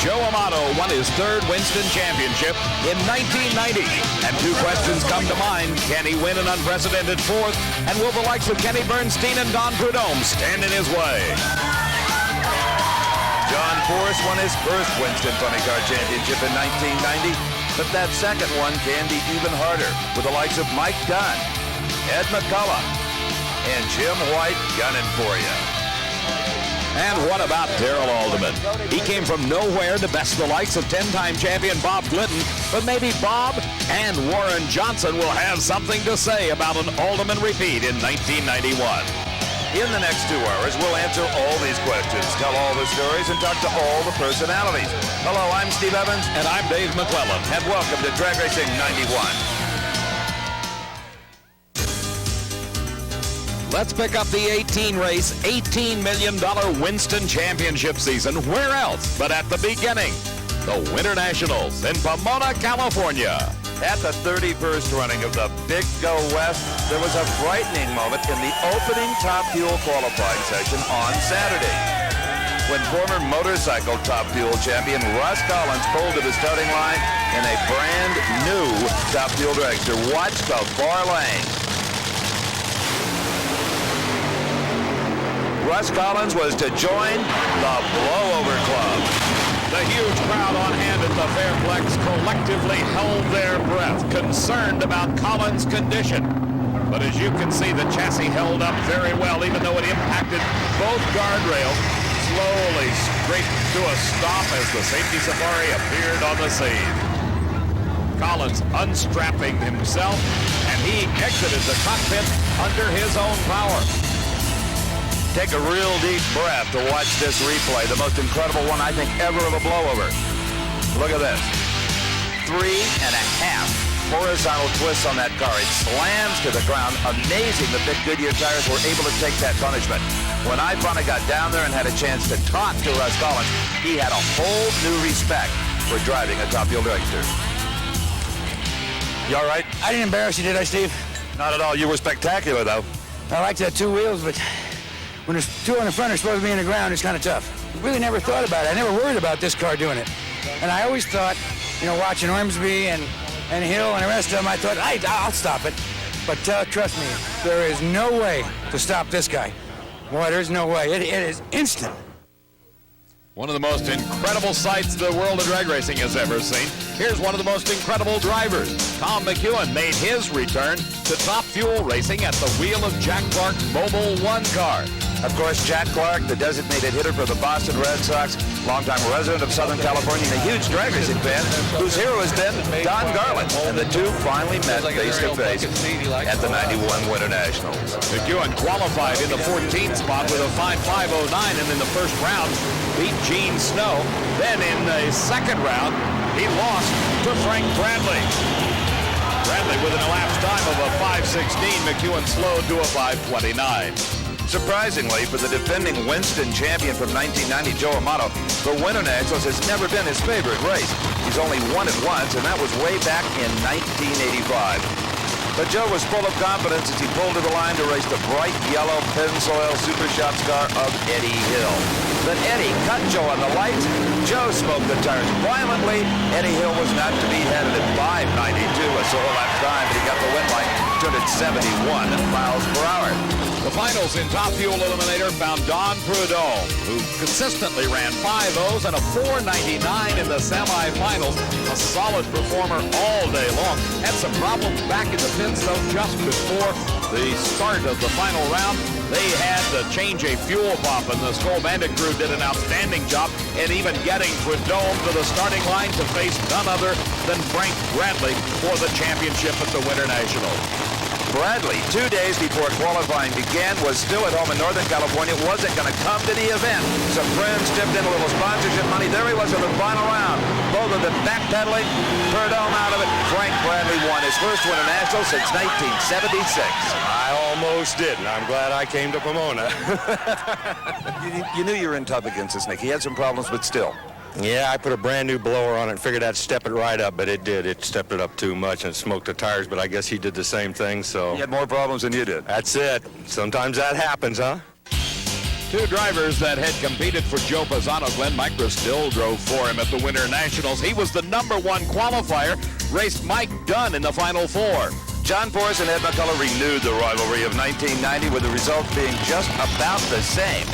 Joe Amato won his third Winston Championship in 1990. And two questions come to mind. Can he win an unprecedented fourth? And will the likes of Kenny Bernstein and Don Prudhomme stand in his way? John Force won his first Winston Funny Car Championship in 1990. But that second one can be even harder with the likes of Mike Dunn, Ed McCullough, and Jim White gunning for you. And what about Darrell Alderman? He came from nowhere to best the likes of 10-time champion Bob Glidden, but maybe Bob and Warren Johnson will have something to say about an Alderman repeat in 1991. In the next 2 hours, we'll answer all these questions, tell all the stories, and talk to all the personalities. Hello, I'm Steve Evans. And I'm Dave McClellan. And welcome to Drag Racing 91. Let's pick up the 18-race, $18 million Winston Championship season. Where else but at the beginning? The Winter Nationals in Pomona, California. At the 31st running of the Big Go West, there was a frightening moment in the opening Top Fuel qualifying session on Saturday, when former motorcycle Top Fuel champion Russ Collins pulled to the starting line in a brand new Top Fuel dragster. Watch the far lane. Russ Collins was to join the Blowover Club. The huge crowd on hand at the Fairplex collectively held their breath, concerned about Collins' condition. But as you can see, the chassis held up very well, even though it impacted both guardrails, slowly scraped to a stop as the safety safari appeared on the scene. Collins unstrapping himself, and he exited the cockpit under his own power. Take a real deep breath to watch this replay, the most incredible one I think ever of a blowover. Look at this. 3.5 horizontal twists on that car. It slams to the ground. Amazing the big Goodyear tires were able to take that punishment. When I finally got down there and had a chance to talk to Russ Collins, he had a whole new respect for driving a Top Fuel dragster. You all right? I didn't embarrass you, did I, Steve? Not at all. You were spectacular, though. I liked the 2 wheels, but when there's 2 on the front are supposed to be in the ground, it's kind of tough. Really never thought about it. I never worried about this car doing it. And I always thought, you know, watching Ormsby and Hill and the rest of them, I thought, I'll stop it. But trust me, there is no way to stop this guy. Boy, there's no way. It is instant. One of the most incredible sights the world of drag racing has ever seen. Here's one of the most incredible drivers. Tom McEwen made his return to Top Fuel racing at the wheel of Jack Clark's Mobil 1 car. Of course, Jack Clark, the designated hitter for the Boston Red Sox, longtime resident of Southern California and a huge drag racing fan, whose hero has been Don Garland. And the two finally met face-to-face at the 91 Winter Nationals. McEwen qualified in the 14th spot with a 5.509, and in the first round beat Gene Snow. Then in the second round, he lost to Frank Bradley. Bradley with an elapsed time of a 5.16, McEwen slowed to a 5.29. Surprisingly, for the defending Winston champion from 1990, Joe Amato, the Winter Nationals has never been his favorite race. He's only won it once, and that was way back in 1985. But Joe was full of confidence as he pulled to the line to race the bright yellow Pennzoil Super Shops car of Eddie Hill. But Eddie cut Joe on the lights. Joe smoked the tires violently. Eddie Hill was not to be headed at 5.92, a solo lap time, but he got the win by 271 miles per hour. The finals in Top Fuel Eliminator found Don Prudhomme, who consistently ran 5.0s and a 4.99 in the semifinals. A solid performer all day long. Had some problems back in the pits, though, just before the start of the final round. They had to change a fuel pump, and the Skull Bandit crew did an outstanding job in even getting Prudhomme to the starting line to face none other than Frank Bradley for the championship at the Winter Nationals. Bradley, 2 days before qualifying began, was still at home in Northern California, wasn't going to come to the event. Some friends chipped in a little sponsorship money. There he was in the final round. Both of them backpedaling, Prudhomme out of it. Frank Bradley won his first Winter National since 1976. I almost did, and I'm glad I came to Pomona. You knew you were in tough against this, Nick. He had some problems, but still. Yeah, I put a brand new blower on it and figured I'd step it right up, but it did. It stepped it up too much and smoked the tires, but I guess he did the same thing, so. He had more problems than you did. That's it. Sometimes that happens, huh? Two drivers that had competed for Joe Pisano. Glenn Micra still drove for him at the Winter Nationals. He was the #1 qualifier, raced Mike Dunn in the Final Four. John Force and Ed McCullough renewed the rivalry of 1990, with the results being just about the same.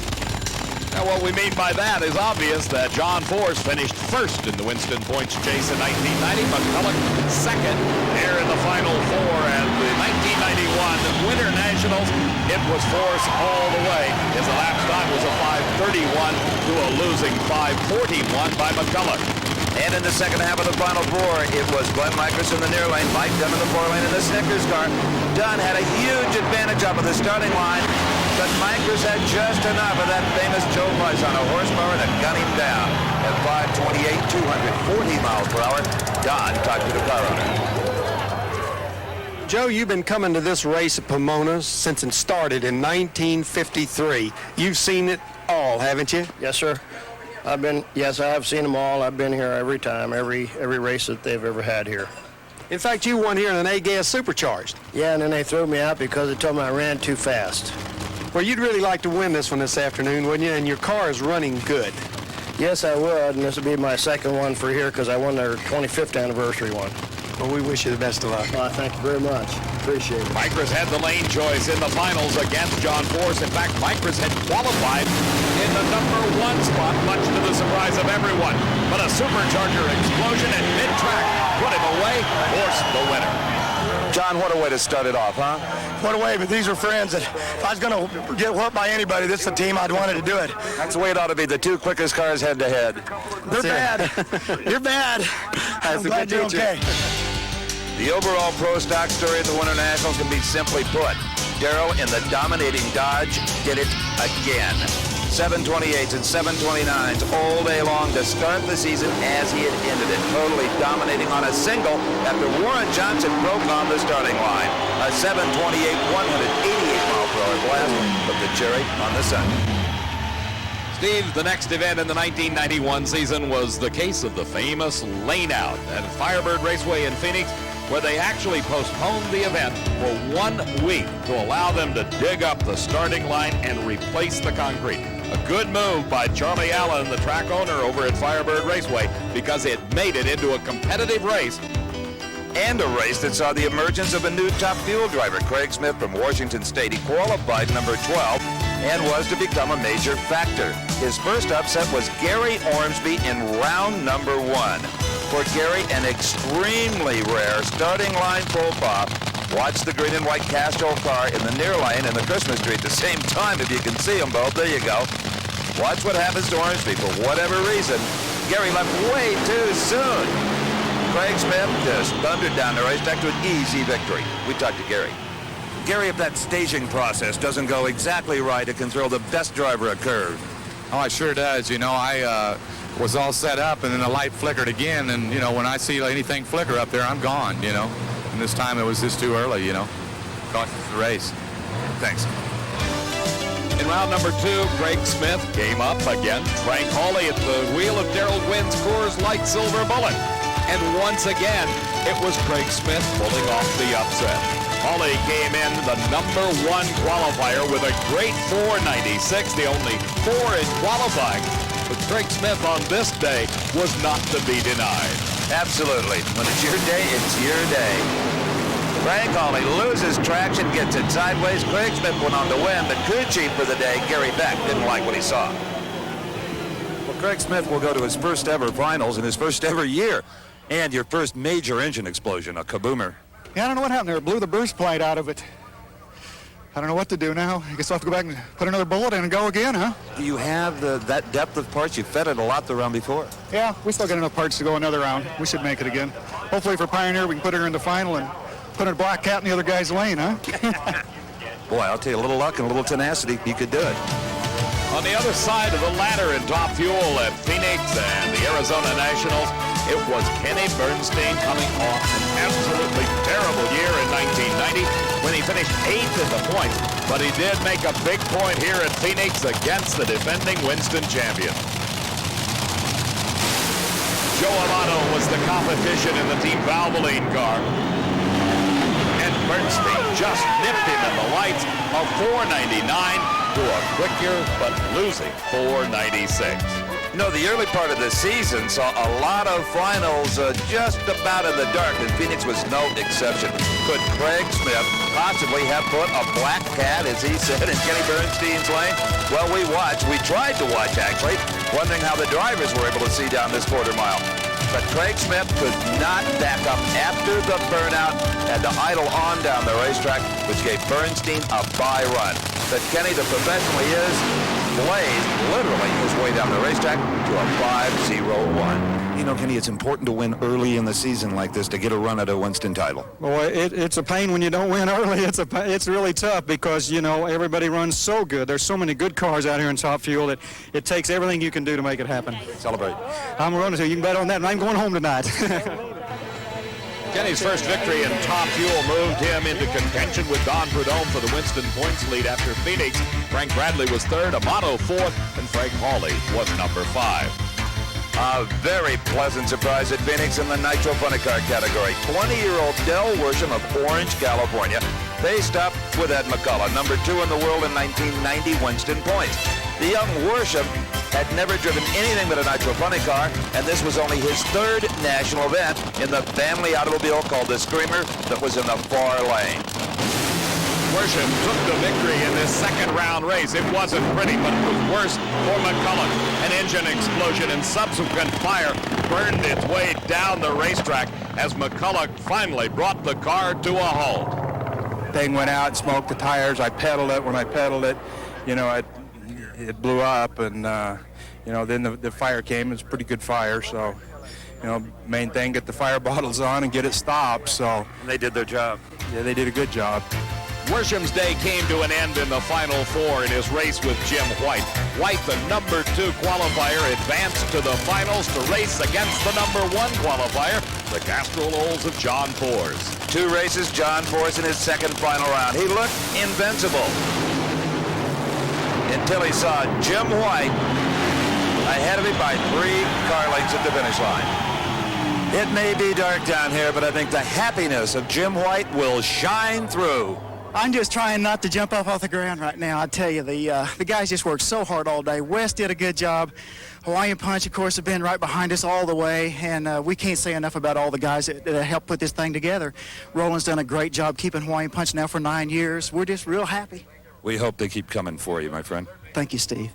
Now, what we mean by that is obvious that John Force finished first in the Winston points chase in 1990. McCullough second there in the Final Four. And the 1991 Winter Nationals, it was Force all the way. His lap time was a 5:31 to a losing 5:41 by McCullough. And in the second half of the Final Four, it was Glenn Micras in the near lane, Mike Dunn in the fore lane in the Snickers car. Dunn had a huge advantage up at the starting line, but Micras had just enough of that famous Joe Pisano horsepower to gun him down. At 5:28, 240 miles per hour, Don talked to the car owner. Joe, you've been coming to this race at Pomona since it started in 1953. You've seen it all, haven't you? Yes, sir. Yes, I have seen them all. I've been here every time, every race that they've ever had here. In fact, you won here in an A-gas supercharged. Yeah, and then they threw me out because they told me I ran too fast. Well, you'd really like to win this one this afternoon, wouldn't you? And your car is running good. Yes, I would, and this will be my second one for here because I won their 25th anniversary one. Well, we wish you the best of luck. Thank you very much. Appreciate it. Micras had the lane choice in the finals against John Force. In fact, Micras had qualified in the #1 spot, much to the surprise of everyone. But a supercharger explosion at mid-track put him away, forced the winner. John, what a way to start it off, huh? What a way, but these are friends that if I was going to get whooped by anybody, this is the team I'd wanted to do it. That's the way it ought to be. The two quickest cars head-to-head. They're bad. You're bad. I'm glad you're okay. The overall pro stock story at the Winter Nationals can be simply put. Darrell in the dominating Dodge did it again. 728s and 729s all day long to start the season as he had ended it, totally dominating on a single after Warren Johnson broke on the starting line. A 728, 188-mile-per-hour blast put the cherry on the Sunday. Steve, the next event in the 1991 season was the case of the famous lane out at Firebird Raceway in Phoenix, where they actually postponed the event for 1 week to allow them to dig up the starting line and replace the concrete. A good move by Charlie Allen, the track owner over at Firebird Raceway, because it made it into a competitive race. And a race that saw the emergence of a new top fuel driver, Craig Smith from Washington State. He qualified number 12 and was to become a major factor. His first upset was Gary Ormsby in round number 1. For Gary, an extremely rare starting line pull off. Watch the green and white Castrol car in the near lane and the Christmas tree at the same time, if you can see them both. There you go. Watch what happens to Ormsby. For whatever reason, Gary left way too soon. Craig Smith just thundered down the racetrack to an easy victory. We talked to Gary. Gary, if that staging process doesn't go exactly right, it can throw the best driver a curve. Oh, it sure does. You know, I was all set up, and then the light flickered again, and, you know, when I see anything flicker up there, I'm gone, you know. And this time it was just too early, you know. Cost the race. Thanks. In round number 2, Craig Smith came up against Frank Hawley at the wheel of Darrell Gwynn's Coors Light Silver Bullet. And once again, it was Craig Smith pulling off the upset. Hawley came in the number 1 qualifier with a great 496, the only 4 in qualifying. But Craig Smith on this day was not to be denied. Absolutely. When it's your day, it's your day. Frank Hawley loses traction, gets it sideways. Craig Smith went on to win. The crew chief for the day, Gary Beck, didn't like what he saw. Well, Craig Smith will go to his first ever finals in his first ever year. And your first major engine explosion, a kaboomer. Yeah, I don't know what happened there. It blew the burst plate out of it. I don't know what to do now. I guess I'll have to go back and put another bullet in and go again, huh? Do you have that depth of parts? You fed it a lot the round before. Yeah, we still got enough parts to go another round. We should make it again. Hopefully for Pioneer, we can put her in the final and put a black cat in the other guy's lane, huh? Boy, I'll tell you, a little luck and a little tenacity, you could do it. On the other side of the ladder in top fuel at Phoenix and the Arizona Nationals, it was Kenny Bernstein coming off an absolutely terrible year in 1990 when he finished 8th in the points, but he did make a big point here at Phoenix against the defending Winston champion. Joe Amato was the competition in the Team Valvoline car, and Bernstein just nipped him in the lights, a 499. to a quicker but losing 496. You know, the early part of the season saw a lot of finals just about in the dark, and Phoenix was no exception. Could Craig Smith possibly have put a black cat, as he said, in Kenny Bernstein's lane? Well, we tried to watch actually, wondering how the drivers were able to see down this quarter mile. But Craig Smith could not back up after the burnout, had to idle on down the racetrack, which gave Bernstein a bye run. But Kenny, the professional he is, blazed literally his way down the racetrack to a 5-0-1. You know, Kenny, it's important to win early in the season like this to get a run at a Winston title. Well, it's a pain when you don't win early. It's really tough because, you know, everybody runs so good. There's so many good cars out here in Top Fuel that it takes everything you can do to make it happen. Celebrate. I'm running, so you can bet on that, and I'm going home tonight. Kenny's first victory in Top Fuel moved him into contention with Don Prudhomme for the Winston points lead after Phoenix. Frank Bradley was third, Amato fourth, and Frank Hawley was number 5. A very pleasant surprise at Phoenix in the Nitro Funny Car category. 20-year-old Del Worsham of Orange, California, faced up with Ed McCullough, number 2 in the world in 1990 Winston points. The young Worsham had never driven anything but a Nitro Funny Car, and this was only his 3rd national event in the family automobile called the Screamer that was in the far lane. Worsham took the victory in this second round race. It wasn't pretty, but it was worse for McCullough. An engine explosion and subsequent fire burned its way down the racetrack as McCullough finally brought the car to a halt. Thing went out, smoked the tires. I pedaled it. When I pedaled it, you know, it blew up, and you know, then the fire came. It was a pretty good fire, so, you know, main thing, get the fire bottles on and get it stopped. So And they did their job. yeah, they did a good job. Worsham's day came to an end in the Final Four in his race with Jim White. White, the number 2 qualifier, advanced to the finals to race against the number 1 qualifier, the Castrol Olds of John Force. 2 races, John Force in his second final round. He looked invincible until he saw Jim White ahead of him by 3 car lengths at the finish line. It may be dark down here, but I think the happiness of Jim White will shine through. I'm just trying not to jump up off the ground right now. I tell you, the guys just worked so hard all day. Wes did a good job. Hawaiian Punch, of course, have been right behind us all the way, and we can't say enough about all the guys that helped put this thing together. Roland's done a great job keeping Hawaiian Punch now for 9 years. We're just real happy. We hope they keep coming for you, my friend. Thank you, Steve.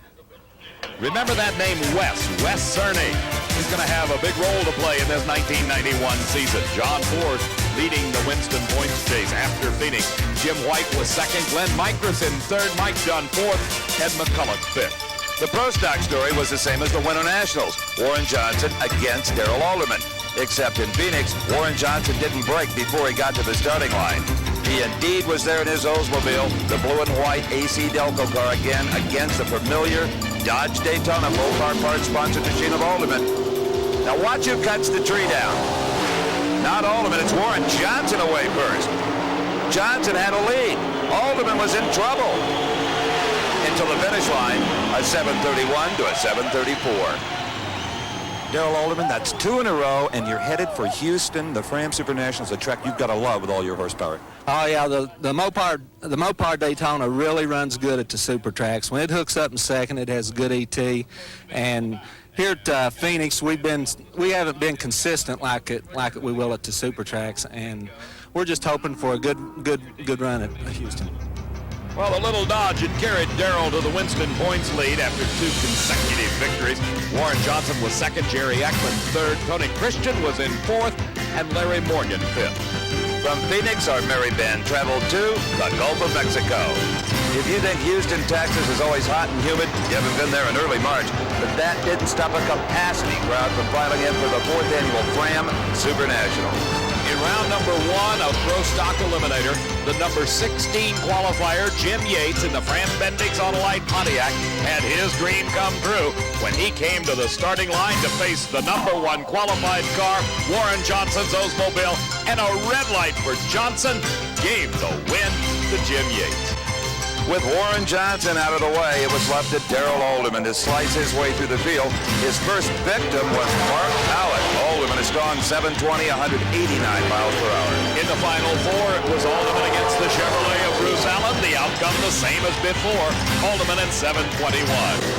Remember that name, Wes Cerny. He's going to have a big role to play in this 1991 season. John Force leading the Winston points chase after Phoenix. Jim White was second, Glenn Micros in third, Mike Dunn fourth, Ed McCullough fifth. The Pro Stock story was the same as the Winter Nationals. Warren Johnson against Darrell Alderman. Except in Phoenix, Warren Johnson didn't break before he got to the starting line. He indeed was there in his Oldsmobile, the blue and white AC Delco car again against the familiar Dodge Daytona Mopar parts sponsored machine of Alderman. Now watch who cuts the tree down. Not Alderman, it's Warren Johnson away first. Johnson had a lead. Alderman was in trouble. Until the finish line, a 7:31 to a 7:34. Darrell Alderman, that's 2 in a row, and you're headed for Houston, the Fram Super Nationals, a track you've got to love with all your horsepower. Oh yeah, the Mopar Daytona really runs good at the super tracks. When it hooks up in second, it has good ET, and here at Phoenix, we haven't been consistent like we will at the super tracks, and we're just hoping for a good run at Houston. Well, the little Dodge had carried Darrell to the Winston points lead after 2 consecutive victories. Warren Johnson was second, Jerry Eckman third, Tony Christian was in fourth, and Larry Morgan fifth. From Phoenix, our merry band traveled to the Gulf of Mexico. If you think Houston, Texas is always hot and humid, you haven't been there in early March. But that didn't stop a capacity crowd from filing in for the 4th annual Fram Super National. In round number 1 of Pro Stock Eliminator, the number 16 qualifier, Jim Yates, in the Fram Bendix Autolite Pontiac, had his dream come true when he came to the starting line to face the number 1 qualified car, Warren Johnson's Oldsmobile, and a red light for Johnson gave the win to Jim Yates. With Warren Johnson out of the way, it was left to Darrell Alderman to slice his way through the field. His first victim was Mark Howlett. Alderman, a strong strong 720, 189 miles per hour. In the Final Four, it was Haldeman against the Chevrolet of Bruce Allen. The outcome the same as before. Haldeman at 721.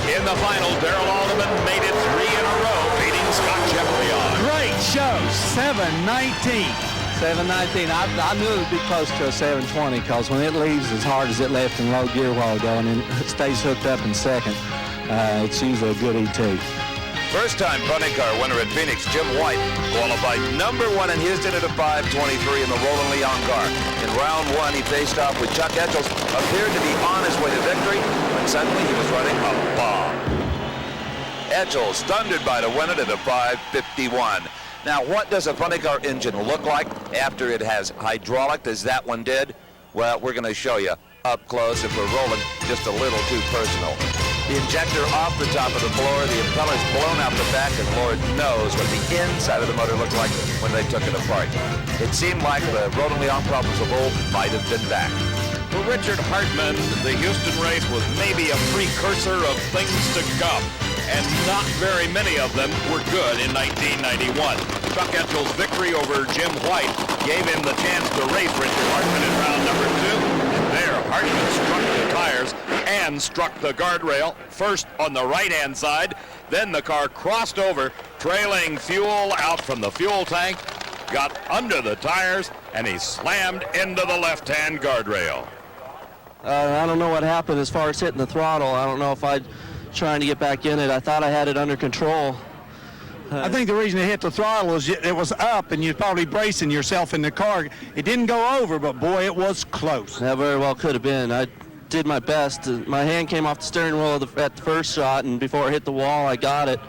In the final, Darrell Haldeman made it 3 in a row, beating Scott Chevrolet. Great show, 719. 719. I knew it would be close to a 720 because when it leaves as hard as it left in low gear a while ago and then it stays hooked up in second, it's usually a good ET. First-time punting car winner at Phoenix, Jim White, qualified number 1 in Houston at a 5:23 in the Roland Leon car. In round 1, he faced off with Chuck Etchels, appeared to be on his way to victory, when suddenly he was running a bomb. Etchels thundered by to win it at a 5:51. Now, what does a punting car engine look like after it has hydraulic, as that one did? Well, we're going to show you up close if we're rolling just a little too personal. The injector off the top of the blower, the impeller's blown out the back, and Lord knows what the inside of the motor looked like when they took it apart. It seemed like the Roland Leon problems of old might have been back. For Richard Hartman, the Houston race was maybe a precursor of things to come, and not very many of them were good in 1991. Chuck Etchell's victory over Jim White gave him the chance to race Richard Hartman in round number 2. And there, Hartman struck the tires and struck the guardrail, first on the right-hand side, then the car crossed over, trailing fuel out from the fuel tank, got under the tires, and he slammed into the left-hand guardrail. I don't know what happened as far as hitting the throttle. I don't know if I trying to get back in it. I thought I had it under control. I think the reason it hit the throttle is it was up and you're probably bracing yourself in the car. It didn't go over, but boy, it was close. That very well could have been. I did my best. My hand came off the steering wheel at the first shot, and before it hit the wall, I got it.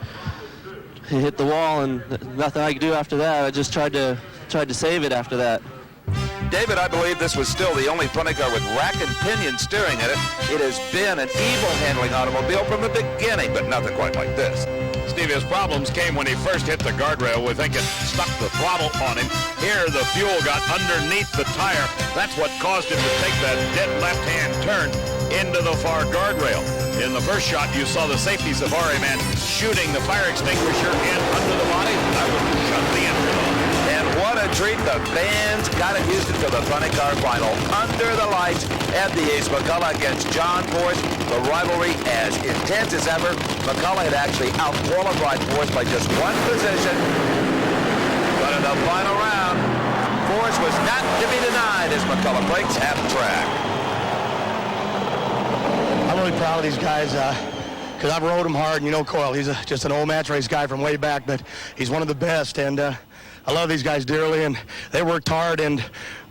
It hit the wall, and nothing I could do after that. I just tried to save it after that. David, I believe this was still the only punting car with rack and pinion steering in it. It has been an evil handling automobile from the beginning, but nothing quite like this. Steve, his problems came when he first hit the guardrail. We think it stuck the throttle on him. Here, the fuel got underneath the tire. That's what caused him to take that dead left-hand turn into the far guardrail. In the first shot, you saw the safety safari man shooting the fire extinguisher in under the body. That would shut the engine off. And what a treat the fans got at Houston for the punting car final. Under the lights at the Ace, McCullough against John Force. The rivalry as intense as ever. McCullough had actually out-qualified Force by just 1 position. But in the final round, Force was not to be denied as McCullough breaks half track. I'm really proud of these guys because I've rode him hard, and you know Coyle, he's just an old match race guy from way back, but he's one of the best, and I love these guys dearly, and they worked hard, and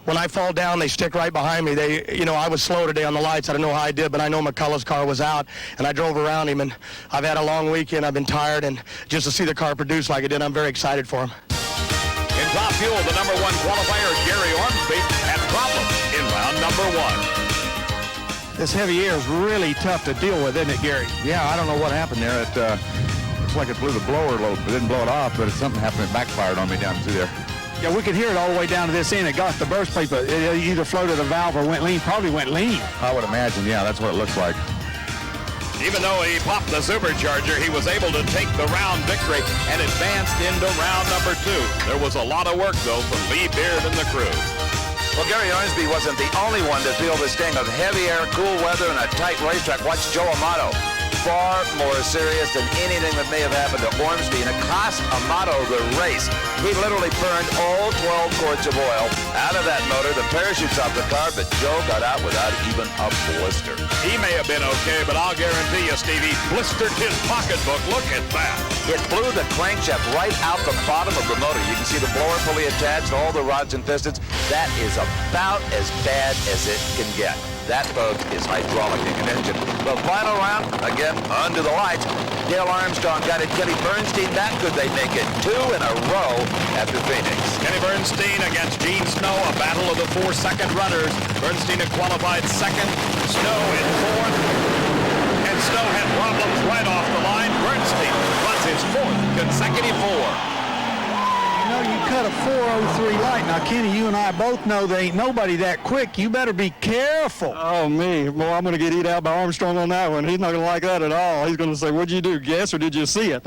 when I fall down, they stick right behind me. I was slow today on the lights. I don't know how I did, but I know McCullough's car was out, and I drove around him, and I've had a long weekend. I've been tired, and just to see the car produce like it did, I'm very excited for him. In Top Fuel, the number 1 qualifier, Gary Ormsby, had problems in round number 1. This heavy air is really tough to deal with, isn't it, Gary? Yeah, I don't know what happened there. It looks like it blew the blower a little bit. It didn't blow it off, but something happened. It backfired on me down through there. Yeah, we could hear it all the way down to this end. It got the burst pipe, but it either floated a valve or went lean. Probably went lean. I would imagine, yeah, that's what it looks like. Even though he popped the supercharger, he was able to take the round victory and advanced into round number 2. There was a lot of work, though, from Lee Beard and the crew. Well, Gary Ormsby wasn't the only one to feel the sting of heavy air, cool weather, and a tight racetrack. Watch Joe Amato. Far more serious than anything that may have happened to Ormsby. And it cost Amato the race. He literally burned all 12 quarts of oil out of that motor. The parachutes off the car, but Joe got out without even a blister. He may have been okay, but I'll guarantee you, Stevie, blistered his pocketbook. Look at that. It blew the crankshaft right out the bottom of the motor. You can see the blower fully attached, all the rods and pistons. That is about as bad as it can get. That, folks, is hydraulic in an engine. The final round, again, under the lights. Dale Armstrong got it. Kenny Bernstein, that good they make it 2 in a row after Phoenix. Kenny Bernstein against Gene Snow, a battle of the 4 second runners. Bernstein had qualified 2nd, Snow in 4th, and Snow had problems right off the line. Bernstein runs his 4th consecutive 4. You know, you at a 4:03 light. Now, Kenny, you and I both know there ain't nobody that quick. You better be careful. Oh, me. Well, I'm going to get eat out by Armstrong on that one. He's not going to like that at all. He's going to say, what'd you do, guess, or did you see it?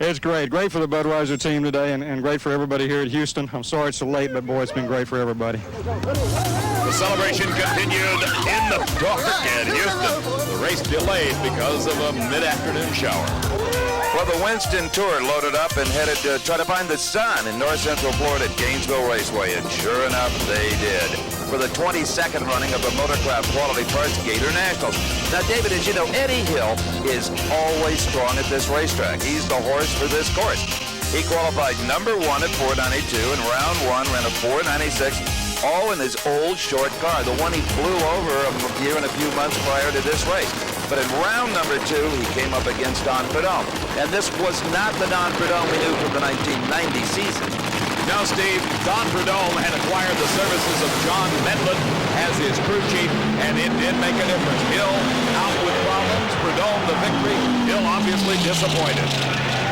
It's great. Great for the Budweiser team today and great for everybody here at Houston. I'm sorry it's so late, but, boy, it's been great for everybody. The celebration continued in the dark at Houston. The race delayed because of a mid-afternoon shower. Well, the Winston Tour loaded up and headed to try to find the sun in north central Florida at Gainesville Raceway, and sure enough, they did. For the 22nd running of the Motorcraft Quality Parts Gator Nationals. Now, David, as you know, Eddie Hill is always strong at this racetrack. He's the horse for this course. He qualified number 1 at 492, and round 1 ran a 496, all in his old short car, the one he flew over a year and a few months prior to this race. But in round number 2, he came up against Don Prudhomme. And this was not the Don Prudhomme we knew from the 1990 season. Now, Steve, Don Prudhomme had acquired the services of John Medlin as his crew chief, and it did make a difference. Hill out with problems, Prudhomme the victory, Hill obviously disappointed.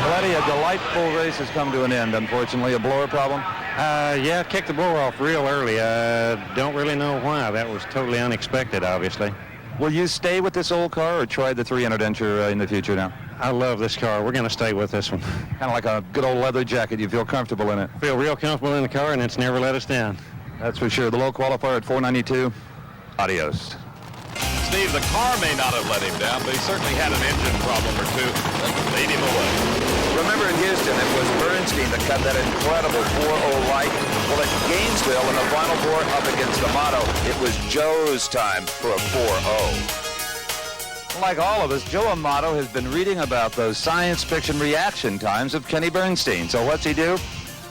Well, Eddie, a delightful race has come to an end, unfortunately. A blower problem? Yeah, kicked the blower off real early. Don't really know why. That was totally unexpected, obviously. Will you stay with this old car or try the 300 incher in the future now? I love this car. We're going to stay with this one. Kind of like a good old leather jacket. You feel comfortable in it? Feel real comfortable in the car, and it's never let us down. That's for sure. The low qualifier at 492. Adios. Steve, the car may not have let him down, but he certainly had an engine problem or two that laid him away. Remember in Houston, it was Bernstein that cut that incredible 4-0 light. Well, at Gainesville, in the Final Four up against Amato, it was Joe's time for a 4-0. Like all of us, Joe Amato has been reading about those science fiction reaction times of Kenny Bernstein. So what's he do?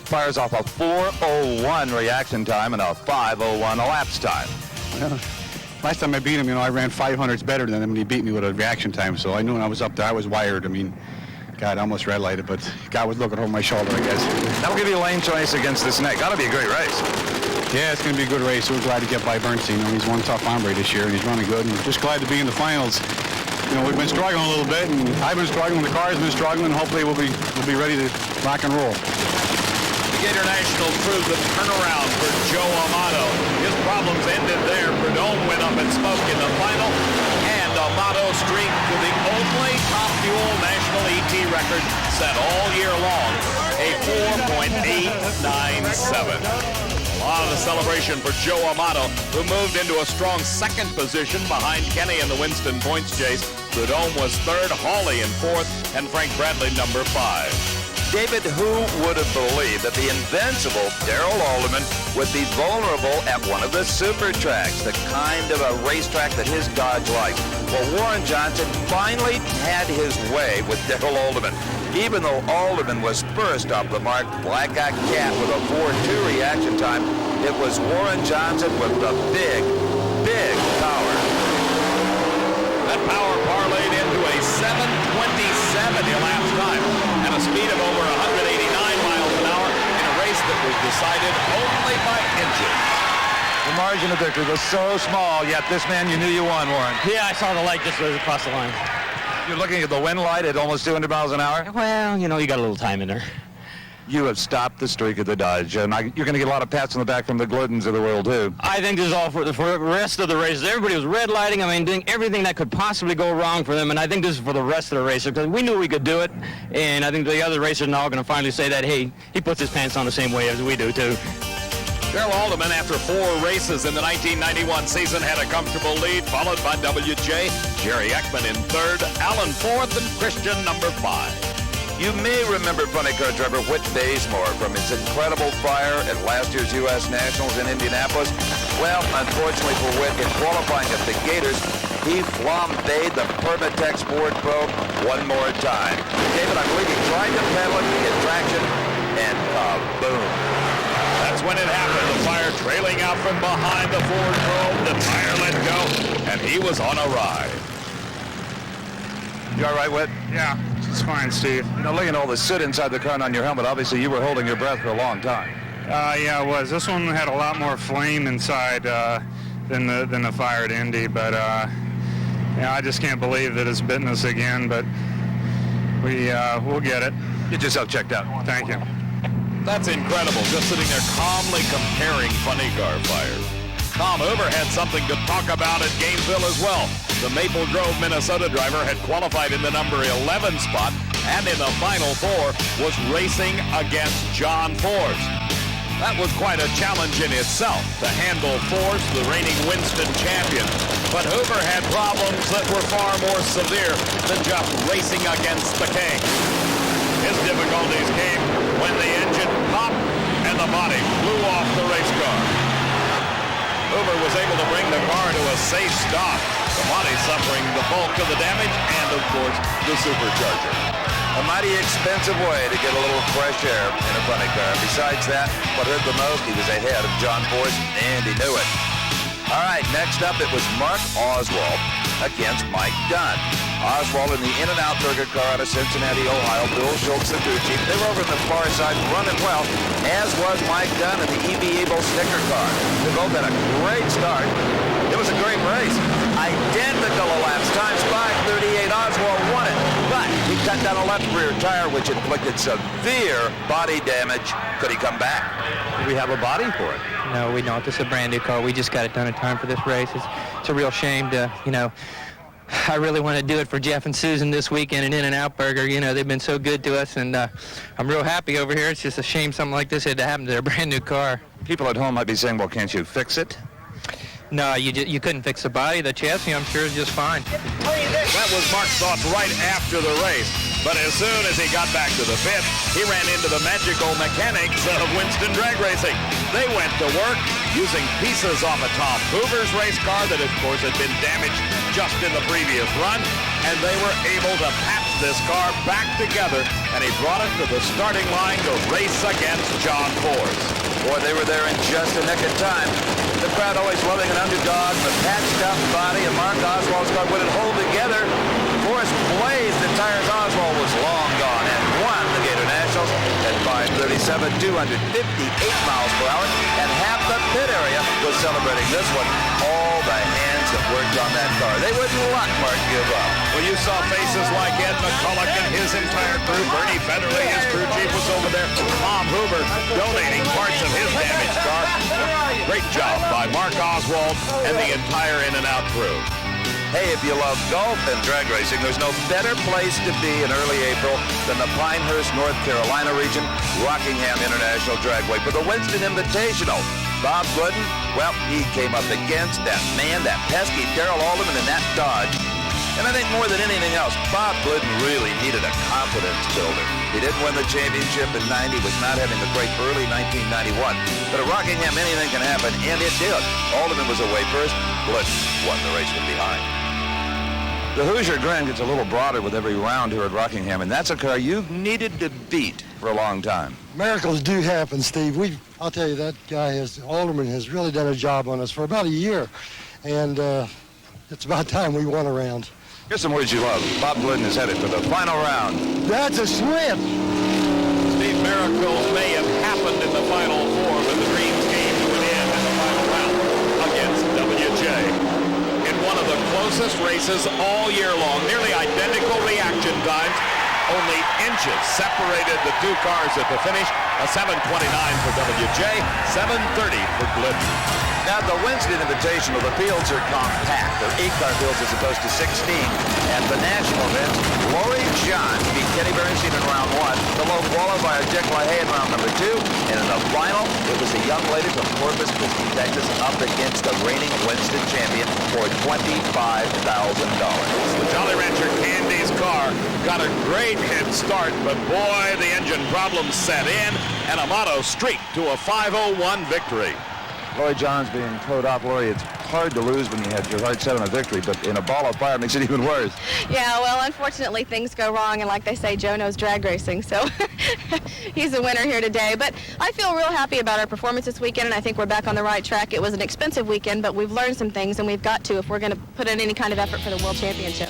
Fires off a 4:01 reaction time and a 5:01 elapsed time. Well, last time I beat him, I ran 500s better than him, and he beat me with a reaction time. So I knew when I was up there, I was wired. I mean, God, I almost red lighted, but God was looking over my shoulder, I guess. That'll give you a lane choice against the Snake. That'll be a great race. Yeah, it's going to be a good race. We're glad to get by Bernstein. He's one tough hombre this year, and he's running good. And we're just glad to be in the finals. We've been struggling a little bit, and I've been struggling. The car's been struggling. Hopefully, we'll be ready to rock and roll. The Gator Nationals proved the turnaround for Joe Amato. His problems ended there. Prudhomme went up in smoke in the final, and Amato streaked to the only Top Fuel national ET record set all year long, a 4.897. A lot of celebration for Joe Amato, who moved into a strong second position behind Kenny in the Winston points chase. Prudhomme was third, Hawley in fourth, and Frank Bradley number 5. David, who would have believed that the invincible Darrell Alderman would be vulnerable at one of the super tracks, the kind of a racetrack that his Dodge likes? Well, Warren Johnson finally had his way with Darrell Alderman. Even though Alderman was first off the mark, Black Cat with a 4.2 reaction time, it was Warren Johnson with the big power. That power parlayed into a 7:27 elapsed time and a speed of over 189 miles an hour in a race that was decided only by inches. The margin of victory was so small, yet this man, you knew you won, Warren. Yeah, I saw the light just across the line. You're looking at the wind light at almost 200 miles an hour? Well, you got a little time in there. You have stopped the streak of the Dodge, and you're going to get a lot of pats on the back from the Gluttons of the world, too. I think this is all for the rest of the races. Everybody was red lighting, doing everything that could possibly go wrong for them, and I think this is for the rest of the racers, because we knew we could do it, and I think the other racers now are going to finally say that, hey, he puts his pants on the same way as we do, too. Darrell Alderman, after 4 races in the 1991 season, had a comfortable lead, followed by W.J., Jerry Ekman in third, Allen fourth, and Christian number 5. You may remember funny car driver Whit Bazemore from his incredible fire at last year's U.S. Nationals in Indianapolis. Well, unfortunately for Whit, in qualifying at the Gators, he flambéed the Permatex Ford Probe one more time. David, I believe he tried to pedal it to get traction, and kaboom. That's when it happened. The fire trailing out from behind the Ford Probe. The tire let go, and he was on a ride. You all right, Whit? Yeah, it's fine, Steve. Looking at all the soot inside the car and on your helmet, obviously you were holding your breath for a long time. Yeah, it was. This one had a lot more flame inside than the fire at Indy, but I just can't believe that it's bitten us again, but we'll get it. Get yourself checked out. Thank you. That's incredible, just sitting there calmly comparing funny car fires. Tom Hoover had something to talk about at Gainesville as well. The Maple Grove, Minnesota driver had qualified in the number 11 spot and in the final 4 was racing against John Force. That was quite a challenge in itself to handle Force, the reigning Winston champion. But Hoover had problems that were far more severe than just racing against the king. His difficulties came when the engine popped and the body flew off the race car. Hoover was able to bring the car to a safe stop, the body suffering the bulk of the damage and, of course, the supercharger. A mighty expensive way to get a little fresh air in a funny car. Besides that, what hurt the most, he was ahead of John Force, and he knew it. All right, next up, it was Mark Oswald against Mike Dunn. Oswald in the In-N-Out Burger car out of Cincinnati, Ohio. Bill Schultz, the crew chief. They were over on the far side running well, as was Mike Dunn in the E.B. Abel Snicker car. They both had a great start. It was a great race. Identical elapsed times, 5:38. Oswald won it, but he cut down a left rear tire, which inflicted severe body damage. Could he come back? We have a body for it. No, we don't. This is a brand new car. We just got it done in time for this race. It's a real shame to, I really want to do it for Jeff and Susan this weekend in In-N-Out Burger. They've been so good to us, and I'm real happy over here. It's just a shame something like this had to happen to their brand new car. People at home might be saying, well, can't you fix it? No, you couldn't fix the body. The chassis, I'm sure, is just fine. That was Mark's thoughts right after the race. But as soon as he got back to the pit, he ran into the magical mechanics of Winston Drag Racing. They went to work using pieces off of Tom Hoover's race car that, of course, had been damaged just in the previous run, and they were able to patch this car back together, and he brought it to the starting line to race against John Force. Boy, they were there in just the nick of time. The crowd always loving an underdog, the patched up body, and Mark Oswald's car would hold together. Force blazed the tires. Oswald was long gone and won the Gator Nationals at 5:37, 258 miles per hour, and half the pit area was celebrating this one. All the hands that worked on that car. They wouldn't let Mark give up. Well, you saw faces like Ed McCulloch and his entire crew. Bernie Federley, his crew chief, was over there. Tom Hoover donating parts of his damaged car. Great job by Mark Oswald and the entire In-N-Out crew. Hey, if you love golf and drag racing, there's no better place to be in early April than the Pinehurst, North Carolina region, Rockingham International Dragway for the Winston Invitational. Bob Glidden, well, he came up against that man, that pesky Darrell Alderman in that Dodge. And I think more than anything else, Bob Glidden really needed a confidence builder. He didn't win the championship in 90, was not having a great early 1991. But at Rockingham, anything can happen, and it did. Alderman was away first. Glidden won the race from behind. The Hoosier Grin gets a little broader with every round here at Rockingham, and that's a car you've needed to beat for a long time. Miracles do happen, Steve. I'll tell you, that guy, Alderman, has really done a job on us for about a year, and it's about time we won a round. Here's some words you love. Bob Glidden is headed for the final round. That's a swift. Steve, miracles may have happened in the final 4, but the dreams came to an end in the final round against WJ. In one of the closest races all year long, nearly identical reaction times, only inches separated the two cars at the finish. A 7:29 for WJ, 7:30 for Glidden. Now, the Winston Invitational, the fields are compact. They're 8-car fields as opposed to 16. And the national events, Lori John beat Kenny Bernstein in round 1. The low qualifier, Dick LaHaye in round number 2. And in the final, it was a young lady from Corpus Christi, Texas, up against the reigning Winston champion for $25,000. The Jolly Rancher Candy's car got a great head start, but boy, the engine problems set in, and Amato streaked to a 5:01 victory. Lori John's being towed off. Lori, it's hard to lose when you had your heart set on a victory, but in a ball of fire makes it even worse. Yeah, well, unfortunately, things go wrong, and like they say, Joe knows drag racing, so he's a winner here today. But I feel real happy about our performance this weekend, and I think we're back on the right track. It was an expensive weekend, but we've learned some things, and we've got to if we're going to put in any kind of effort for the World Championship.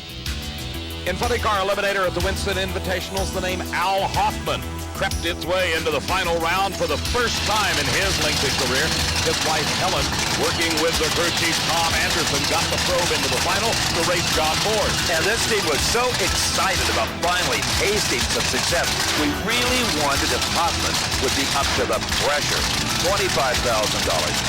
In Funny Car Eliminator at the Winston Invitationals, the name Al Hoffman crept its way into the final round for the first time in his lengthy career. His wife, Helen, working with the crew chief, Tom Anderson, got the probe into the final to race John Ford. And this team was so excited about finally tasting some success. We really wondered if Hoffman would be up to the pressure. $25,000.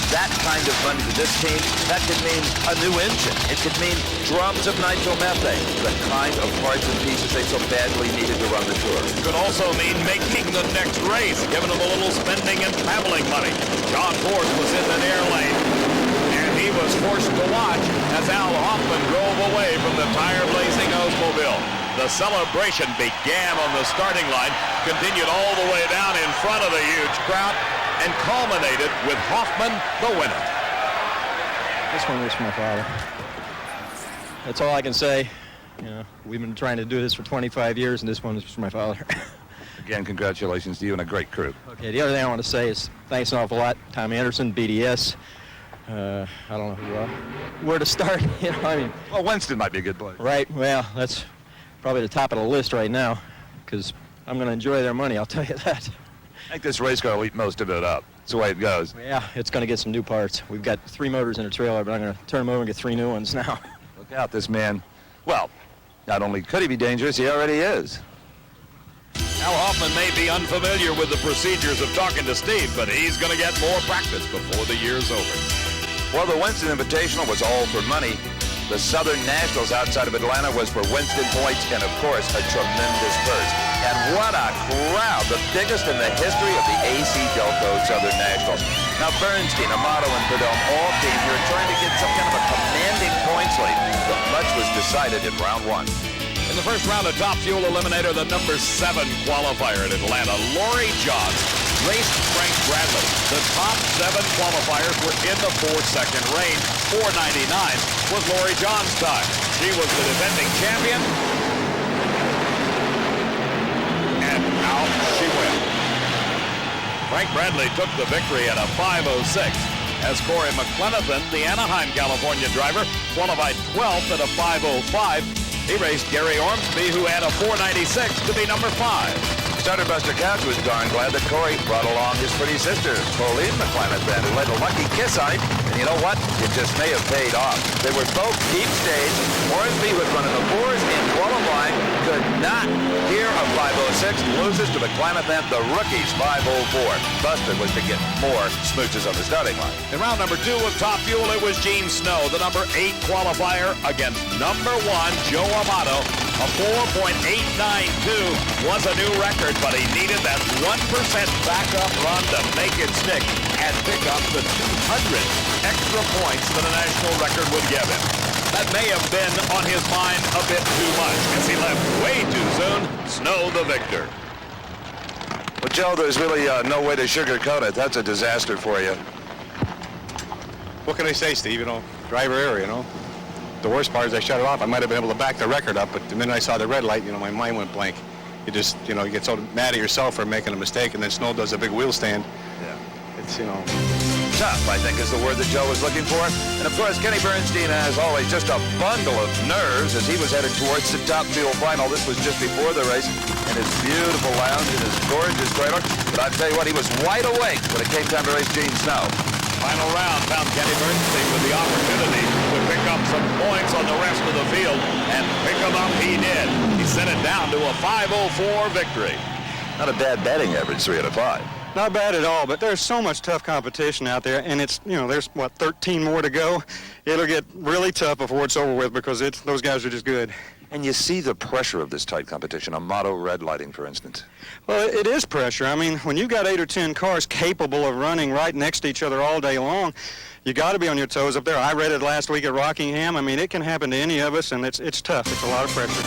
That kind of money to this team, that could mean a new engine. It could mean drums of nitromethane, the kind of parts and pieces they so badly needed to run the tour. It could also mean making the next race, giving them a little spending and traveling money. John Ford was in the near lane, and he was forced to watch as Al Hoffman drove away from the tire-blazing Oldsmobile. The celebration began on the starting line, continued all the way down in front of the huge crowd, and culminated with Hoffman the winner. This one was for my father. That's all I can say. You know, we've been trying to do this for 25 years, and this one was for my father. Again, congratulations to you and a great crew. Okay, the other thing I want to say is thanks an awful lot, Tom Anderson, BDS. I don't know where to start. You know, I mean. Well, Winston might be a good place. Right. Well, that's probably the top of the list right now, because I'm going to enjoy their money. I'll tell you that. I think this race car will eat most of it up. That's the way it goes. Yeah, it's going to get some new parts. We've got 3 motors in a trailer, but I'm going to turn them over and get 3 new ones now. Look out, this man. Well, not only could he be dangerous, he already is. Al Hoffman may be unfamiliar with the procedures of talking to Steve, but he's going to get more practice before the year's over. Well, the Winston Invitational was all for money. The Southern Nationals outside of Atlanta was for Winston points and, of course, a tremendous purse. And what a crowd, the biggest in the history of the AC Delco Southern Nationals. Now, Bernstein, Amato, and Prudhomme all came here trying to get some kind of a commanding points lead, but much was decided in round 1. In the first round of Top Fuel Eliminator, the number 7 qualifier in Atlanta, Lori Johns, raced Frank Bradley. The top 7 qualifiers were in the 4-second range. 4:99 was Lori Johns' time. She was the defending champion. And out she went. Frank Bradley took the victory at a 5:06. As Corey McLenathan, the Anaheim, California driver, qualified 12th at a 5:05. He raced Gary Ormsby, who had a 4:96 to be number 5. Starter Buster Couch was darn glad that Corey brought along his pretty sister, Pauline McLenathan, who led a lucky kiss on him. And you know what? It just may have paid off. They were both deep stage. Ormsby was running the 4s in qualifying, could not hear a 5:06, loses to McLenathan, the rookies 5:04. Buster was to get more smooches on the starting line. In round number 2 of Top Fuel, it was Gene Snow, the number 8 qualifier, against number 1, Joe Amato. A 4.892 was a new record, but he needed that 1% backup run to make it stick and pick up the 200 extra points that a national record would give him. That may have been on his mind a bit too much, as he left way too soon. Snow the victor. Well, Joe, there's really no way to sugarcoat it. That's a disaster for you. What can I say, Steve? You know, driver error, you know. The worst part is I shut it off. I might have been able to back the record up, but the minute I saw the red light, you know, my mind went blank. You just, you know, you get so mad at yourself for making a mistake, and then Snow does a big wheel stand. Yeah. It's, you know. Tough, I think, is the word that Joe was looking for. And, of course, Kenny Bernstein, as always, just a bundle of nerves as he was headed towards the Top Fuel final. This was just before the race in his beautiful lounge in his gorgeous trailer. But I'll tell you what, he was wide awake when it came time to race Gene Snow. Final round found Kenny Bernstein with the opportunity to pick up some points on the rest of the field, and pick them up he did. He sent it down to a 5:04 victory. Not a bad batting average, 3 out of 5. Not bad at all, but there's so much tough competition out there, and it's, you know, there's, 13 more to go. It'll get really tough before it's over with, because those guys are just good. And you see the pressure of this tight competition, Amato red lighting, for instance. Well, it is pressure. I mean, when you've got 8 or 10 cars capable of running right next to each other all day long, you got to be on your toes up there. I read it last week at Rockingham. I mean, it can happen to any of us, and it's tough. It's a lot of pressure.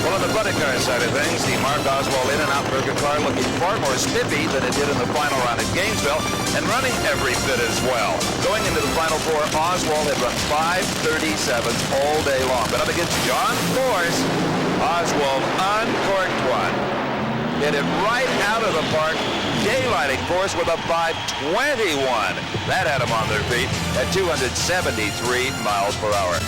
Well, on the buddy car side of things, the Mark Oswald in-and-out burger car looking far more spiffy than it did in the final round at Gainesville, and running every bit as well. Going into the Final Four, Oswald had run 5:37 all day long. But up against John Force, Oswald uncorked one. Hit it right out of the park, daylighting Force with a 5:21. That had them on their feet at 273 miles per hour.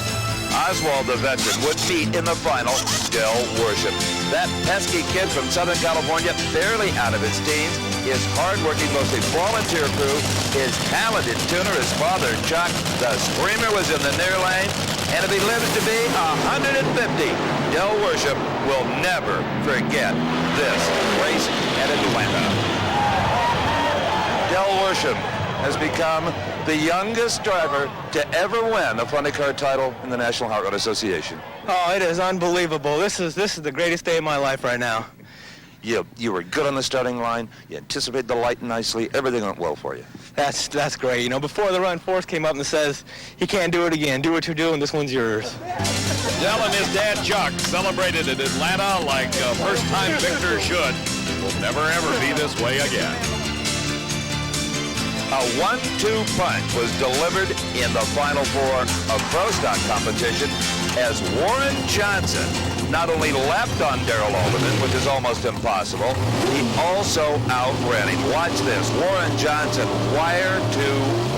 Oswald, the veteran, would meet in the final Del Worship. That pesky kid from Southern California, barely out of his teens, his hard-working, mostly volunteer crew, his talented tuner, his father, Chuck, the screamer was in the near lane, and if he lives to be 150, Del Worship will never forget this race at Atlanta. Del Worship has become the youngest driver to ever win a funny car title in the National Hot Rod Association. Oh, it is unbelievable. This is the greatest day of my life right now. You were good on the starting line. You anticipated the light nicely. Everything went well for you. That's great. You know, before the run, Forrest came up and says, he can't do it again. Do what you're doing. This one's yours. Del and his dad, Chuck, celebrated at Atlanta like a first-time victor should. It will never, ever be this way again. A 1-2 punch was delivered in the Final Four of Pro Stock competition as Warren Johnson not only leapt on Darrell Alderman, which is almost impossible, he also outran him. Watch this. Warren Johnson, wire to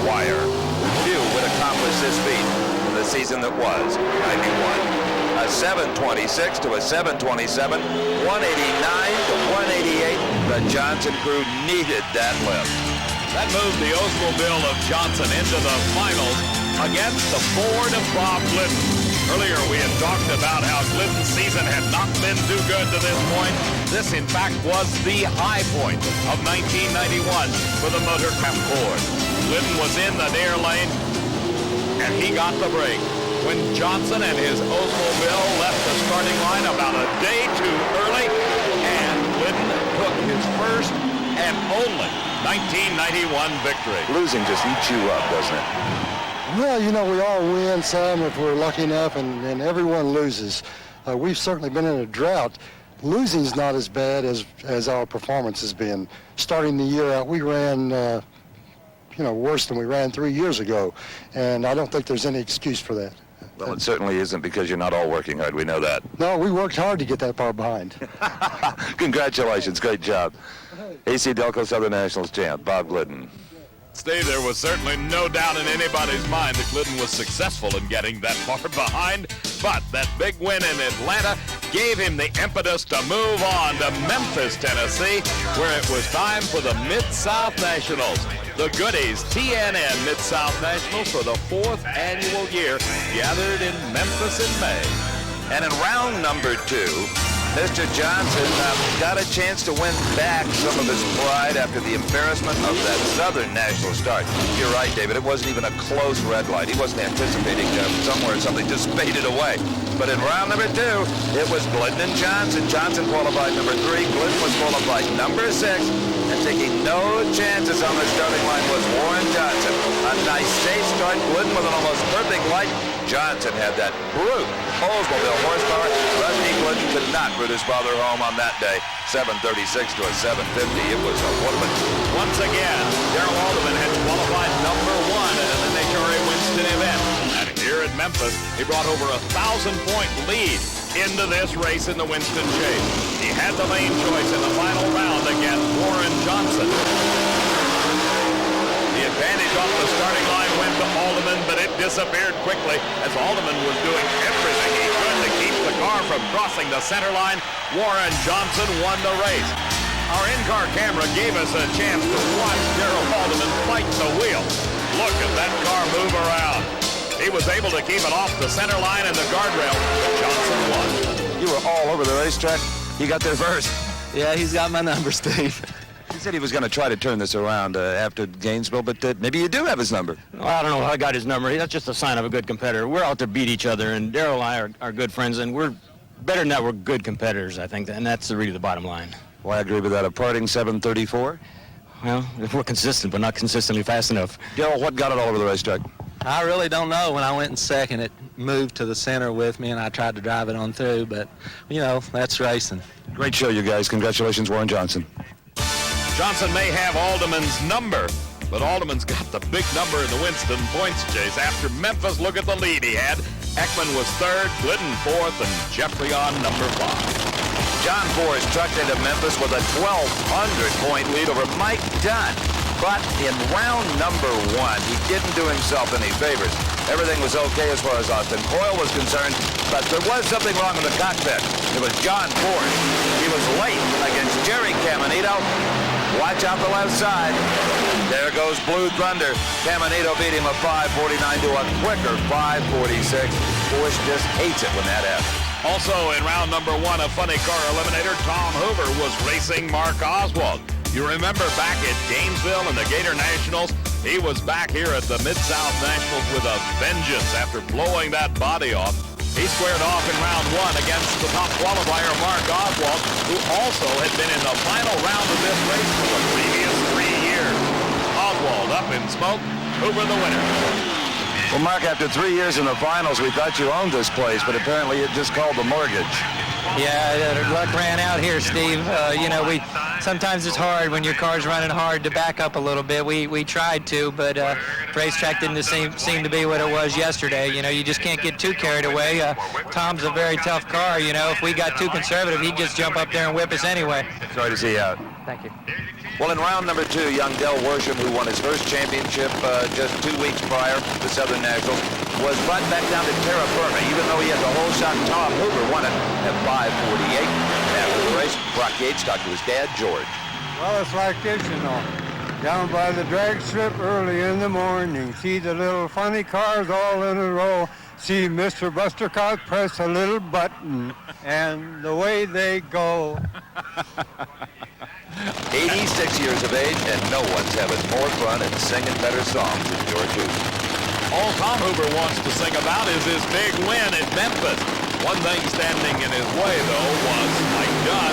wire. Few would accomplish this feat in the season that was 91. A 726 to a 727, 189 to 188. The Johnson crew needed that lift. That moved the Oldsmobile of Johnson into the finals against the Ford of Bob Glidden. Earlier we had talked about how Glidden's season had not been too good to this point. This, in fact, was the high point of 1991 for the Motorcraft Ford. Glidden was in the near lane, and he got the break when Johnson and his Oldsmobile left the starting line about a day too early, and Glidden took his first and only 1991 victory. Losing just eats you up, doesn't it? Well, you know, we all win some if we're lucky enough, and everyone loses. We've certainly been in a drought. Losing's not as bad as our performance has been. Starting the year out, we ran, worse than we ran 3 years ago, and I don't think there's any excuse for that. Well, it certainly isn't because you're not all working hard. We know that. No, we worked hard to get that far behind. Congratulations. Great job. AC Delco Southern Nationals champ, Bob Glidden. Steve, there was certainly no doubt in anybody's mind that Glidden was successful in getting that far behind, but that big win in Atlanta gave him the impetus to move on to Memphis, Tennessee, where it was time for the Mid-South Nationals. The Goodies TNN Mid-South Nationals for the 4th annual year gathered in Memphis in May. And in round number 2, Mr. Johnson got a chance to win back some of his pride after the embarrassment of that Southern National start. You're right, David. It wasn't even a close red light. He wasn't anticipating somewhere something just faded away. But in round number 2, it was Glidden and Johnson. Johnson qualified number 3. Glidden was qualified number 6. And taking no chances on the starting line was Warren Johnson. A nice safe start. Glidden with an almost perfect light. Johnson had that brute Oldsmobile horsepower. Rusty Glidden could not root his father home on that day. 736 to a 750. It was a whooping. Once again, Darrell Alderman had qualified number 1 at an NHRA Winston event. And here at Memphis, he brought over a 1,000-point lead into this race in the Winston Chase. He had the lane choice in the final round against Warren Johnson. The advantage off the starting line went to Alderman, but it disappeared quickly as Alderman was doing everything he could to keep the car from crossing the center line. Warren Johnson won the race. Our in-car camera gave us a chance to watch Darrell Alderman fight the wheel. Look at that car move around. He was able to keep it off the center line and the guardrail. Johnson won. You were all over the racetrack. You got there first. Yeah, he's got my number, Steve. He said he was going to try to turn this around after Gainesville, but maybe you do have his number. Well, I don't know how I got his number. That's just a sign of a good competitor. We're out to beat each other, and Darrell and I are good friends, and we're better than that. We're good competitors, I think, and that's really the bottom line. Well, I agree with that. A parting 734? Well, we're consistent, but not consistently fast enough. Darrell, what got it all over the racetrack? I really don't know. When I went in second, it moved to the center with me, and I tried to drive it on through, but, that's racing. Great show, you guys. Congratulations, Warren Johnson. Johnson may have Alderman's number, but Alderman's got the big number in the Winston points chase. After Memphis, look at the lead he had. Ekman was 3rd, Glidden 4th, and Jeffrey on number 5. John Forrest trucked into Memphis with a 1,200-point lead over Mike Dunn. But in round number 1, he didn't do himself any favors. Everything was okay as far as Austin Coyle was concerned, but there was something wrong in the cockpit. It was John Ford. He was late against Jerry Caminito. Watch out the left side. There goes Blue Thunder. Caminito beat him a 5:49 to a quicker 5:46. Bush just hates it when that happens. Also in round number 1 of Funny Car Eliminator, Tom Hoover was racing Mark Oswald. You remember back at Gainesville in the Gator Nationals, he was back here at the Mid-South Nationals with a vengeance after blowing that body off. He squared off in round 1 against the top qualifier, Mark Oswald, who also had been in the final round of this race for the previous 3 years. Oswald up in smoke, Hoover the winner. Well, Mark, after 3 years in the finals, we thought you owned this place, but apparently it just called the mortgage. Yeah, luck ran out here, Steve. You know, sometimes it's hard when your car's running hard to back up a little bit. We tried to, but racetrack didn't seem to be what it was yesterday. You know, you just can't get too carried away. Tom's a very tough car. You know, if we got too conservative, he'd just jump up there and whip us anyway. Sorry to see you out. Thank you. Well, in round number 2, young Del Worsham, who won his first championship just 2 weeks prior, the Southern Nationals, was brought back down to terra firma, even though he had the whole shot. Tom Hoover won it at 5:48. After the race, Brock Yates talked to his dad, George. Well, it's like this, you know. Down by the drag strip early in the morning, see the little funny cars all in a row. See Mr. Buster Cott press a little button, and the way they go. 86 years of age, and no one's having more fun and singing better songs than George Hoover. All Tom Hoover wants to sing about is his big win at Memphis. One thing standing in his way, though, was Mike Dunn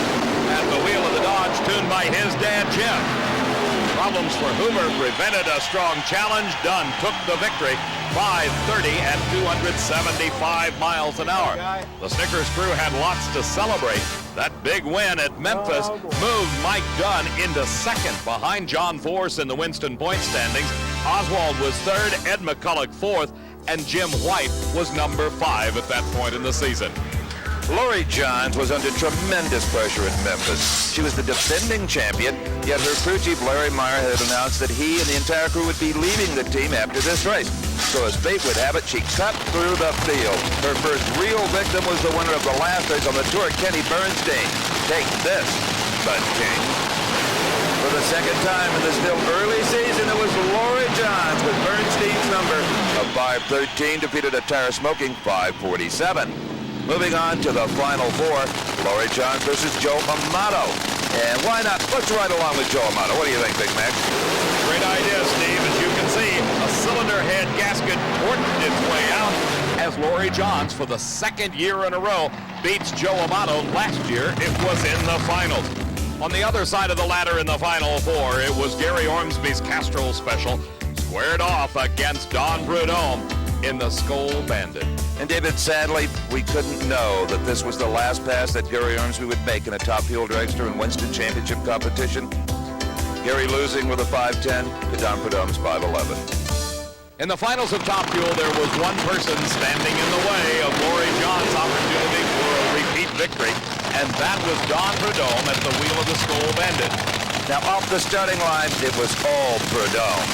at the wheel of the Dodge tuned by his dad, Jim. Problems for Hoover prevented a strong challenge. Dunn took the victory, 5:30 at 275 miles an hour. The Snickers crew had lots to celebrate. That big win at Memphis moved Mike Dunn into second behind John Force in the Winston Point standings. Oswald was third, Ed McCulloch fourth, and Jim White was number 5 at that point in the season. Lori Johns was under tremendous pressure in Memphis. She was the defending champion, yet her crew chief Larry Meyer had announced that he and the entire crew would be leaving the team after this race. So as fate would have it, she cut through the field. Her first real victim was the winner of the last race on the tour, Kenny Bernstein. Take this, Bud King. For the second time in the still early season, it was Lori Johns with Bernstein's number of 5:13 defeated a tire smoking 5:47. Moving on to the final 4, Lori Johns versus Joe Amato. And why not? Let's ride along with Joe Amato. What do you think, Big Mac? Great idea, Steve. As you can see, a cylinder head gasket worked its way out as Lori Johns, for the second year in a row, beats Joe Amato. Last year, it was in the finals. On the other side of the ladder in the final 4, it was Gary Ormsby's Castrol Special, squared off against Don Prudhomme in the Skoal Bandit. And David, sadly, we couldn't know that this was the last pass that Gary Ormsby would make in a Top Fuel dragster and Winston Championship competition. Gary losing with a 5:10 to Don Prudhomme's 5:11. In the finals of Top Fuel, there was one person standing in the way of Lori Johns' opportunity for a repeat victory, and that was Don Prudhomme at the wheel of the Skoal Bandit. Now, off the starting line, it was all Prudhomme.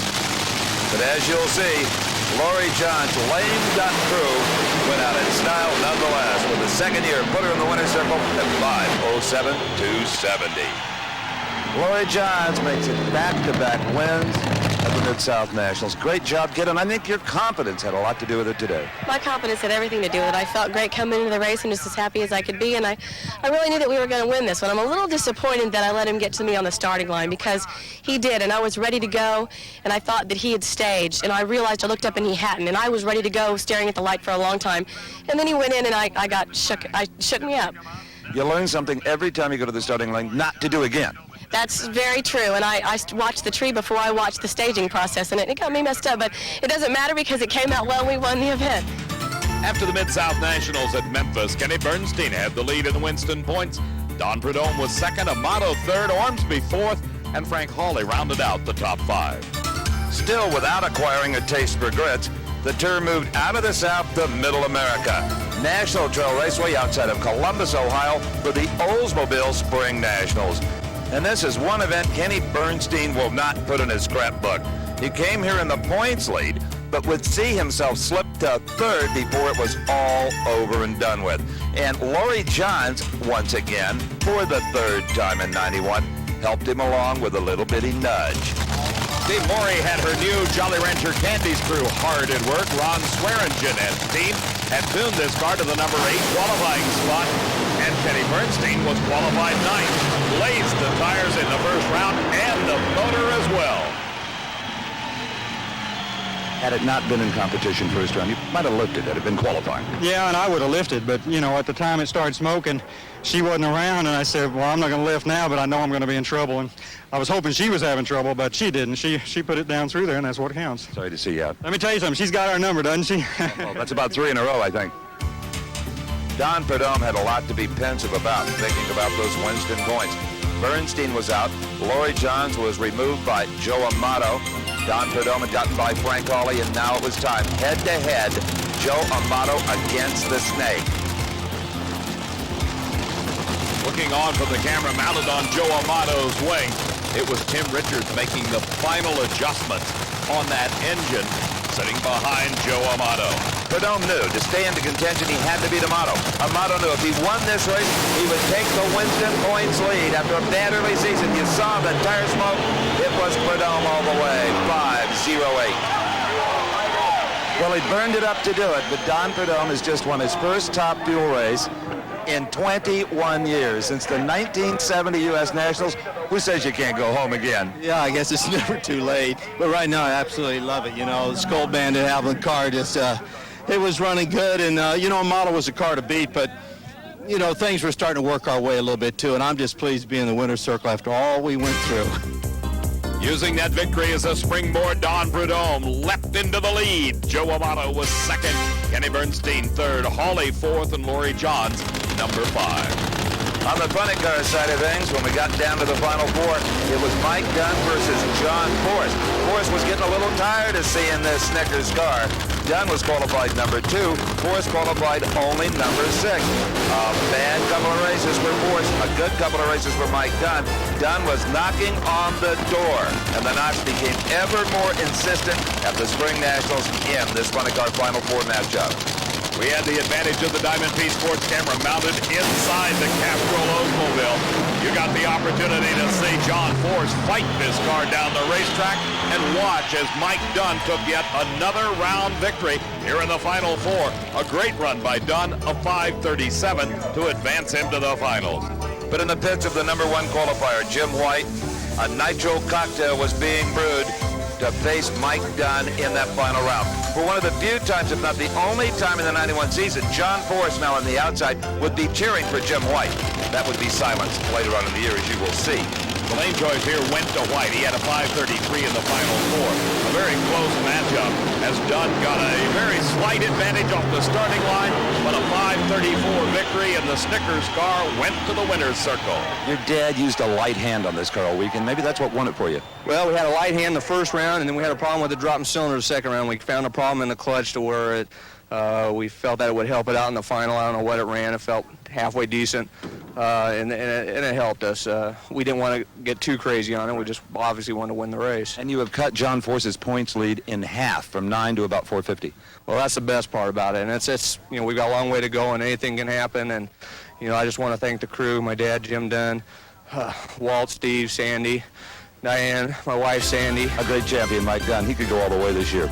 But as you'll see, Lori Johns' lame duck crew went out in style nonetheless, with the second year put her in the winner's circle at 5:07.270. Lori Johns makes it back-to-back wins at the Mid-South Nationals. Great job, kid, and I think your confidence had a lot to do with it today. My confidence had everything to do with it. I felt great coming into the race and just as happy as I could be, and I really knew that we were going to win this one. I'm a little disappointed that I let him get to me on the starting line, because he did, and I was ready to go, and I thought that he had staged, and I realized I looked up and he hadn't, and I was ready to go, staring at the light for a long time, and then he went in and I shook me up. You learn something every time you go to the starting line not to do again. That's very true, and I watched the tree before I watched the staging process, and it got me messed up, but it doesn't matter because it came out well and we won the event. After the Mid-South Nationals at Memphis, Kenny Bernstein had the lead in the Winston points. Don Prudhomme was second, Amato third, Ormsby fourth, and Frank Hawley rounded out the top 5. Still without acquiring a taste for grits, the tour moved out of the South to Middle America. National Trail Raceway outside of Columbus, Ohio, for the Oldsmobile Spring Nationals. And this is one event Kenny Bernstein will not put in his scrapbook. He came here in the points lead, but would see himself slip to third before it was all over and done with. And Laurie Johns, once again, for the third time in 91, helped him along with a little bitty nudge. Steve Morey had her new Jolly Rancher Candies crew hard at work. Ron Swearingen and team had tuned this car to the number 8 qualifying spot, and Kenny Bernstein was qualified 9th. Blazed the tires in the first round and the motor as well. Had it not been in competition first round, you might have lifted had it been qualifying. Yeah, and I would have lifted, but, you know, at the time it started smoking, she wasn't around, and I said, well, I'm not going to lift now, but I know I'm going to be in trouble. And I was hoping she was having trouble, but she didn't. She put it down through there, and that's what counts. Sorry to see you out. Let me tell you something. She's got our number, doesn't she? Well, that's about 3 in a row, I think. Don Prudhomme had a lot to be pensive about, thinking about those Winston points. Bernstein was out. Laurie Johns was removed by Joe Amato. Don Prudhomme had gotten by Frank Hawley, and now it was time. Head-to-head, Joe Amato against the Snake. Looking on from the camera mounted on Joe Amato's wing, it was Tim Richards making the final adjustments on that engine, sitting behind Joe Amato. Prudhomme knew to stay into contention he had to beat Amato. Amato knew if he won this race, he would take the Winston points lead. After a bad early season, you saw the tire smoke. It was Prudhomme all the way, 5:08. Well, he burned it up to do it, but Don Prudhomme has just won his first Top Fuel race in 21 years, since the 1970 U.S. Nationals. Who says you can't go home again? Yeah, I guess it's never too late. But right now, I absolutely love it. You know, the Skull Bandit Havoc car just, it was running good. And, you know, Amato was a car to beat, but, you know, things were starting to work our way a little bit, too. And I'm just pleased to be in the winner's circle after all we went through. Using that victory as a springboard, Don Prudhomme leapt into the lead. Joe Amato was second, Kenny Bernstein third, Hawley fourth, and Laurie Johns number 5. On the funny car side of things, when we got down to the final 4, it was Mike Dunn versus John Forrest. Forrest was getting a little tired of seeing this Snickers car. Dunn was qualified number 2. Forrest qualified only number 6. A bad couple of races for Forrest, a good couple of races for Mike Dunn. Dunn was knocking on the door, and the knocks became ever more insistent at the Spring Nationals in this funny car Final 4 matchup. We had the advantage of the Diamond P Sports camera mounted inside the Castrol Oldsmobile. You got the opportunity to see John Forrest fight this car down the racetrack and watch as Mike Dunn took yet another round victory here in the Final 4. A great run by Dunn of 5:37 to advance him to the finals. But in the pits of the number 1 qualifier, Jim White, a nitro cocktail was being brewed to face Mike Dunn in that final round. For one of the few times, if not the only time in the 91 season, John Forrest, now on the outside, would be cheering for Jim White. That would be silenced later on in the year, as you will see. The lane choice here went to White. He had a 5:33 in the final 4. A very close matchup as Dunn got a very slight advantage off the starting line, but a 5:34 victory, and the Snickers car went to the winner's circle. Your dad used a light hand on this car all weekend. Maybe that's what won it for you. Well, we had a light hand the first round, and then we had a problem with the dropping cylinder the second round. We found a problem in the clutch to where we felt that it would help it out in the final. I don't know what it ran. It felt halfway decent, and it helped us. We didn't want to get too crazy on it. We just obviously wanted to win the race. And you have cut John Forrest's points lead in half, from 9 to about 450. Well, that's the best part about it, and it's you know, we've got a long way to go, and anything can happen. And you know, I just want to thank the crew, my dad, Jim Dunn, Walt, Steve, Sandy, Diane, my wife, Sandy. A great champion, Mike Dunn. He could go all the way this year.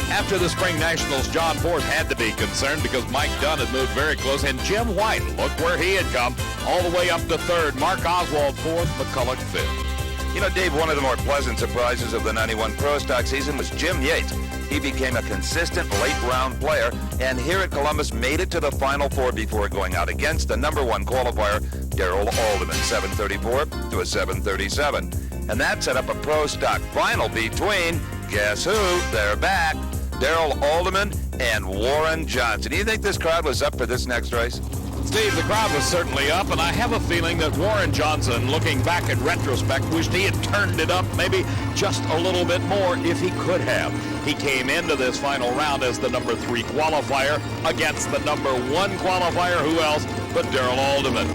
After the Spring Nationals, John Forrest had to be concerned because Mike Dunn had moved very close, and Jim White, look where he had come, all the way up to third. Mark Oswald fourth, McCulloch fifth. You know, Dave, one of the more pleasant surprises of the 91 Pro Stock season was Jim Yates. He became a consistent late-round player, and here at Columbus made it to the Final 4 before going out against the number 1 qualifier, Darrell Alderman, 734 to a 737. And that set up a Pro Stock final between, guess who? They're back. Darrell Alderman and Warren Johnson. Do you think this crowd was up for this next race? Steve, the crowd was certainly up, and I have a feeling that Warren Johnson, looking back in retrospect, wished he had turned it up maybe just a little bit more if he could have. He came into this final round as the number 3 qualifier against the number 1 qualifier. Who else but Darrell Alderman?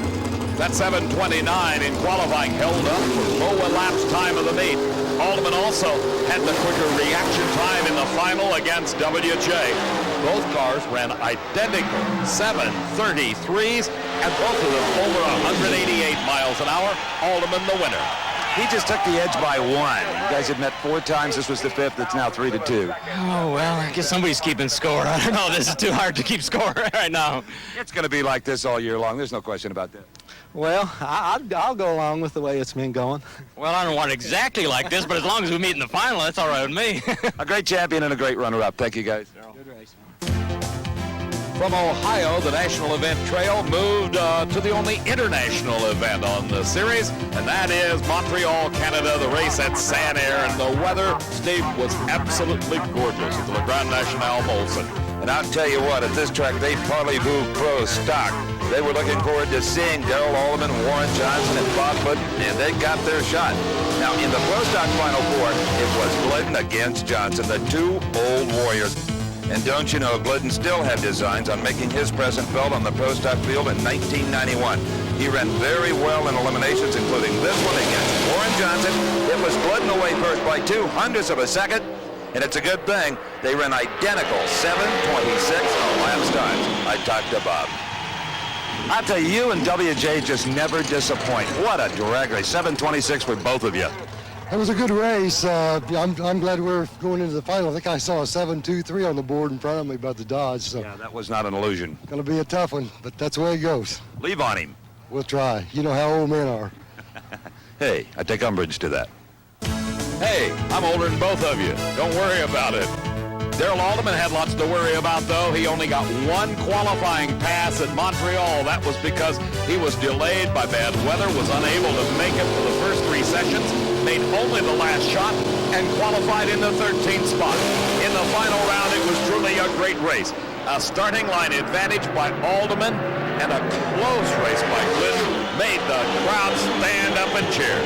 That 7:29 in qualifying held up for low elapsed time of the meet. Haldeman also had the quicker reaction time in the final against WJ. Both cars ran identical 7:33s, and both of them over 188 miles an hour. Haldeman the winner. He just took the edge by 1. You guys had met 4 times. This was the 5th. It's now 3-2. Oh, well, I guess somebody's keeping score. I don't know. This is too hard to keep score right now. It's going to be like this all year long. There's no question about that. Well, I'll go along with the way it's been going. Well, I don't want it exactly like this, but as long as we meet in the final, that's all right with me. A great champion and a great runner-up. Thank you, guys. Good race. From Ohio, the national event trail moved to the only international event on the series, and that is Montreal, Canada, the race at San Air, and the weather, Steve, was absolutely gorgeous at the Le Grand National Molson. And I'll tell you what, at this track, they parlez-vous pro stock. They were looking forward to seeing Darrell Alderman, Warren Johnson, and Bob Glidden, and they got their shot. Now, in the pro stock Final Four, it was Glidden against Johnson, the 2 old warriors. And don't you know, Glidden still had designs on making his presence felt on the pro stock field in 1991. He ran very well in eliminations, including this one against Warren Johnson. It was Glidden away first by 0.02 of a second. And it's a good thing they ran identical 7:26 elapsed times. I talked to Bob. I'll tell you and WJ just never disappoint. What a drag race. 7:26 for both of you. It was a good race. I'm glad we're going into the final. I think I saw a 7.23 on the board in front of me about the Dodge. So Yeah, that was not an illusion. Going to be a tough one, but that's the way it goes. Leave on him. We'll try. You know how old men are. Hey, I take umbrage to that. Hey, I'm older than both of you. Don't worry about it. Darrell Alderman had lots to worry about, though. He only got 1 qualifying pass at Montreal. That was because he was delayed by bad weather, was unable to make it for the first 3 sessions, made only the last shot, and qualified in the 13th spot. In the final round, it was truly a great race. A starting line advantage by Alderman and a close race by Glidden made the crowd stand up and cheer.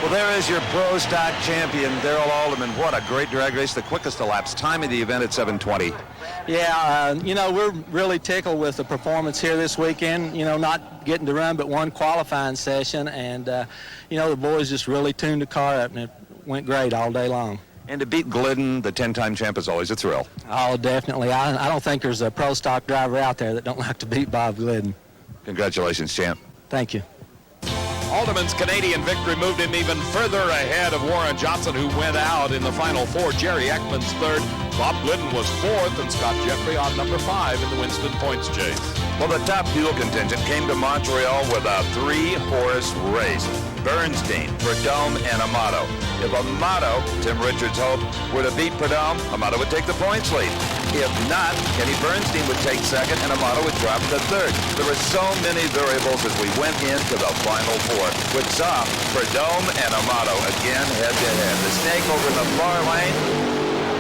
Well, there is your pro stock champion, Darrell Alderman. What a great drag race. The quickest elapsed time of the event at 7:20. Yeah, you know, we're really tickled with the performance here this weekend. You know, not getting to run but 1 qualifying session. And, you know, the boys just really tuned the car up, and it went great all day long. And to beat Glidden, the 10-time champ, is always a thrill. Oh, definitely. I don't think there's a pro stock driver out there that don't like to beat Bob Glidden. Congratulations, champ. Thank you. Alderman's Canadian victory moved him even further ahead of Warren Johnson, who went out in the Final Four. Jerry Ekman's 3rd. Bob Glidden was 4th, and Scott Jeffrey on number 5 in the Winston points chase. Well, the top fuel contingent came to Montreal with a 3-horse race. Bernstein, Prudhomme, and Amato. If Amato, Tim Richards hoped, were to beat Prudhomme, Amato would take the points lead. If not, Kenny Bernstein would take 2nd, and Amato would drop to 3rd. There were so many variables as we went into the Final Four, which saw Prudhomme and Amato again head-to-head. The snake over in the far lane.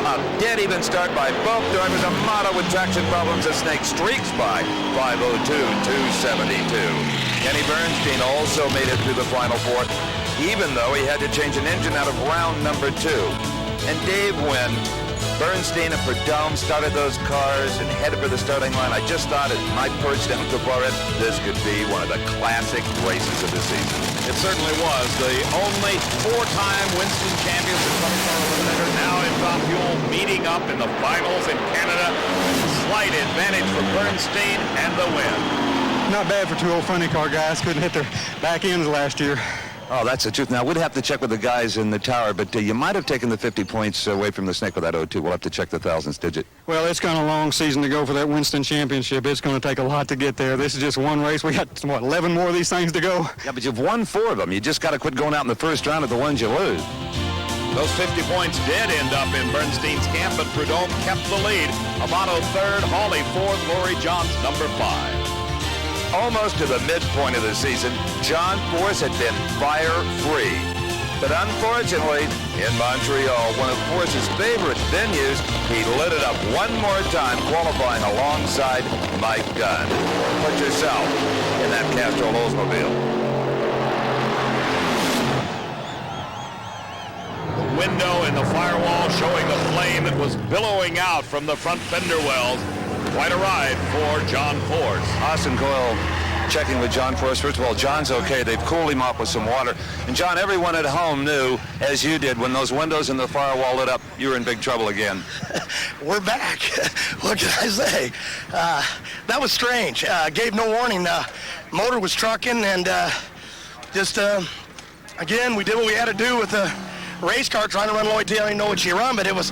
A dead even start by both drivers. Amato with traction problems. The snake streaks by 5:02.272. Kenny Bernstein also made it through the Final Four, even though he had to change an engine out of round number 2. And Dave, when Bernstein and Prudhomme started those cars and headed for the starting line, I just thought at my perch down at the far end, this could be one of the classic races of the season. It certainly was. The only 4-time Winston champions in Sunny Eliminator now in top fuel, meeting up in the finals in Canada. Slight advantage for Bernstein and the win. Not bad for 2 old funny car guys. Couldn't hit their back ends last year. Oh, that's the truth. Now, we'd have to check with the guys in the tower, but you might have taken the 50 points away from the snake with that 0-2. We'll have to check the thousands digit. Well, it's kind of a long season to go for that Winston Championship. It's going to take a lot to get there. This is just 1 race. We got, 11 more of these things to go? Yeah, but you've won 4 of them. You just got to quit going out in the first round of the ones you lose. Those 50 points did end up in Bernstein's camp, but Prudhomme kept the lead. Amato 3rd, Hawley 4th, Laurie Johns number 5. Almost to the midpoint of the season, John Force had been fire-free. But unfortunately, in Montreal, one of Force's favorite venues, he lit it up one more time, qualifying alongside Mike Gunn. Put yourself in that Castrol Oldsmobile. The window in the firewall showing the flame that was billowing out from the front fender wells. Quite a ride for John Force. Austin Coyle checking with John Forrest. First of all, John's okay. They've cooled him off with some water. And John, everyone at home knew, as you did, when those windows in the firewall lit up, you were in big trouble again. We're back. What can I say? That was strange. Gave no warning. Motor was trucking, and again, we did what we had to do with the race car trying to run Lloyd Taylor. I didn't know what she run, but it was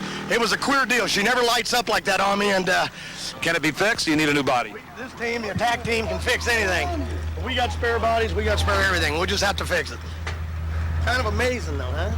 a queer deal. She never lights up like that on me, and can it be fixed? You need a new body. This team, the attack team, can fix anything. We got spare bodies. We got spare everything. We'll just have to fix it. Kind of amazing, though, huh?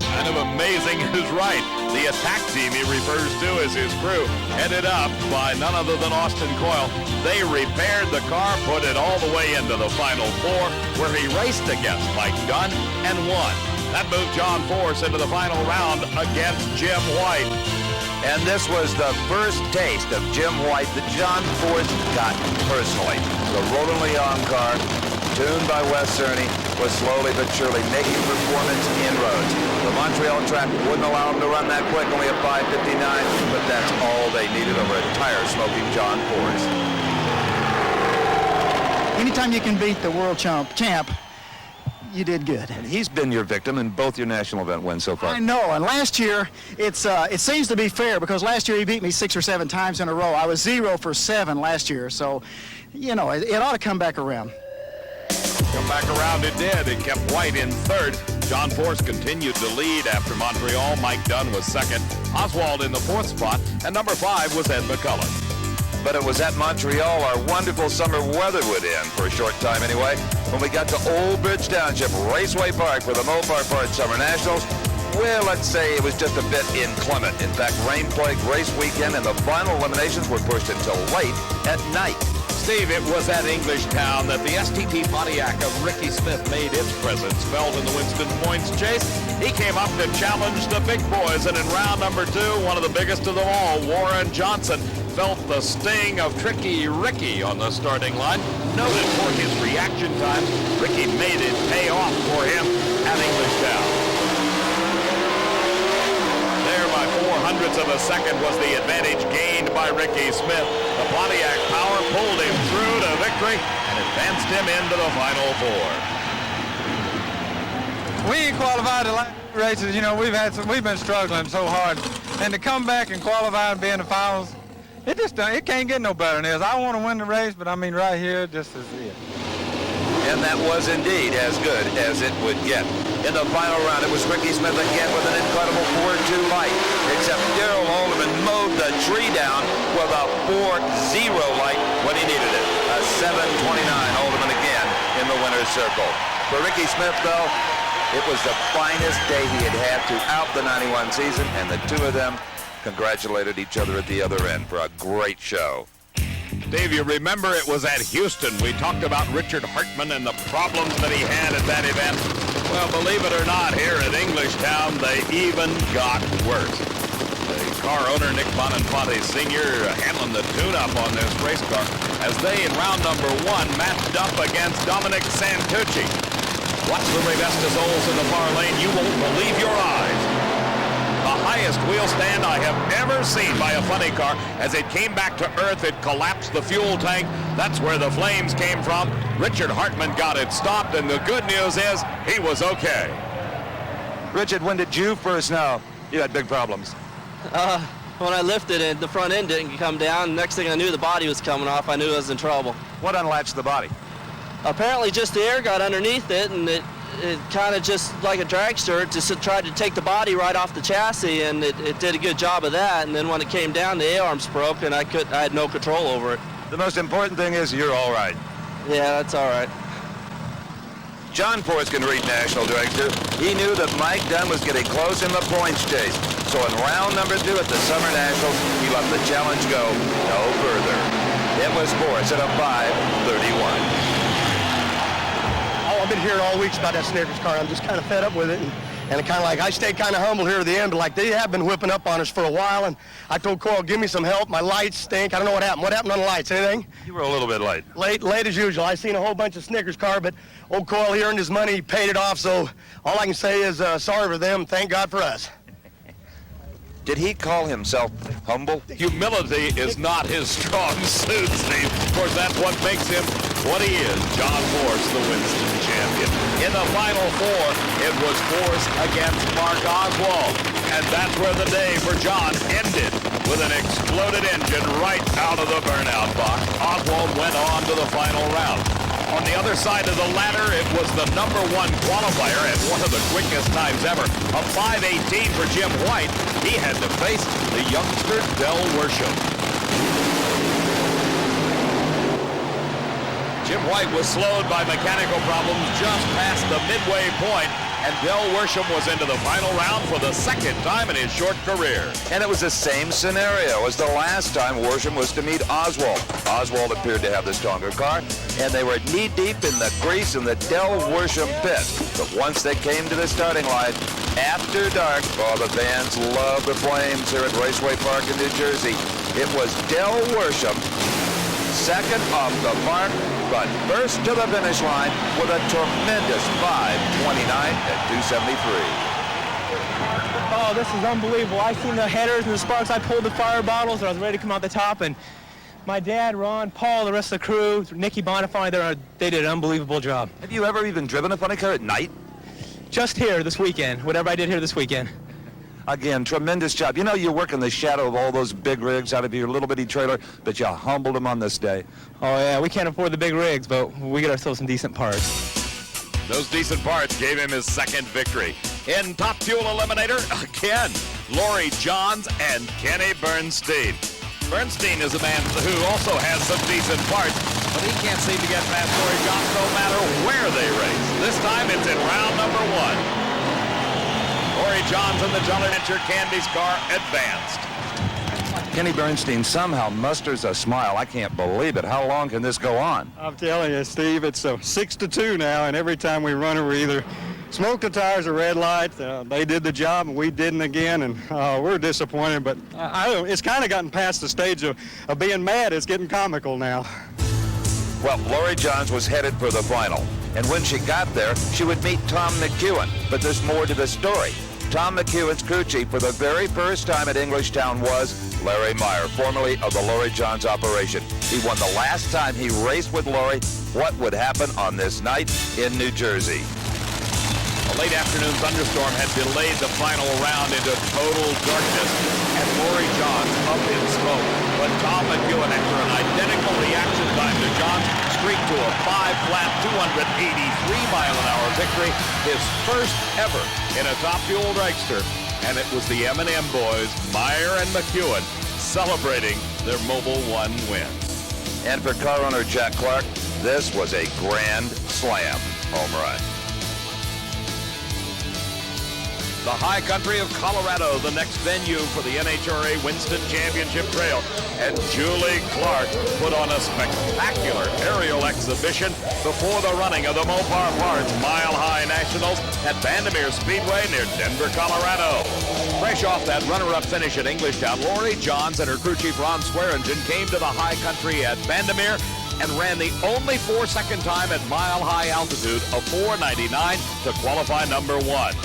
Kind of amazing is right. The attack team he refers to as his crew, headed up by none other than Austin Coyle. They repaired the car, put it all the way into the Final Four, where he raced against Mike Dunn and won. That moved John Force into the final round against Jim White. And this was the first taste of Jim White that John Force got personally. The Roland Leon car, tuned by Wes Cerny, was slowly but surely making performance inroads. The Montreal track wouldn't allow him to run that quick, only a 5:59, but that's all they needed over a tire-smoking John Force. Anytime you can beat the world champ, you did good. And he's been your victim in both your national event wins so far. I know, and last year, it seems to be fair, because last year he beat me 6 or 7 times in a row. I was 0 for 7 last year, so, you know, it ought to come back around. Come back around it did. It kept White in third. John Force continued to lead after Montreal. Mike Dunn was second. Oswald in the 4th spot, and number 5 was Ed McCullough. But it was at Montreal our wonderful summer weather would end, for a short time anyway, when we got to Old Bridge Township Raceway Park for the Mopar Park Summer Nationals. Well, let's say it was just a bit inclement. In fact, rain-plagued race weekend and the final eliminations were pushed until late at night. Steve, it was at Englishtown that the STT Pontiac of Ricky Smith made its presence felt in the Winston Points chase. He came up to challenge the big boys, and in round number 2, one of the biggest of them all, Warren Johnson, felt the sting of Tricky Ricky on the starting line. Noted for his reaction time, Ricky made it pay off for him at Englishtown. There by 0.04 of a second was the advantage gained by Ricky Smith. The Pontiac power pulled him through to victory and advanced him into the Final Four. We ain't qualified to races. You know, we've been struggling so hard, and to come back and qualify and be in the finals, it can't get no better than this. I want to win the race, but I mean, right here, this is it. And that was indeed as good as it would get. In the final round, it was Ricky Smith again with an incredible 4-2 light, except Darrell Holdeman mowed the tree down with a 4-0 light when he needed it. A 7:29 Holdeman again in the winner's circle. For Ricky Smith, though, it was the finest day he had had throughout the 91 season, and the two of them congratulated each other at the other end for a great show. Dave, you remember it was at Houston. We talked about Richard Hartman and the problems that he had at that event. Well, believe it or not, here at Englishtown, they even got worse. The car owner, Nick Bonanfante Sr., handling the tune-up on this race car as they, in round number 1, matched up against Dominic Santucci. Watch the Revestas Olds in the far lane. You won't believe your eyes. The highest wheel stand I have ever seen by a funny car. As it came back to earth, it collapsed the fuel tank. That's where the flames came from. Richard Hartman got it stopped, and the good news is he was okay. Richard, when did you first know you had big problems? When I lifted it, the front end didn't come down. Next thing I knew, the body was coming off. I knew I was in trouble. What unlatched the body? Apparently just the air got underneath it, and it kind of just like a dragster, just tried to take the body right off the chassis, and it did a good job of that. And then when it came down, the A-arms broke, and I had no control over it. The most important thing is you're all right. Yeah, that's all right. John Force can read National Dragster. He knew that Mike Dunn was getting close in the points chase. So in round number 2 at the Summer Nationals, he let the challenge go no further. It was Force at a 5:31. I've been hearing all weeks about that Snickers car. I'm just kind of fed up with it, and kind of like I stayed kind of humble here at the end, but like they have been whipping up on us for a while, and I told Coyle, give me some help. My lights stink. I don't know what happened. What happened on the lights? Anything? You were a little bit late. Late as usual. I seen a whole bunch of Snickers car, but old Coyle, he earned his money. He paid it off, so all I can say is sorry for them. Thank God for us. Did he call himself humble? Humility is not his strong suit, Steve. Of course, that's what makes him what he is. John Morse, the Winston champion. In the Final Four, it was Morse against Mark Oswald. And that's where the day for John ended, with an exploded engine right out of the burnout box. Oswald went on to the final round. On the other side of the ladder, it was the #1 qualifier at one of the quickest times ever, a 5:18 for Jim White. He had to face the youngster Del Worsham. Jim White was slowed by mechanical problems just past the midway point, and Del Worsham was into the final round for the second time in his short career. And it was the same scenario as the last time Worsham was to meet Oswald. Oswald appeared to have the stronger car, and they were knee-deep in the grease in the Del Worsham pit. But once they came to the starting line, after dark, the fans love the flames here at Raceway Park in New Jersey. It was Del Worsham, second off the mark, but first to the finish line with a tremendous 5:29 at 273. Oh, this is unbelievable. I seen the headers and the sparks. I pulled the fire bottles and I was ready to come out the top. And my dad, Ron, Paul, the rest of the crew, Nicky Bonifay, they did an unbelievable job. Have you ever even driven a funny car at night? Just here this weekend, whatever I did here this weekend. Again, tremendous job. You know, you work in the shadow of all those big rigs out of your little bitty trailer, but you humbled them on this day. Oh, yeah, we can't afford the big rigs, but we get ourselves some decent parts. Those decent parts gave him his second victory. In Top Fuel Eliminator, again, Laurie Johns and Kenny Bernstein. Bernstein is a man who also has some decent parts, but he can't seem to get past Laurie Johns no matter where they race. This time it's in round number 1. Laurie Johns and the Jolly Rancher Candy's car advanced. Kenny Bernstein somehow musters a smile. I can't believe it. How long can this go on? I'm telling you, Steve, it's 6-2 now, and every time we run it, we either smoke the tires or red light. They did the job, and we didn't again, and we're disappointed. But it's kind of gotten past the stage of being mad. It's getting comical now. Well, Laurie Johns was headed for the final, and when she got there, she would meet Tom McEwen. But there's more to the story. Tom McEwen's crew chief for the very first time at Englishtown was Larry Meyer, formerly of the Laurie Johns operation. He won the last time he raced with Laurie. What would happen on this night in New Jersey? A late afternoon thunderstorm had delayed the final round into total darkness, and Laurie Johns up in smoke. But Tom McEwen, after an identical reaction time to Johns, streaked to a 5-flat, 283-mile-an-hour victory, his first ever in a Top Fuel dragster. And it was the M&M boys, Meyer and McEwen, celebrating their Mobil 1 win. And for car owner Jack Clark, this was a grand slam home run. The high country of Colorado, the next venue for the NHRA Winston Championship Trail. And Julie Clark put on a spectacular aerial exhibition before the running of the Mopar Parts Mile High Nationals at Vandermeer Speedway near Denver, Colorado. Fresh off that runner-up finish at Englishtown, Laurie Johns and her crew chief Ron Swearingen came to the high country at Vandermeer and ran the only 4-second time at mile-high altitude of 4:99 to qualify number 1.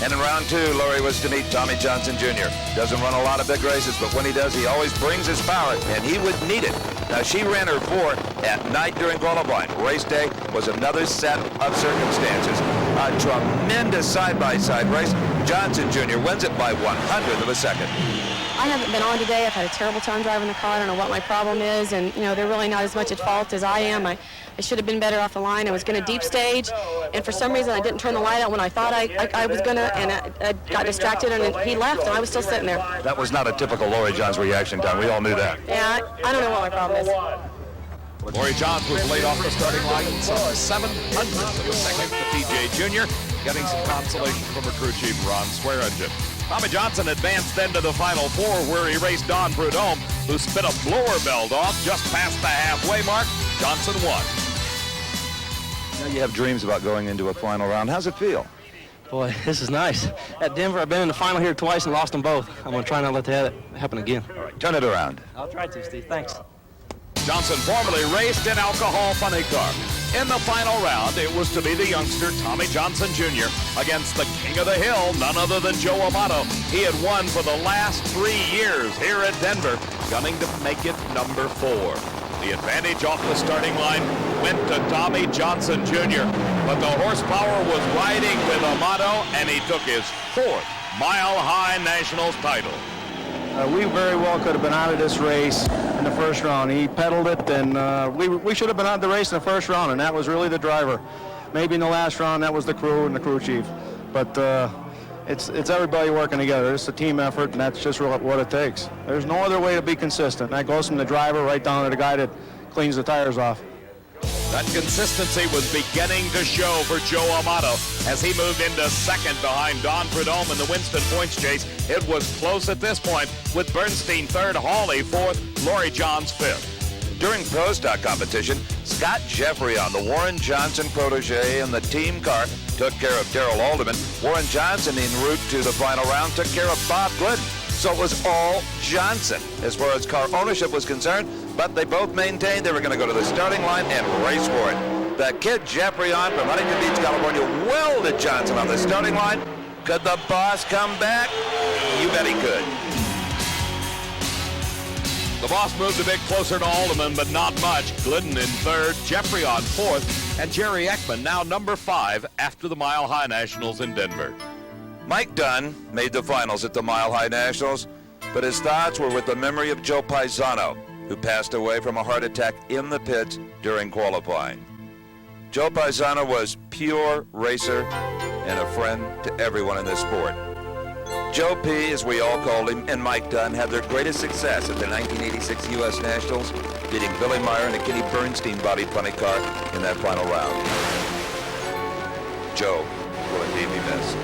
And in round 2, Laurie was to meet Tommy Johnson Jr. Doesn't run a lot of big races, but when he does, he always brings his power, and he would need it. Now, she ran her 4 at night during qualifying. Race day was another set of circumstances. A tremendous side-by-side race. Johnson Jr. wins it by 100th of a second. I haven't been on today. I've had a terrible time driving the car. I don't know what my problem is, and they're really not as much at fault as I am. I should have been better off the line. I was going to deep stage, and for some reason I didn't turn the light out when I thought I was going to, and I got distracted, and he left, and I was still sitting there. That was not a typical Laurie Johns reaction time. We all knew that. Yeah, I don't know what my problem is. Laurie Johns was laid off the starting line some 700th of a second to TJ Jr., getting some consolation from her crew chief Ron Swearingen. Tommy Johnson advanced then to the Final Four, where he raced Don Prudhomme, who spit a blower belt off just past the halfway mark. Johnson won. Now you have dreams about going into a final round. How's it feel? Boy, this is nice. At Denver, I've been in the final here twice and lost them both. I'm going to try not to let that happen again. All right, turn it around. I'll try to, Steve. Thanks. Johnson formerly raced an alcohol funny car. In the final round, it was to be the youngster Tommy Johnson Jr. against the king of the hill, none other than Joe Amato. He had won for the last 3 years here at Denver, gunning to make it number 4. The advantage off the starting line went to Tommy Johnson Jr., but the horsepower was riding with Amato, and he took his 4th Mile High Nationals title. We very well could have been out of this race in the first round. He pedaled it, and we should have been out of the race in the first round, and that was really the driver. Maybe in the last round, that was the crew and the crew chief. But it's everybody working together. It's a team effort, and that's just what it takes. There's no other way to be consistent. That goes from the driver right down to the guy that cleans the tires off. That consistency was beginning to show for Joe Amato as he moved into second behind Don Prudhomme in the Winston points chase. It was close at this point with Bernstein third, Hawley fourth, Laurie Johns fifth. During Pro Stock competition, Scott Jeffrey on the Warren Johnson protege in the team car took care of Darrell Alderman. Warren Johnson en route to the final round took care of Bob Glidden. So it was all Johnson as far as car ownership was concerned, but they both maintained they were going to go to the starting line and race for it. The kid Jeffrey on from Huntington Beach, California, welded Johnson on the starting line. Could the boss come back? You bet he could. The boss moved a bit closer to Alderman, but not much. Glidden in third, Jeffrey on fourth, and Jerry Ekman now number 5 after the Mile High Nationals in Denver. Mike Dunn made the finals at the Mile High Nationals, but his thoughts were with the memory of Joe Paisano, who passed away from a heart attack in the pits during qualifying. Joe Paisano was pure racer and a friend to everyone in this sport. Joe P., as we all called him, and Mike Dunn had their greatest success at the 1986 U.S. Nationals, beating Billy Meyer and a Kenny Bernstein-bodied funny car in that final round. Joe will indeed be missed.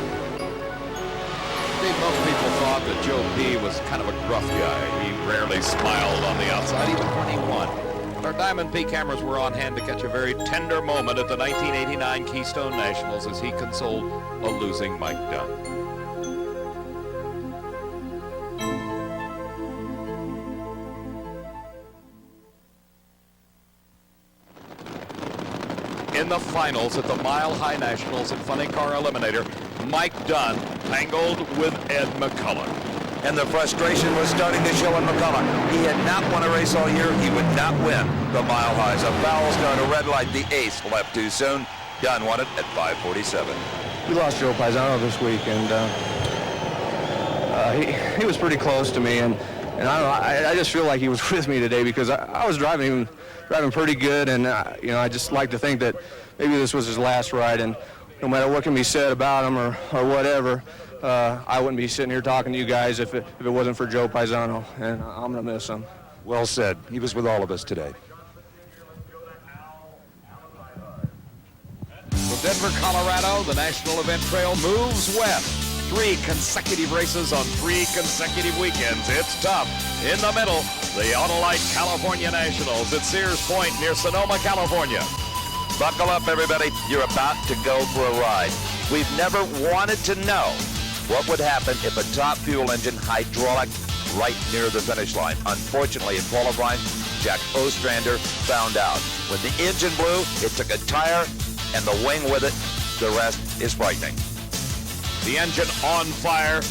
I think most people thought that Joe P. was kind of a gruff guy. He rarely smiled on the outside, even when he won. Our Diamond P cameras were on hand to catch a very tender moment at the 1989 Keystone Nationals as he consoled a losing Mike Dunn. In the finals at the Mile High Nationals and Funny Car Eliminator, Mike Dunn tangled with Ed McCullough. And the frustration was starting to show in McCullough. He had not won a race all year. He would not win the Mile Highs. A foul start, a red light. The ace left too soon. Dunn won it at 5:47. We lost Joe Paisano this week, and he was pretty close to me, and I don't know, I just feel like he was with me today because I was driving pretty good, and I just like to think that maybe this was his last ride, and no matter what can be said about him or whatever, I wouldn't be sitting here talking to you guys if it wasn't for Joe Paisano, and I'm going to miss him. Well said. He was with all of us today. From Denver, Colorado, the national event trail moves west. 3 consecutive races on 3 consecutive weekends. It's tough. In the middle, the Autolite California Nationals at Sears Point near Sonoma, California. Buckle up, everybody. You're about to go for a ride. We've never wanted to know what would happen if a top fuel engine hydraulic right near the finish line. Unfortunately, in qualifying, Jack Ostrander found out. When the engine blew, it took a tire and the wing with it. The rest is frightening. The engine on fire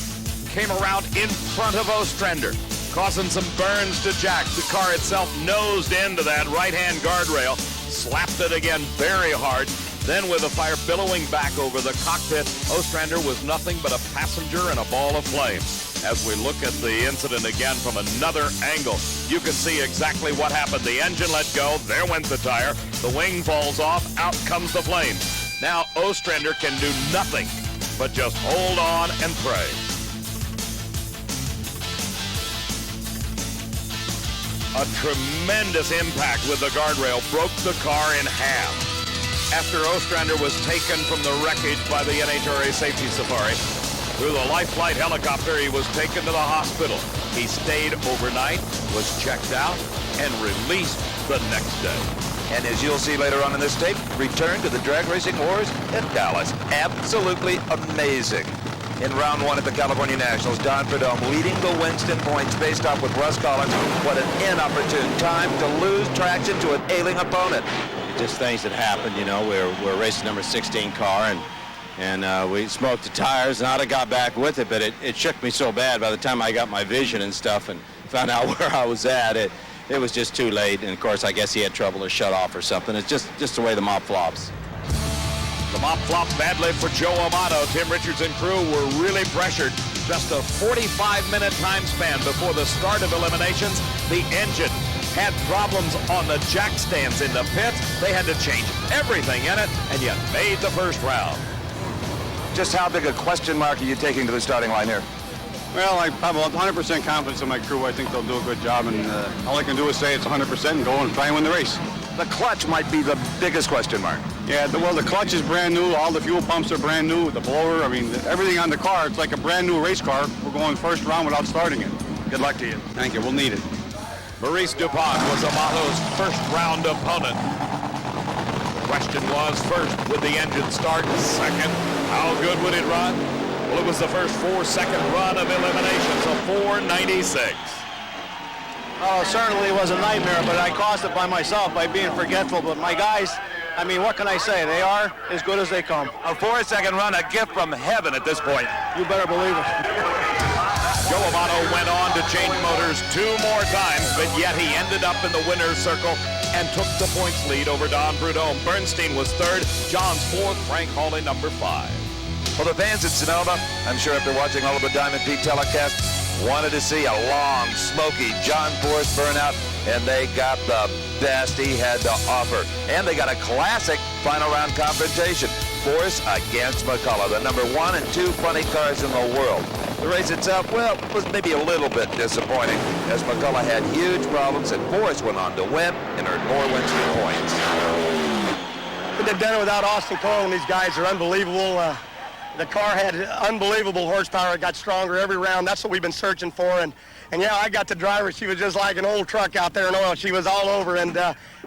came around in front of Ostrander, causing some burns to Jack. The car itself nosed into that right-hand guardrail, slapped it again very hard. Then with the fire billowing back over the cockpit, Ostrander was nothing but a passenger in a ball of flame. As we look at the incident again from another angle, you can see exactly what happened. The engine let go, there went the tire, the wing falls off, out comes the flame. Now Ostrander can do nothing but just hold on and pray. A tremendous impact with the guardrail broke the car in half. After Ostrander was taken from the wreckage by the NHRA safety safari, through the life flight helicopter, he was taken to the hospital. He stayed overnight, was checked out, and released the next day. And as you'll see later on in this tape, return to the drag racing wars in Dallas. Absolutely amazing. In round 1 at the California Nationals, Don Prudhomme leading the Winston points faced off with Russ Collins. What an inopportune time to lose traction to an ailing opponent. just things that happened. You know, we're racing number 16 car, and we smoked the tires, and I'd have got back with it, but it shook me so bad by the time I got my vision and stuff and found out where I was at. It was just too late, and of course I guess he had trouble to shut off or something. It's just the way the mop flops. The mop flopped badly for Joe Amato. Tim Richards and crew were really pressured. Just a 45-minute time span before the start of eliminations. The engine had problems on the jack stands in the pit. They had to change everything in it, and yet made the first round. Just how big a question mark are you taking to the starting line here? Well, I have 100% confidence in my crew. I think they'll do a good job, and all I can do is say it's 100% and go and try and win the race. The clutch might be the biggest question mark. Yeah, well, the clutch is brand new. All the fuel pumps are brand new. The blower, I mean, everything on the car, it's like a brand new race car. We're going first round without starting it. Good luck to you. Thank you. We'll need it. Maurice DuPont was Amato's first round opponent. The question was, first, would the engine start? Second, how good would it run? Well, it was the first 4-second run of eliminations, a 4.96. Oh, certainly it was a nightmare, but I caused it by myself by being forgetful. But my guys, I mean, what can I say? They are as good as they come. A 4-second run, a gift from heaven at this point. You better believe it. Joe Amato went on to change motors 2 more times, but yet he ended up in the winner's circle and took the points lead over Don Prudhomme. Bernstein was third, John's fourth, Frank Hawley number 5. Well, the fans at Sonoma, I'm sure after watching all of the Diamond Pete telecasts, wanted to see a long, smoky John Force burnout, and they got the best he had to offer. And they got a classic final round confrontation. Force against McCullough, the number 1 and 2 funny cars in the world. The race itself, well, was maybe a little bit disappointing, as McCullough had huge problems, and Force went on to win and earned more wins than points. Couldn't have done it without Austin Coyle, and these guys are unbelievable. The car had unbelievable horsepower. It got stronger every round. That's what we've been searching for. And yeah, I got the driver. She was just like an old truck out there in oil. She was all over. And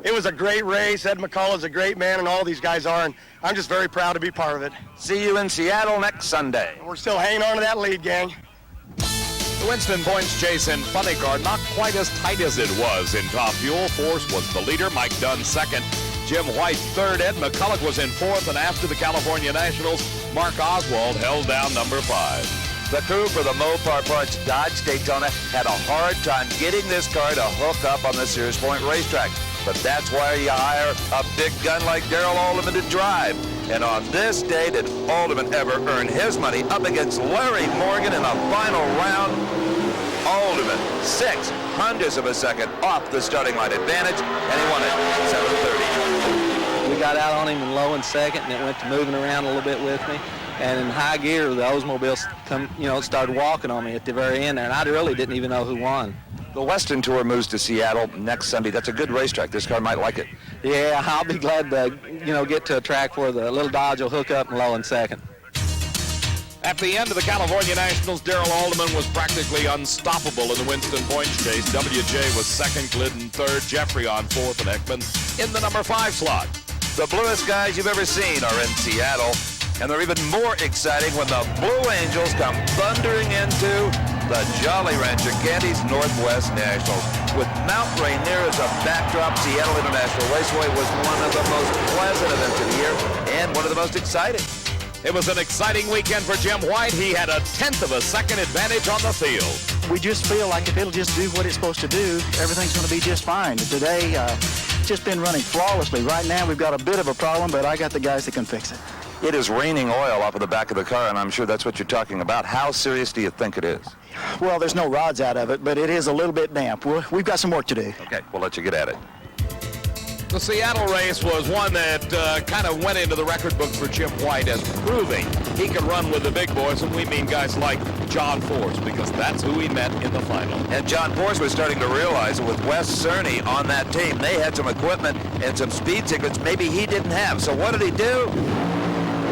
it was a great race. Ed McCullough's a great man, and all these guys are. And I'm just very proud to be part of it. See you in Seattle next Sunday. We're still hanging on to that lead, gang. The Winston points chase in funny car, not quite as tight as it was in Top Fuel. Force was the leader. Mike Dunn second. Jim White third. Ed McCullough was in fourth. And after the California Nationals, Mark Oswald held down number 5. The crew for the Mopar Parts Dodge Daytona had a hard time getting this car to hook up on the Sears Point racetrack. But that's why you hire a big gun like Darrell Alderman to drive. And on this day did Alderman ever earn his money up against Larry Morgan in a final round. Alderman, 0.06 of a second off the starting line advantage, and he won it 7:30. We got out on him in low and second, and it went to moving around a little bit with me. And in high gear, the Oldsmobiles started walking on me at the very end there, and I really didn't even know who won. The Western Tour moves to Seattle next Sunday. That's a good racetrack. This car might like it. Yeah, I'll be glad to, get to a track where the little Dodge will hook up in low and second. At the end of the California Nationals, Darrell Alderman was practically unstoppable in the Winston points chase. WJ was second, Glidden third, Jeffrey on fourth, and Ekman in the number 5 slot. The bluest guys you've ever seen are in Seattle, and they're even more exciting when the Blue Angels come thundering into the Jolly Rancher Candies Northwest Nationals. With Mount Rainier as a backdrop, Seattle International Raceway was one of the most pleasant events of the year and one of the most exciting. It was an exciting weekend for Jim White. He had a 1/10 of a second advantage on the field. We just feel like if it'll just do what it's supposed to do, everything's going to be just fine. Today, it's just been running flawlessly. Right now, we've got a bit of a problem, but I got the guys that can fix it. It is raining oil off of the back of the car, and I'm sure that's what you're talking about. How serious do you think it is? Well, there's no rods out of it, but it is a little bit damp. We've got some work to do. Okay, we'll let you get at it. The Seattle race was one that kind of went into the record books for Jim White as proving he can run with the big boys, and we mean guys like John Force, because that's who he met in the final. And John Force was starting to realize that with Wes Cerny on that team, they had some equipment and some speed secrets maybe he didn't have. So what did he do?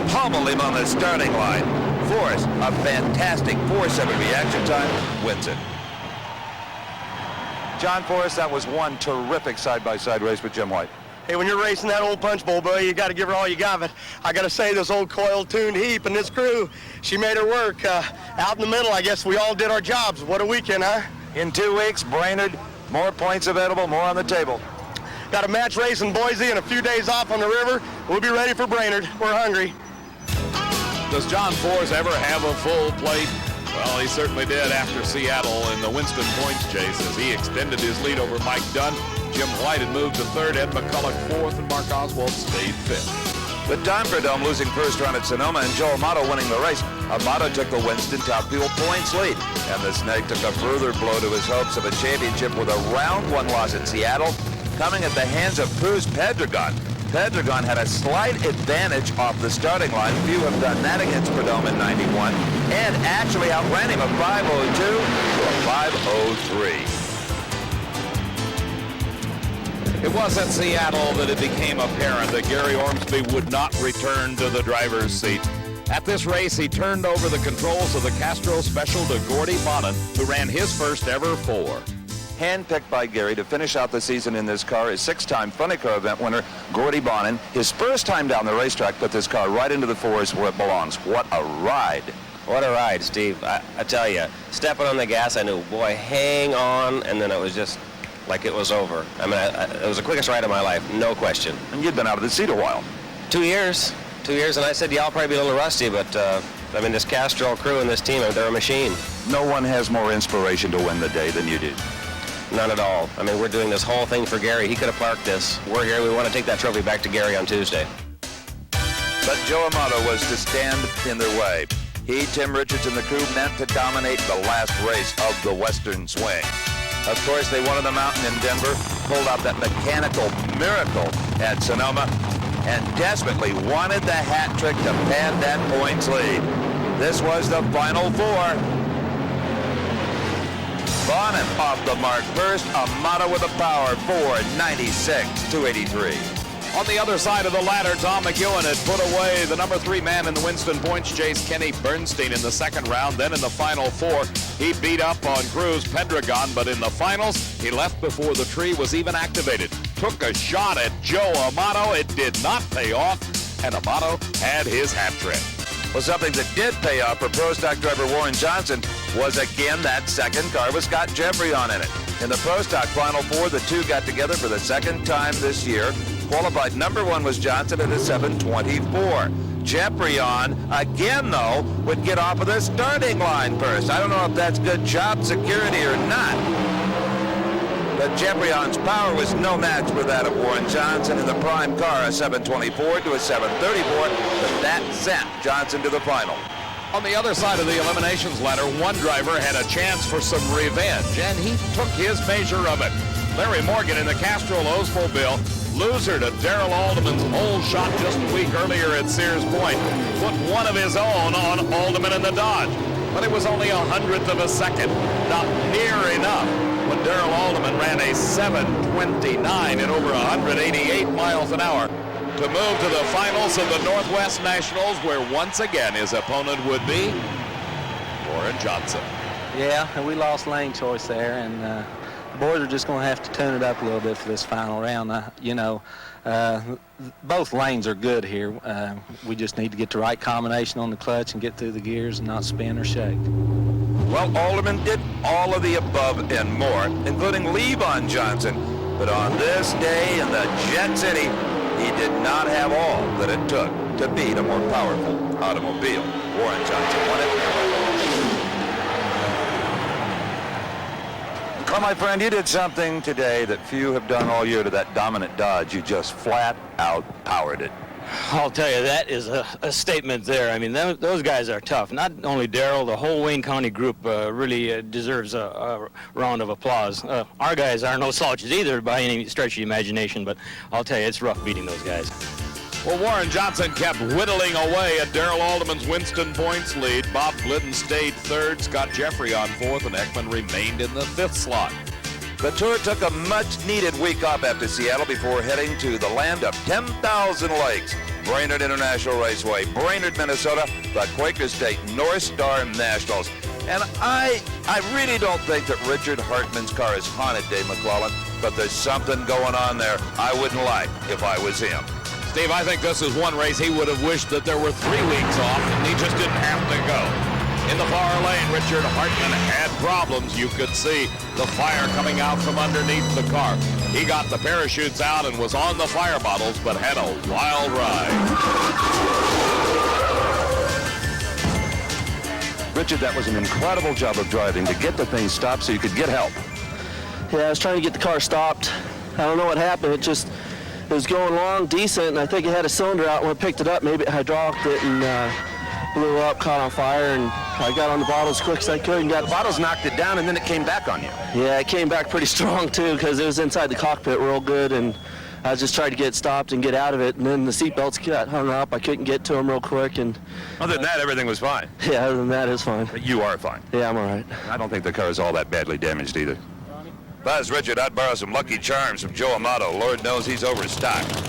Pummel him on the starting line. Force, a fantastic 4.7 reaction time, wins it. John Forrest, that was one terrific side-by-side race with Jim White. Hey, when you're racing that old punch bowl, boy, you got to give her all you got. But I got to say, this old coil-tuned heap and this crew, she made her work. Out in the middle, I guess we all did our jobs. What a weekend, huh? In 2 weeks, Brainerd, more points available, more on the table. Got a match race in Boise and a few days off on the river. We'll be ready for Brainerd. We're hungry. Does John Force ever have a full plate? Well, he certainly did after Seattle in the Winston points chase as he extended his lead over Mike Dunn. Jim White had moved to third, Ed McCulloch fourth, and Mark Oswald stayed fifth. With Don Prudhomme losing first round at Sonoma and Joe Amato winning the race, Amato took the Winston Top Fuel points lead. And the Snake took a further blow to his hopes of a championship with a round one loss at Seattle, coming at the hands of Cruz Pedregon. Pedregon had a slight advantage off the starting line. Few have done that against Prudhomme in 91, and actually outran him a 5:02 to a 5:03. It was at Seattle that it became apparent that Gary Ormsby would not return to the driver's seat. At this race, he turned over the controls of the Castro Special to Gordy Bonin, who ran his first ever 4. Handpicked by Gary to finish out the season in this car is six-time Funny Car event winner Gordy Bonin. His first time down the racetrack put this car right into the fours where it belongs. What a ride. What a ride, Steve. I tell you, stepping on the gas, I knew, boy, hang on, and then it was just like it was over. I mean, it was the quickest ride of my life, no question. And you'd been out of the seat a while. 2 years. 2 years, and I said, yeah, I'll probably be a little rusty, but, I mean, this Castrol crew and this team, they're a machine. No one has more inspiration to win the day than you did. None at all. I mean, we're doing this whole thing for Gary. He could have parked this. We're here. We want to take that trophy back to Gary on Tuesday. But Joe Amato was to stand in their way. He, Tim Richards, and the crew meant to dominate the last race of the Western Swing. Of course, they wanted the mountain in Denver, pulled out that mechanical miracle at Sonoma, and desperately wanted the hat trick to pad that points lead. This was the final 4. Bonin off the mark first, Amato with a power 4.96.283. On the other side of the ladder, Tom McEwen had put away the number 3 man in the Winston points chase, Kenny Bernstein, in the second round. Then in the final 4, he beat up on Cruz Pedregon, but in the finals, he left before the tree was even activated. Took a shot at Joe Amato. It did not pay off, and Amato had his hat trick. Well, something that did pay off for Pro Stock driver Warren Johnson was again that second car with Scott Geoffrion in it. In the Pro Stock Final 4, the two got together for the second time this year. Qualified number 1 was Johnson at a 7:24. Geoffrion, again though, would get off of the starting line first. I don't know if that's good job security or not. But Geoffrion's power was no match for that of Warren Johnson in the prime car, a 7:24 to a 7:34, but that sent Johnson to the final. On the other side of the eliminations ladder, one driver had a chance for some revenge, and he took his measure of it. Larry Morgan in the Castrol Oldsmobile, loser to Darrell Alderman's old shot just a week earlier at Sears Point, put one of his own on Alderman in the Dodge. But it was only a 100th of a second, not near enough, when Darrell Alderman ran a 7:29 at over 188 miles an hour to move to the finals of the Northwest Nationals, where once again his opponent would be Warren Johnson. Yeah, and we lost lane choice there, and the boys are just going to have to tune it up a little bit for this final round. Both lanes are good here. We just need to get the right combination on the clutch and get through the gears and not spin or shake. Well, Alderman did all of the above and more, including Levon Johnson. But on this day in the Jet City, he did not have all that it took to beat a more powerful automobile. Warren Johnson won it. Well, my friend, you did something today that few have done all year to that dominant Dodge. You just flat out powered it. I'll tell you, that is a statement there. I mean, those guys are tough. Not only Darrell, the whole Wayne County group really deserves a round of applause. Our guys are no slouches either by any stretch of the imagination, but I'll tell you, it's rough beating those guys. Well, Warren Johnson kept whittling away at Darrell Alderman's Winston points lead. Bob Glidden stayed third, Scott Geoffrion fourth, and Ekman remained in the 5th slot. The Tour took a much-needed week off after Seattle before heading to the land of 10,000 lakes. Brainerd International Raceway, Brainerd, Minnesota, the Quaker State North Star Nationals. And I really don't think that Richard Hartman's car is haunted, Dave McClellan, but there's something going on there I wouldn't like if I was him. Steve, I think this is one race he would have wished that there were 3 weeks off and he just didn't have to go. In the far lane, Richard Hartman had problems. You could see the fire coming out from underneath the car. He got the parachutes out and was on the fire bottles, but had a wild ride. Richard, that was an incredible job of driving to get the thing stopped so you could get help. Yeah, I was trying to get the car stopped. I don't know what happened. It was going along decent, and I think it had a cylinder out. When I picked it up, maybe it hydraulicked it and blew up, caught on fire, and I got on the bottle as quick as I could and got... The bottles knocked it down, and then it came back on you. Yeah, it came back pretty strong, too, because it was inside the cockpit real good, and I just tried to get it stopped and get out of it, and then the seatbelts got hung up. I couldn't get to them real quick, and... Other than that, everything was fine. Yeah, other than that, it's fine. But you are fine. Yeah, I'm all right. I don't think the car is all that badly damaged either. Buzz, Richard, I'd borrow some Lucky Charms from Joe Amato. Lord knows he's overstocked.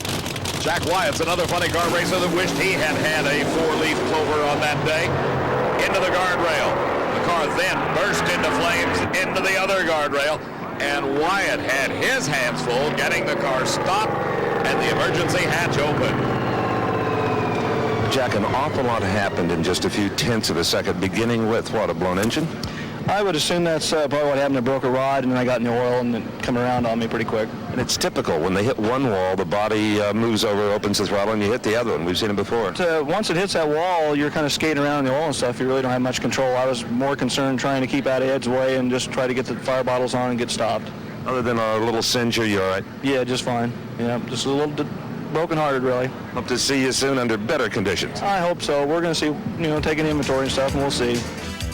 Jack Wyatt's another funny car racer that wished he had had a four-leaf clover on that day. Into the guardrail. The car then burst into flames into the other guardrail, and Wyatt had his hands full getting the car stopped and the emergency hatch open. Jack, an awful lot happened in just a few tenths of a second, beginning with, what, a blown engine? I would assume that's probably what happened. I broke a rod, and then I got in the oil, and it come around on me pretty quick. And it's typical. When they hit one wall, the body moves over, opens the throttle, and you hit the other one. We've seen it before. Once it hits that wall, you're kind of skating around in the oil and stuff. You really don't have much control. I was more concerned trying to keep out of Ed's way and just try to get the fire bottles on and get stopped. Other than a little singe, are you all right? Yeah, just fine. Yeah, just a little broken-hearted, really. Hope to see you soon under better conditions. I hope so. We're going to see, taking inventory and stuff, and we'll see.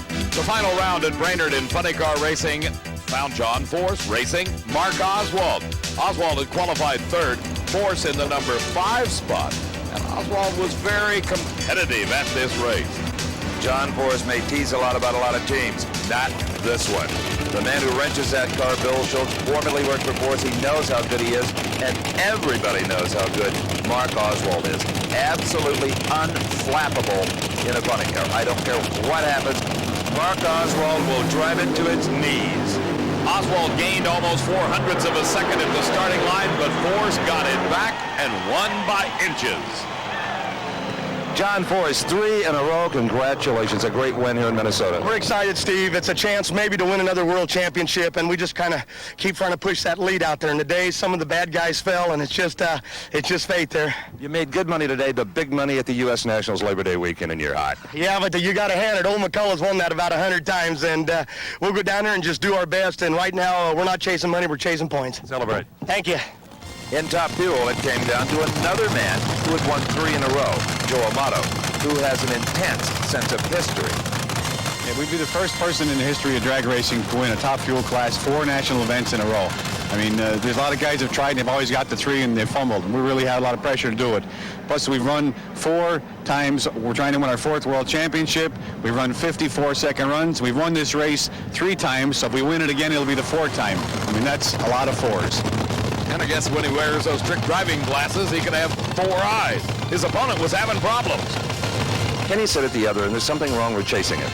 The final round at Brainerd in funny car racing found John Force racing Mark Oswald. Oswald had qualified third, Force in the number 5 spot, and Oswald was very competitive at this race. John Force may tease a lot about a lot of teams, not this one. The man who wrenches that car, Bill Schultz, formerly worked for Force. He knows how good he is, and everybody knows how good Mark Oswald is. Absolutely unflappable in a funny car. I don't care what happens. Mark Oswald will drive it to its knees. Oswald gained almost 0.04 of a second at the starting line, but Force got it back and won by inches. John Force, 3 in a row. Congratulations. A great win here in Minnesota. We're excited, Steve. It's a chance maybe to win another world championship, and we just kind of keep trying to push that lead out there. And today, some of the bad guys fell, and it's just fate there. You made good money today, the big money at the U.S. Nationals Labor Day weekend, and you're hot. Yeah, but you got to hand it. Old McCullough's won that about 100 times, and we'll go down there and just do our best. And right now, we're not chasing money, we're chasing points. Celebrate. Thank you. In Top Fuel, it came down to another man who had won 3 in a row, Joe Amato, who has an intense sense of history. Yeah, we'd be the first person in the history of drag racing to win a Top Fuel class 4 national events in a row. I mean, there's a lot of guys who have tried and they've always got the 3 and they've fumbled. And we really had a lot of pressure to do it. Plus, we've run 4 times. We're trying to win our 4th world championship. We've run 54 second runs. We've won this race 3 times. So if we win it again, it'll be the 4th time. I mean, that's a lot of 4s. And I guess when he wears those trick driving glasses, he can have 4 eyes. His opponent was having problems. Kenny said at the other, and there's something wrong with chasing it.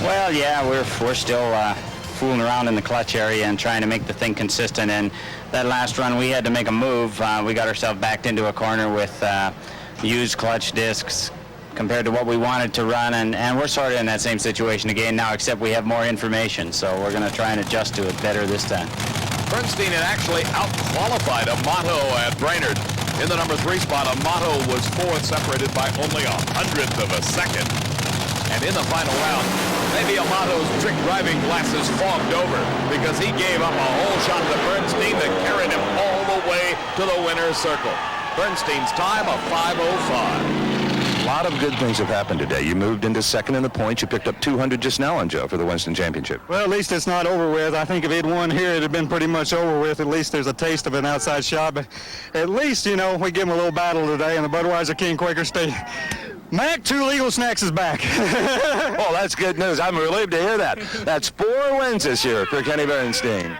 Well, yeah, we're still fooling around in the clutch area and trying to make the thing consistent. And that last run, we had to make a move. We got ourselves backed into a corner with used clutch discs compared to what we wanted to run. And we're sort of in that same situation again now, except we have more information. So we're going to try and adjust to it better this time. Bernstein had actually out-qualified Amato at Brainerd. In the number 3 spot, Amato was 4th, separated by only 100th of a second. And in the final round, maybe Amato's trick driving glasses fogged over because he gave up a whole shot to Bernstein that carried him all the way to the winner's circle. Bernstein's time of 5:05. A lot of good things have happened today. You moved into second in the points. You picked up 200 just now on Joe for the Winston Championship. Well, at least it's not over with. I think if he'd won here, it'd have been pretty much over with. At least there's a taste of an outside shot. But at least, we give him a little battle today in the Budweiser King Quaker State. Mac, 2 legal snacks is back. Oh, that's good news. I'm relieved to hear that. That's 4 wins this year for Kenny Bernstein.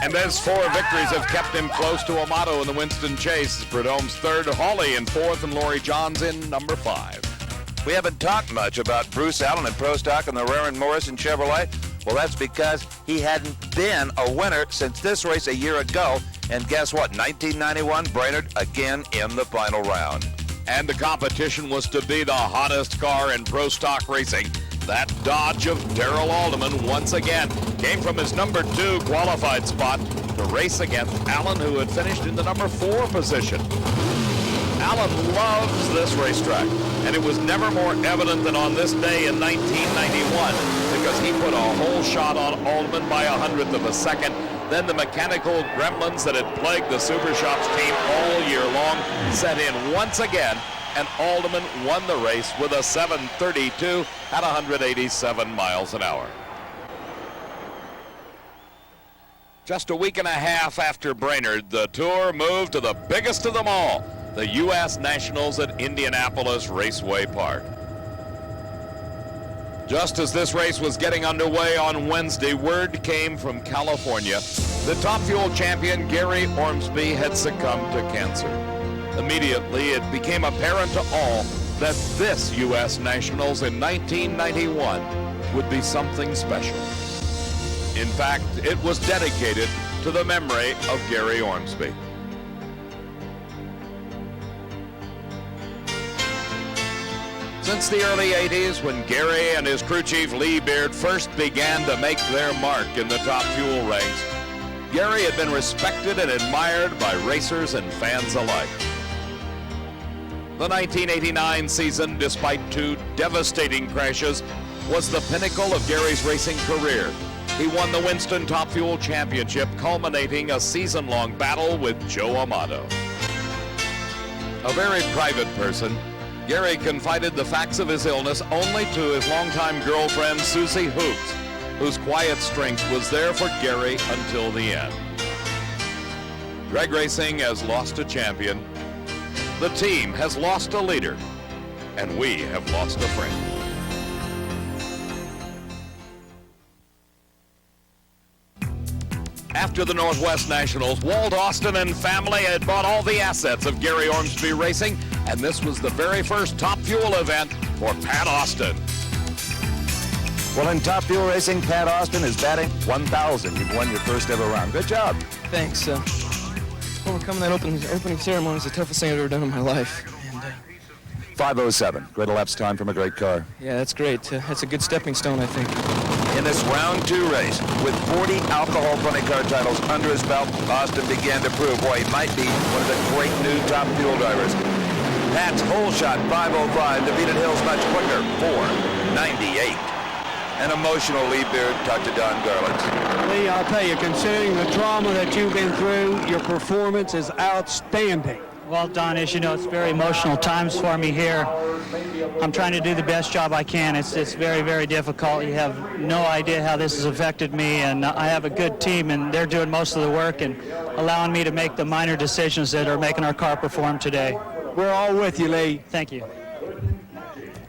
And those 4 victories have kept him close to Amato in the Winston Chase. Prudhomme's 3rd, Hawley in 4th, and Laurie Johns in number 5. We haven't talked much about Bruce Allen at Pro Stock and the Rarin Morrison Chevrolet. Well, that's because he hadn't been a winner since this race a year ago. And guess what? 1991, Brainerd again in the final round. And the competition was to be the hottest car in Pro Stock racing. That Dodge of Darrell Alderman once again came from his number 2 qualified spot to race against Allen, who had finished in the number 4 position. Allen loves this racetrack, and it was never more evident than on this day in 1991, because he put a whole shot on Alderman by 100th of a second. Then the mechanical gremlins that had plagued the Super Shops team all year long set in once again, and Alderman won the race with a 7:32 at 187 miles an hour. Just a week and a half after Brainerd, the Tour moved to the biggest of them all, the U.S. Nationals at Indianapolis Raceway Park. Just as this race was getting underway on Wednesday, word came from California that Top Fuel champion Gary Ormsby had succumbed to cancer. Immediately, it became apparent to all that this U.S. Nationals in 1991 would be something special. In fact, it was dedicated to the memory of Gary Ormsby. Since the early 80s, when Gary and his crew chief Lee Beard first began to make their mark in the Top Fuel ranks, Gary had been respected and admired by racers and fans alike. The 1989 season, despite 2 devastating crashes, was the pinnacle of Gary's racing career. He won the Winston Top Fuel Championship, culminating a season-long battle with Joe Amato. A very private person, Gary confided the facts of his illness only to his longtime girlfriend, Susie Hoops, whose quiet strength was there for Gary until the end. Drag racing has lost a champion, the team has lost a leader, and we have lost a friend. After the Northwest Nationals, Walt Austin and family had bought all the assets of Gary Ormsby Racing, and this was the very first Top Fuel event for Pat Austin. Well, in Top Fuel Racing, Pat Austin is batting 1,000. You've won your first ever round. Good job. Thanks. Overcoming that opening ceremony is the toughest thing I've ever done in my life. And, 5:07. Great elapsed time from a great car. yeah, that's great. That's a good stepping stone, I think. In this round 2 race, with 40 alcohol funny car titles under his belt, Austin began to prove why he might be one of the great new Top Fuel drivers. Pat's hole shot 5:05 defeated Hill's much quicker 4:98. An emotional Lee Beard talked to Don Garland. Lee, I'll tell you, considering the trauma that you've been through, your performance is outstanding. Well, Don, as you know, it's very emotional times for me here. I'm trying to do the best job I can. It's very, very difficult. You have no idea how this has affected me, and I have a good team, and they're doing most of the work and allowing me to make the minor decisions that are making our car perform today. We're all with you, Lee. Thank you.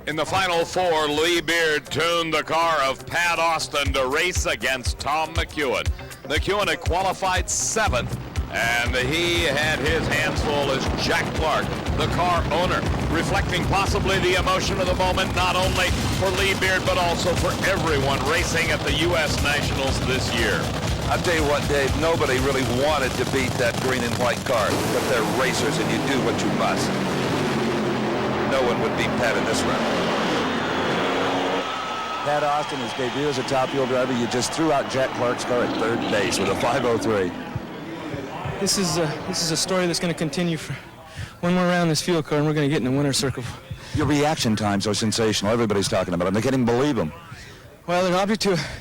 In the final 4, Lee Beard tuned the car of Pat Austin to race against Tom McEwen. McEwen had qualified 7th, and he had his hands full as Jack Clark, the car owner, reflecting possibly the emotion of the moment, not only for Lee Beard, but also for everyone racing at the U.S. Nationals this year. I'll tell you what, Dave, nobody really wanted to beat that green and white car, but they're racers and you do what you must. No one would beat Pat in this round. Pat Austin, his debut as a Top Fuel driver, you just threw out Jack Clark's car at 3rd base with a 5:03. This is a story that's going to continue for one more round this fuel car, and we're going to get in the winner's circle. Your reaction times are sensational. Everybody's talking about them. They can't even believe them. Well,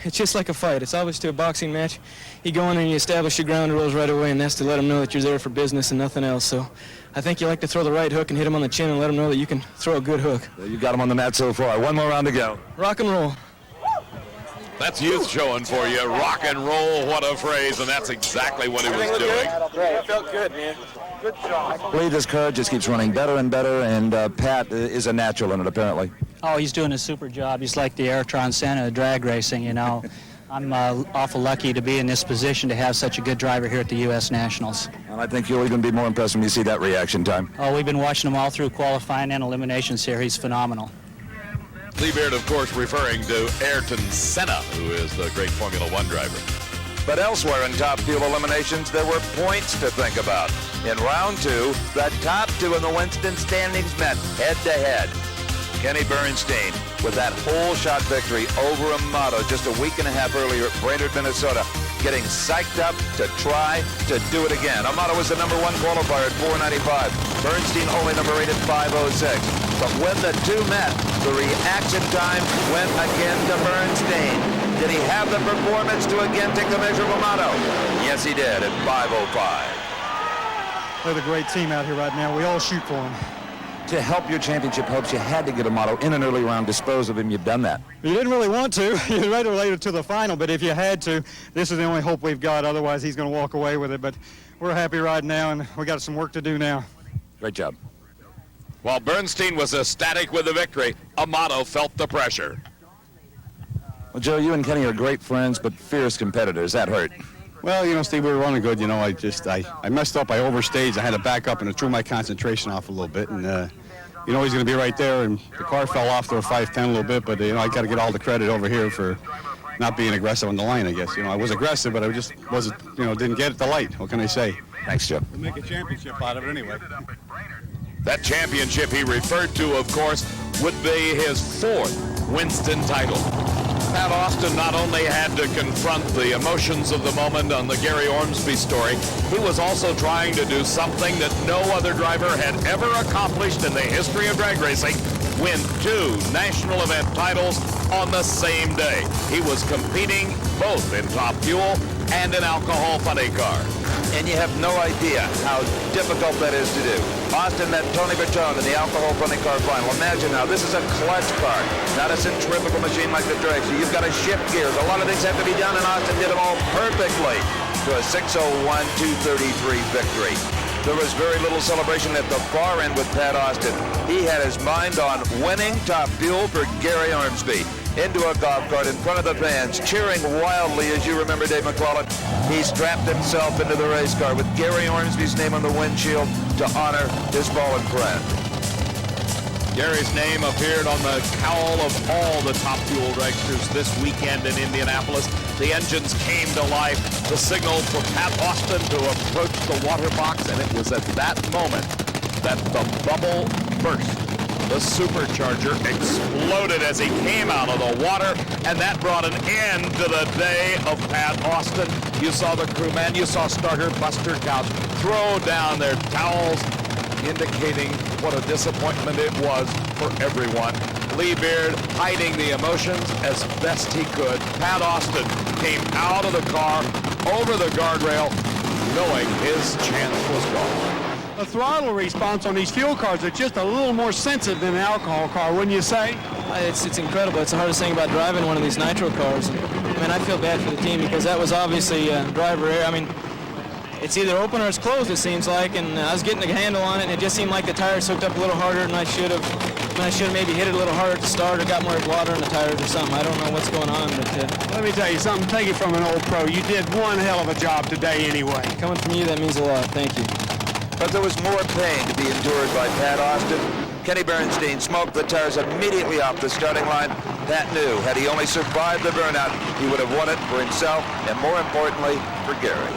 it's just like a fight. It's obvious to a boxing match. You go in and you establish your ground rules right away, and that's to let them know that you're there for business and nothing else. So I think you like to throw the right hook and hit them on the chin and let them know that you can throw a good hook. You got them on the mat so far. One more round to go. Rock and roll. That's youth showing for you. Rock and roll, what a phrase, and that's exactly what he was doing. It felt good, man. Good job. Lee, this car just keeps running better and better, and Pat is a natural in it, apparently. Oh, he's doing a super job. He's like the Airtron Senna of drag racing, you know. I'm awful lucky to be in this position to have such a good driver here at the U.S. Nationals. And I think you'll even be more impressed when you see that reaction time. Oh, we've been watching him all through qualifying and eliminations here. He's phenomenal. Lee Beard, of course, referring to Ayrton Senna, who is the great Formula One driver. But elsewhere in Top Fuel eliminations, there were points to think about. In round 2, the top 2 in the Winston standings met head-to-head. Kenny Bernstein with that whole shot victory over Amato just a week and a half earlier at Brainerd, Minnesota, getting psyched up to try to do it again. Amato was the number 1 qualifier at 495. Bernstein only number 8 at 506. But when the two met, the reaction time went again to Bernstein. Did he have the performance to again take the measure of Amato? Yes, he did at 505. They're a great team out here right now. We all shoot for them. To help your championship hopes, you had to get Amato in an early round, dispose of him. You've done that. You didn't really want to. You waited later to the final, but if you had to, this is the only hope we've got. Otherwise, he's going to walk away with it. But we're happy right now, and we got some work to do now. Great job. While Bernstein was ecstatic with the victory, Amato felt the pressure. Well, Joe, you and Kenny are great friends, but fierce competitors. That hurt. Well, Steve, we were running good. I messed up. I overstaged. I had to back up, and it threw my concentration off a little bit. And, he's going to be right there. And the car fell off to a 510 a little bit, but, I got to get all the credit over here for not being aggressive on the line, I guess. I was aggressive, but I just wasn't, didn't get it the light. What can I say? Thanks, Joe. We'll make a championship out of it anyway. That championship he referred to, of course, would be his 4th Winston title. Pat Austin not only had to confront the emotions of the moment on the Gary Ormsby story, he was also trying to do something that no other driver had ever accomplished in the history of drag racing: win 2 national event titles on the same day. He was competing both in Top Fuel and in alcohol funny car. And you have no idea how difficult that is to do. Austin met Tony Bertone in the alcohol funny car final. Imagine now, this is a clutch car, not a centrifugal machine like the drag. So you've got to shift gears. A lot of things have to be done, and Austin did them all perfectly to a 6:01.233 victory. There was very little celebration at the far end with Pat Austin. He had his mind on winning Top Fuel for Gary Ormsby. Into a golf cart in front of the fans, cheering wildly, as you remember, Dave McClellan. He strapped himself into the race car with Gary Ormsby's name on the windshield to honor his fallen friend. Gary's name appeared on the cowl of all the Top Fuel dragsters this weekend in Indianapolis. The engines came to life. The signal for Pat Austin to approach the water box, and it was at that moment that the bubble burst. The supercharger exploded as he came out of the water, and that brought an end to the day of Pat Austin. You saw the crewman, you saw starter Buster Couch throw down their towels, indicating what a disappointment it was for everyone. Lee Beard hiding the emotions as best he could. Pat Austin came out of the car, over the guardrail, knowing his chance was gone. The throttle response on these fuel cars are just a little more sensitive than an alcohol car, wouldn't you say? It's incredible. It's the hardest thing about driving one of these nitro cars. I mean, I feel bad for the team because that was obviously driver error. I mean, it's either open or it's closed, it seems like, and I was getting a handle on it, and it just seemed like the tires hooked up a little harder than I should have. I should have maybe hit it a little harder to start or got more water in the tires or something. I don't know what's going on, but... Let me tell you something. Take it from an old pro. You did one hell of a job today anyway. Coming from you, that means a lot. Thank you. But there was more pain to be endured by Pat Austin. Kenny Bernstein smoked the tires immediately off the starting line. Pat knew had he only survived the burnout, he would have won it for himself and, more importantly, for Gary.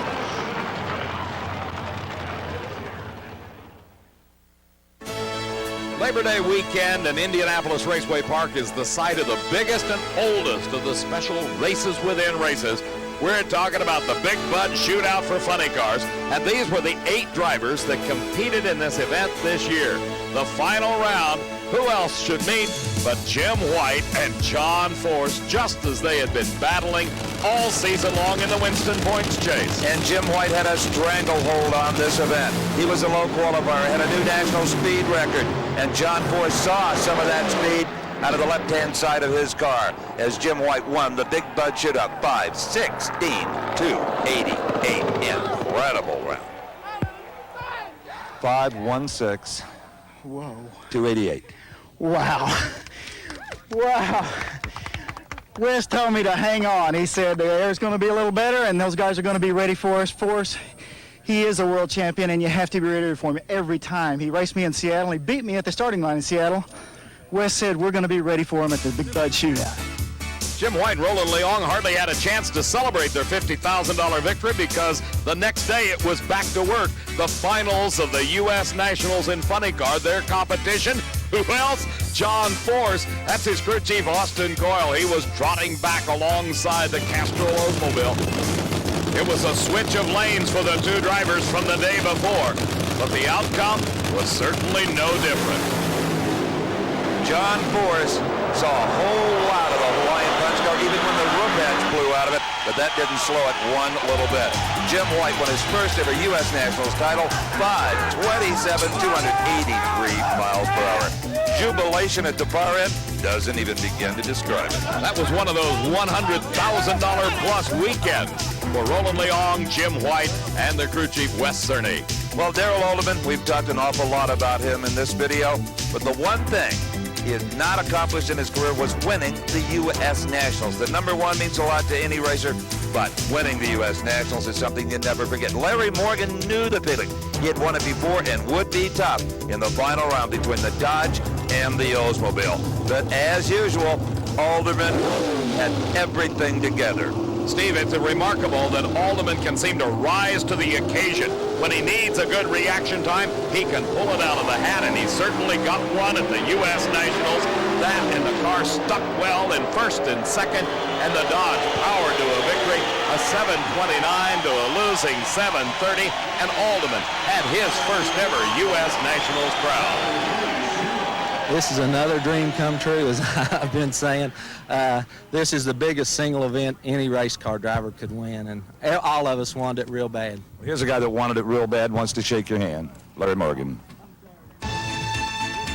Labor Day weekend in Indianapolis Raceway Park is the site of the biggest and oldest of the special races within races. We're talking about the Big Bud Shootout for funny cars, and these were the 8 drivers that competed in this event this year. The final round, who else should meet but Jim White and John Force, just as they had been battling all season long in the Winston Points chase. And Jim White had a stranglehold on this event. He was a low qualifier, had a new national speed record, and John Force saw some of that speed out of the left-hand side of his car as Jim White won the Big Bud Shootout 5:16.288. Incredible round. 5:16. Whoa. 288. Wow. Wow. Wes told me to hang on. He said the air's going to be a little better and those guys are going to be ready for us. He is a world champion and you have to be ready for him every time. He raced me in Seattle. He beat me at the starting line in Seattle. Wes said we're going to be ready for him at the Big Bud Shootout. Jim White and Roland Leong hardly had a chance to celebrate their $50,000 victory because the next day it was back to work. The finals of the U.S. Nationals in funny car, their competition. Who else? John Force. That's his crew chief, Austin Coyle. He was trotting back alongside the Castrol Oldsmobile. It was a switch of lanes for the two drivers from the day before, but the outcome was certainly no different. John Force saw a whole lot of the Hawaiian Punch car, even when the roof hatch blew out of it, but that didn't slow it one little bit. Jim White won his first ever U.S. Nationals title, 5:27, 283 miles per hour. Jubilation at the far end doesn't even begin to describe it. That was one of those $100,000 plus weekends for Roland Leong, Jim White, and the crew chief Wes Cerny. Well, Darrell Alderman, we've talked an awful lot about him in this video, but the one thing he had not accomplished in his career was winning the U.S. Nationals. The number one means a lot to any racer, but winning the U.S. Nationals is something you never forget. Larry Morgan knew the feeling. He had won it before and would be tough in the final round between the Dodge and the Oldsmobile. But as usual, Alderman had everything together. Steve, it's remarkable that Alderman can seem to rise to the occasion. When he needs a good reaction time, he can pull it out of the hat, and he certainly got one at the U.S. Nationals. That and the car stuck well in first and second, and the Dodge powered to a victory, a 7:29 to a losing 7:30, and Alderman had his first ever U.S. Nationals crown. This is another dream come true, as I've been saying. This is the biggest single event any race car driver could win, and all of us wanted it real bad. Here's a guy that wanted it real bad, wants to shake your hand. Larry Morgan.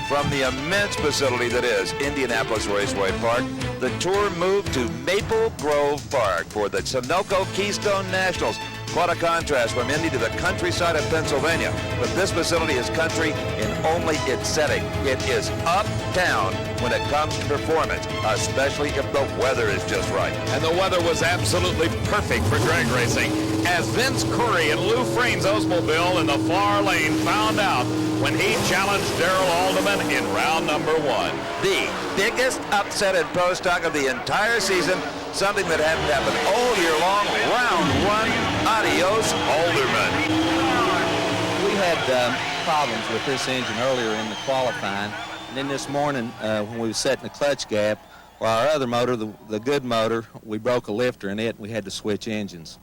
From the immense facility that is Indianapolis Raceway Park, the tour moved to Maple Grove Park for the Sunoco Keystone Nationals. Quite a contrast from Indy to the countryside of Pennsylvania, but this facility is country in only its setting. It is uptown when it comes to performance, especially if the weather is just right. And the weather was absolutely perfect for drag racing, as Vince Curry and Lou Frain's Oldsmobile in the far lane found out when he challenged Darrell Alderman in round number one. The biggest upset in Pro Stock of the entire season, something that hadn't happened all year long. Round one, adios, Alderman. We had problems with this engine earlier in the qualifying, and then this morning when we were setting the clutch gap, or our other motor, the good motor, we broke a lifter in it, and we had to switch engines.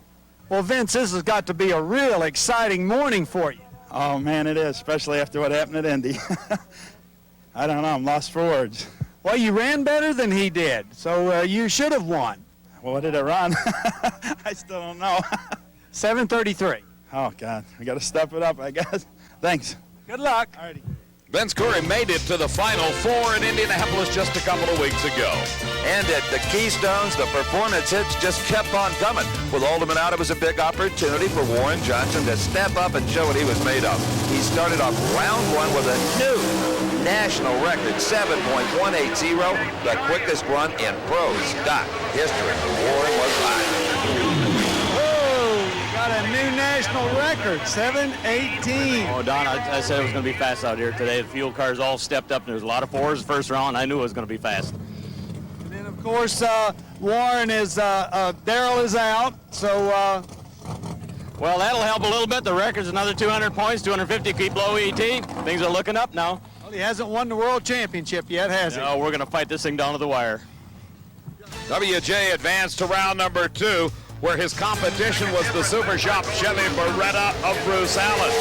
Well, Vince, this has got to be a real exciting morning for you. Oh, man, it is, especially after what happened at Indy. I don't know, I'm lost for words. Well, you ran better than he did, so you should have won. Well, what did I run? I still don't know. 7:33. Oh, God, we got to step it up, I guess. Thanks. Good luck. All righty. Vince Curry made it to the Final Four in Indianapolis just a couple of weeks ago. And at the Keystones, the performance hits just kept on coming. With Alderman out, it was a big opportunity for Warren Johnson to step up and show what he was made of. He started off round one with a new national record, 7.180, the quickest run in Pro Stock history. Warren was hot. Got a new national record, 7:18. Oh, Don, I said it was going to be fast out here today. The fuel cars all stepped up, and there was a lot of fours the first round. I knew it was going to be fast. And then, of course, Warren is, Darrell is out, so... Well, that'll help a little bit. The record's another 200 points, 250 keep low ET. Things are looking up now. Well, he hasn't won the world championship yet, has he? No, we're going to fight this thing down to the wire. WJ advanced to round number two, where his competition was the Super Shop Chevy Beretta of Bruce Allen.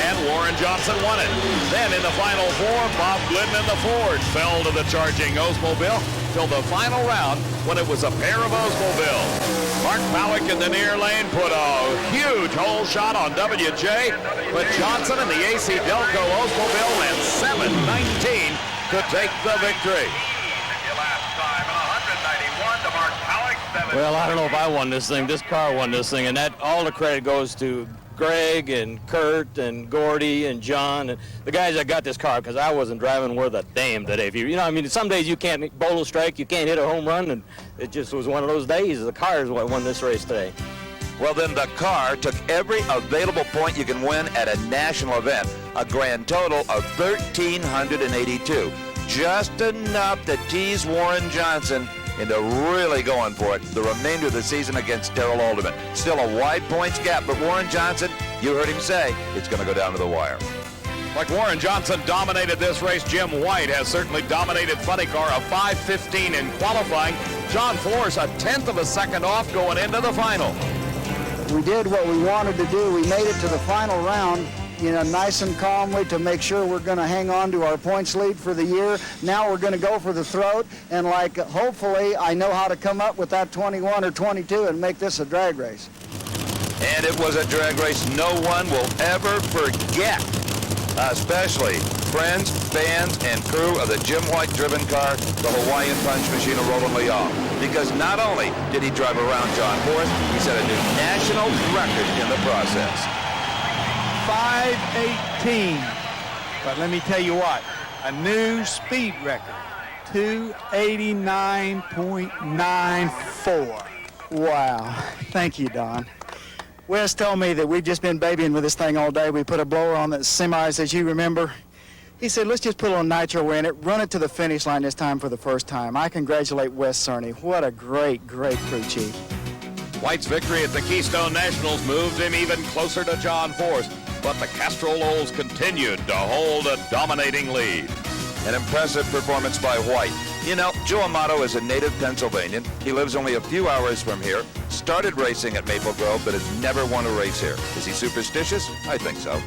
And Warren Johnson won it. Then in the Final Four, Bob Glidden and the Ford fell to the charging Oldsmobile till the final round when it was a pair of Oldsmobiles. Mark Powick in the near lane put a huge hole shot on WJ, but Johnson and the AC Delco Oldsmobile and 7:19 could take the victory. Well, I don't know if I won this thing. This car won this thing, and that all the credit goes to Greg and Kurt and Gordy and John and the guys that got this car, because I wasn't driving worth a damn today. If you know, I mean, some days you can't bowl a strike, you can't hit a home run, and it just was one of those days. The car is what won this race today. Well, then the car took every available point you can win at a national event, a grand total of 1,382. Just enough to tease Warren Johnson into really going for it the remainder of the season against Darrell Alderman. Still a wide points gap, but Warren Johnson, you heard him say, it's going to go down to the wire. Like Warren Johnson dominated this race, Jim White has certainly dominated Funny Car, a 5:15 in qualifying. John Flores a 1/10 of a second off going into the final. We did what we wanted to do. We made it to the final round, nice and calmly to make sure we're going to hang on to our points lead for the year. Now we're going to go for the throat, and hopefully I know how to come up with that 21 or 22 and make this a drag race. And it was a drag race no one will ever forget, especially friends, fans, and crew of the Jim White-driven car, the Hawaiian Punch machine of Roland Leong. Because not only did he drive around John Forrest, he set a new national record in the process. 5:18. But let me tell you what, a new speed record, 289.94. Wow. Thank you, Don. Wes told me that we've just been babying with this thing all day. We put a blower on the semis, as you remember. He said, let's just put a little nitro in it, run it to the finish line this time for the first time. I congratulate Wes Cerny. What a great, great crew chief. White's victory at the Keystone Nationals moved him even closer to John Force, but the Castrol-Olds continued to hold a dominating lead. An impressive performance by White. Joe Amato is a native Pennsylvanian. He lives only a few hours from here, started racing at Maple Grove, but has never won a race here. Is he superstitious? I think so.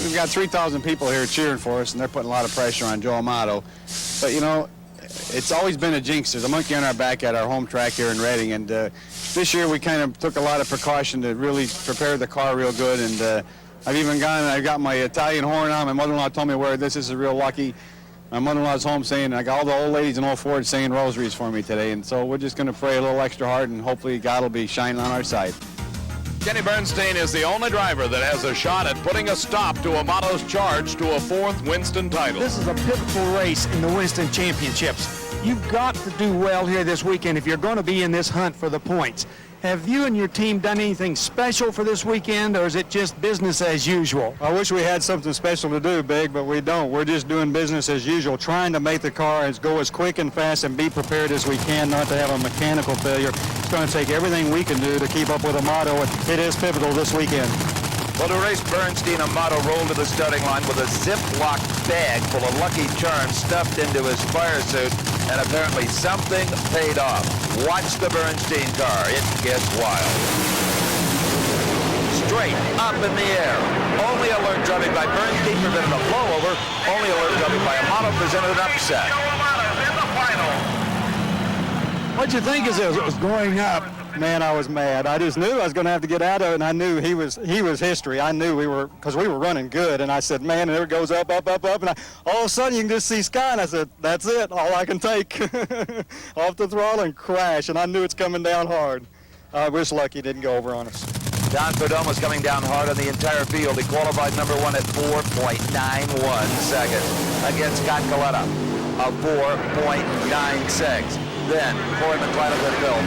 We've got 3,000 people here cheering for us, and they're putting a lot of pressure on Joe Amato. But, it's always been a jinx. There's a monkey on our back at our home track here in Reading, and this year we kind of took a lot of precaution to really prepare the car real good, and I got my Italian horn on. My mother-in-law told me to wear this. This is real lucky. My mother-in-law's home saying, I got all the old ladies in Old Ford saying rosaries for me today, and so we're just going to pray a little extra hard, and hopefully God will be shining on our side. Kenny Bernstein is the only driver that has a shot at putting a stop to Amato's charge to a fourth Winston title. This is a pivotal race in the Winston Championships. You've got to do well here this weekend if you're going to be in this hunt for the points. Have you and your team done anything special for this weekend, or is it just business as usual? I wish we had something special to do, Big, but we don't. We're just doing business as usual, trying to make the car go as quick and fast and be prepared as we can not to have a mechanical failure. It's going to take everything we can do to keep up with Amato, and it is pivotal this weekend. Well, to race Bernstein, Amato rolled to the starting line with a Ziploc bag full of Lucky Charms stuffed into his fire suit, and apparently something paid off. Watch the Bernstein car. It gets wild. Straight up in the air. Only alert driving by Bernstein prevented a blowover. Only alert driving by Amato presented an upset. What'd you think as it was going up? Man, I was mad. I just knew I was going to have to get out of it, and I knew he was history. I knew because we were running good, and I said, man, and there it goes up, up, up, up, and all of a sudden you can just see sky, and I said, that's it, all I can take. Off the throttle and crash, and I knew it's coming down hard. I wish Lucky didn't go over on us. Don Perdomo was coming down hard on the entire field. He qualified number one at 4.91 seconds against Scott Coletta of 4.96. Then Corey McClellan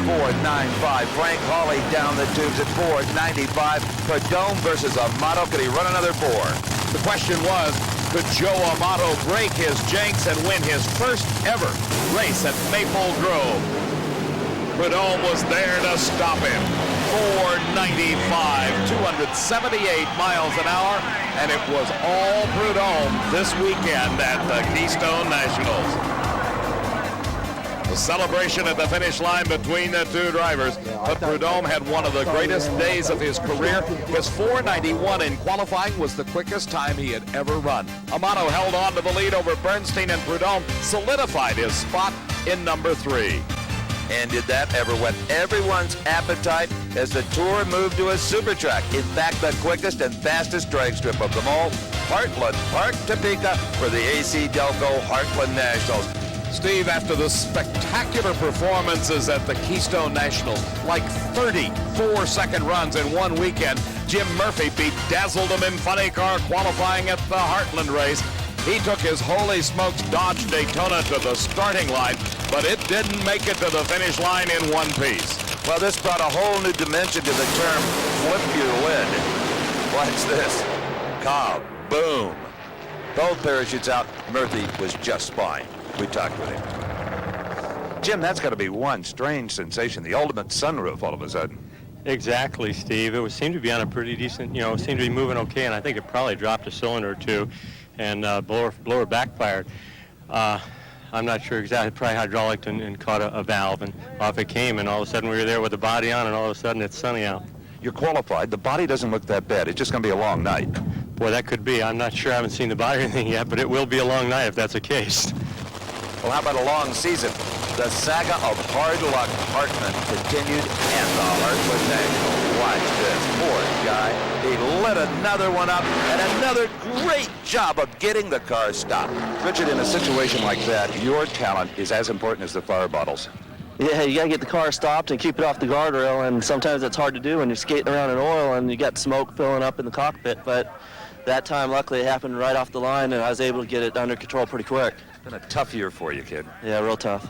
4.95. Frank Hawley down the tubes at 4.95. Perdomo versus Amato. Could he run another four? The question was, could Joe Amato break his jinx and win his first ever race at Maple Grove? Perdomo was there to stop him. 4.95, 278 miles an hour, and it was all Perdomo this weekend at the Keystone Nationals. The celebration at the finish line between the two drivers. But Perdomo had one of the greatest days of his career. His 4.91 in qualifying was the quickest time he had ever run. Amato held on to the lead over Bernstein, and Perdomo solidified his spot in number 3. And did that ever whet everyone's appetite as the Tour moved to a super track? In fact, the quickest and fastest drag strip of them all, Heartland Park Topeka for the AC Delco Heartland Nationals. Steve, after the spectacular performances at the Keystone Nationals, like 30 4-second runs in one weekend, Jim Murphy bedazzled him in funny car qualifying at the Heartland race. He took his Holy Smokes Dodge Daytona to the starting line, but it didn't make it to the finish line in one piece. Well, this brought a whole new dimension to the term flip your lid. Watch this. Kaboom. Both parachutes out. Murphy was just fine. We talked with him. Jim, that's got to be one strange sensation. The ultimate sunroof all of a sudden. Exactly, Steve. It seemed to be on a pretty decent, seemed to be moving okay, and I think it probably dropped a cylinder or two, and blower backfired. I'm not sure exactly, probably hydraulic and caught a valve, and off it came, and all of a sudden we were there with the body on, and all of a sudden it's sunny out. You're qualified. The body doesn't look that bad. It's just going to be a long night. Boy, that could be. I'm not sure. I haven't seen the body or anything yet, but it will be a long night if that's the case. Well, how about a long season? The saga of hard luck Hartman continued, and the Heartland National. Watch this. Poor guy. He lit another one up, and another great job of getting the car stopped. Richard, in a situation like that, your talent is as important as the fire bottles. Yeah, you gotta get the car stopped and keep it off the guardrail, and sometimes that's hard to do when you're skating around in oil and you got smoke filling up in the cockpit, but that time, luckily, it happened right off the line, and I was able to get it under control pretty quick. It's been a tough year for you, kid. Yeah, real tough.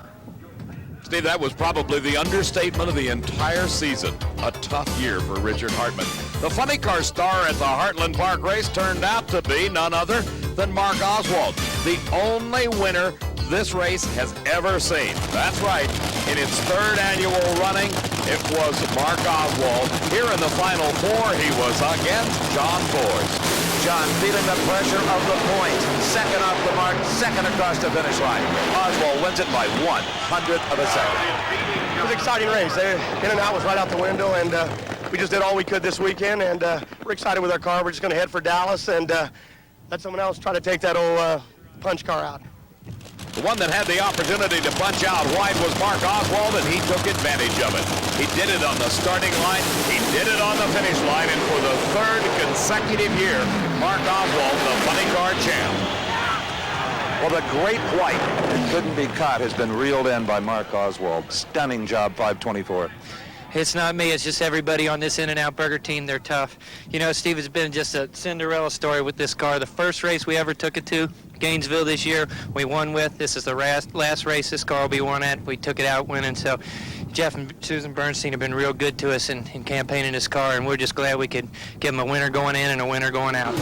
Steve, that was probably the understatement of the entire season. A tough year for Richard Hartman. The funny car star at the Heartland Park race turned out to be none other than Mark Oswald, the only winner this race has ever seen. That's right. In its third annual running, it was Mark Oswald. Here in the Final Four, he was against John Force. John feeling the pressure of the point. Second off the mark, second across the finish line. Oswald wins it by 1/100th of a second. It was an exciting race. In and out was right out the window, and we just did all we could this weekend, and we're excited with our car. We're just going to head for Dallas and let someone else try to take that old punch car out. The one that had the opportunity to punch out wide was Mark Oswald, and he took advantage of it. He did it on the starting line. He did it on the finish line, and for the third consecutive year, Mark Oswald, the funny car champ. Well, the great white that couldn't be caught has been reeled in by Mark Oswald. Stunning job, 524. It's not me, it's just everybody on this In-N-Out Burger team. They're tough. You know, Steve, it's been just a Cinderella story with this car. The first race we ever took it to, Gainesville this year, we won with. This is the last race this car will be won at. We took it out winning. So Jeff and Susan Bernstein have been real good to us in campaigning this car, and we're just glad we could give them a winner going in and a winner going out.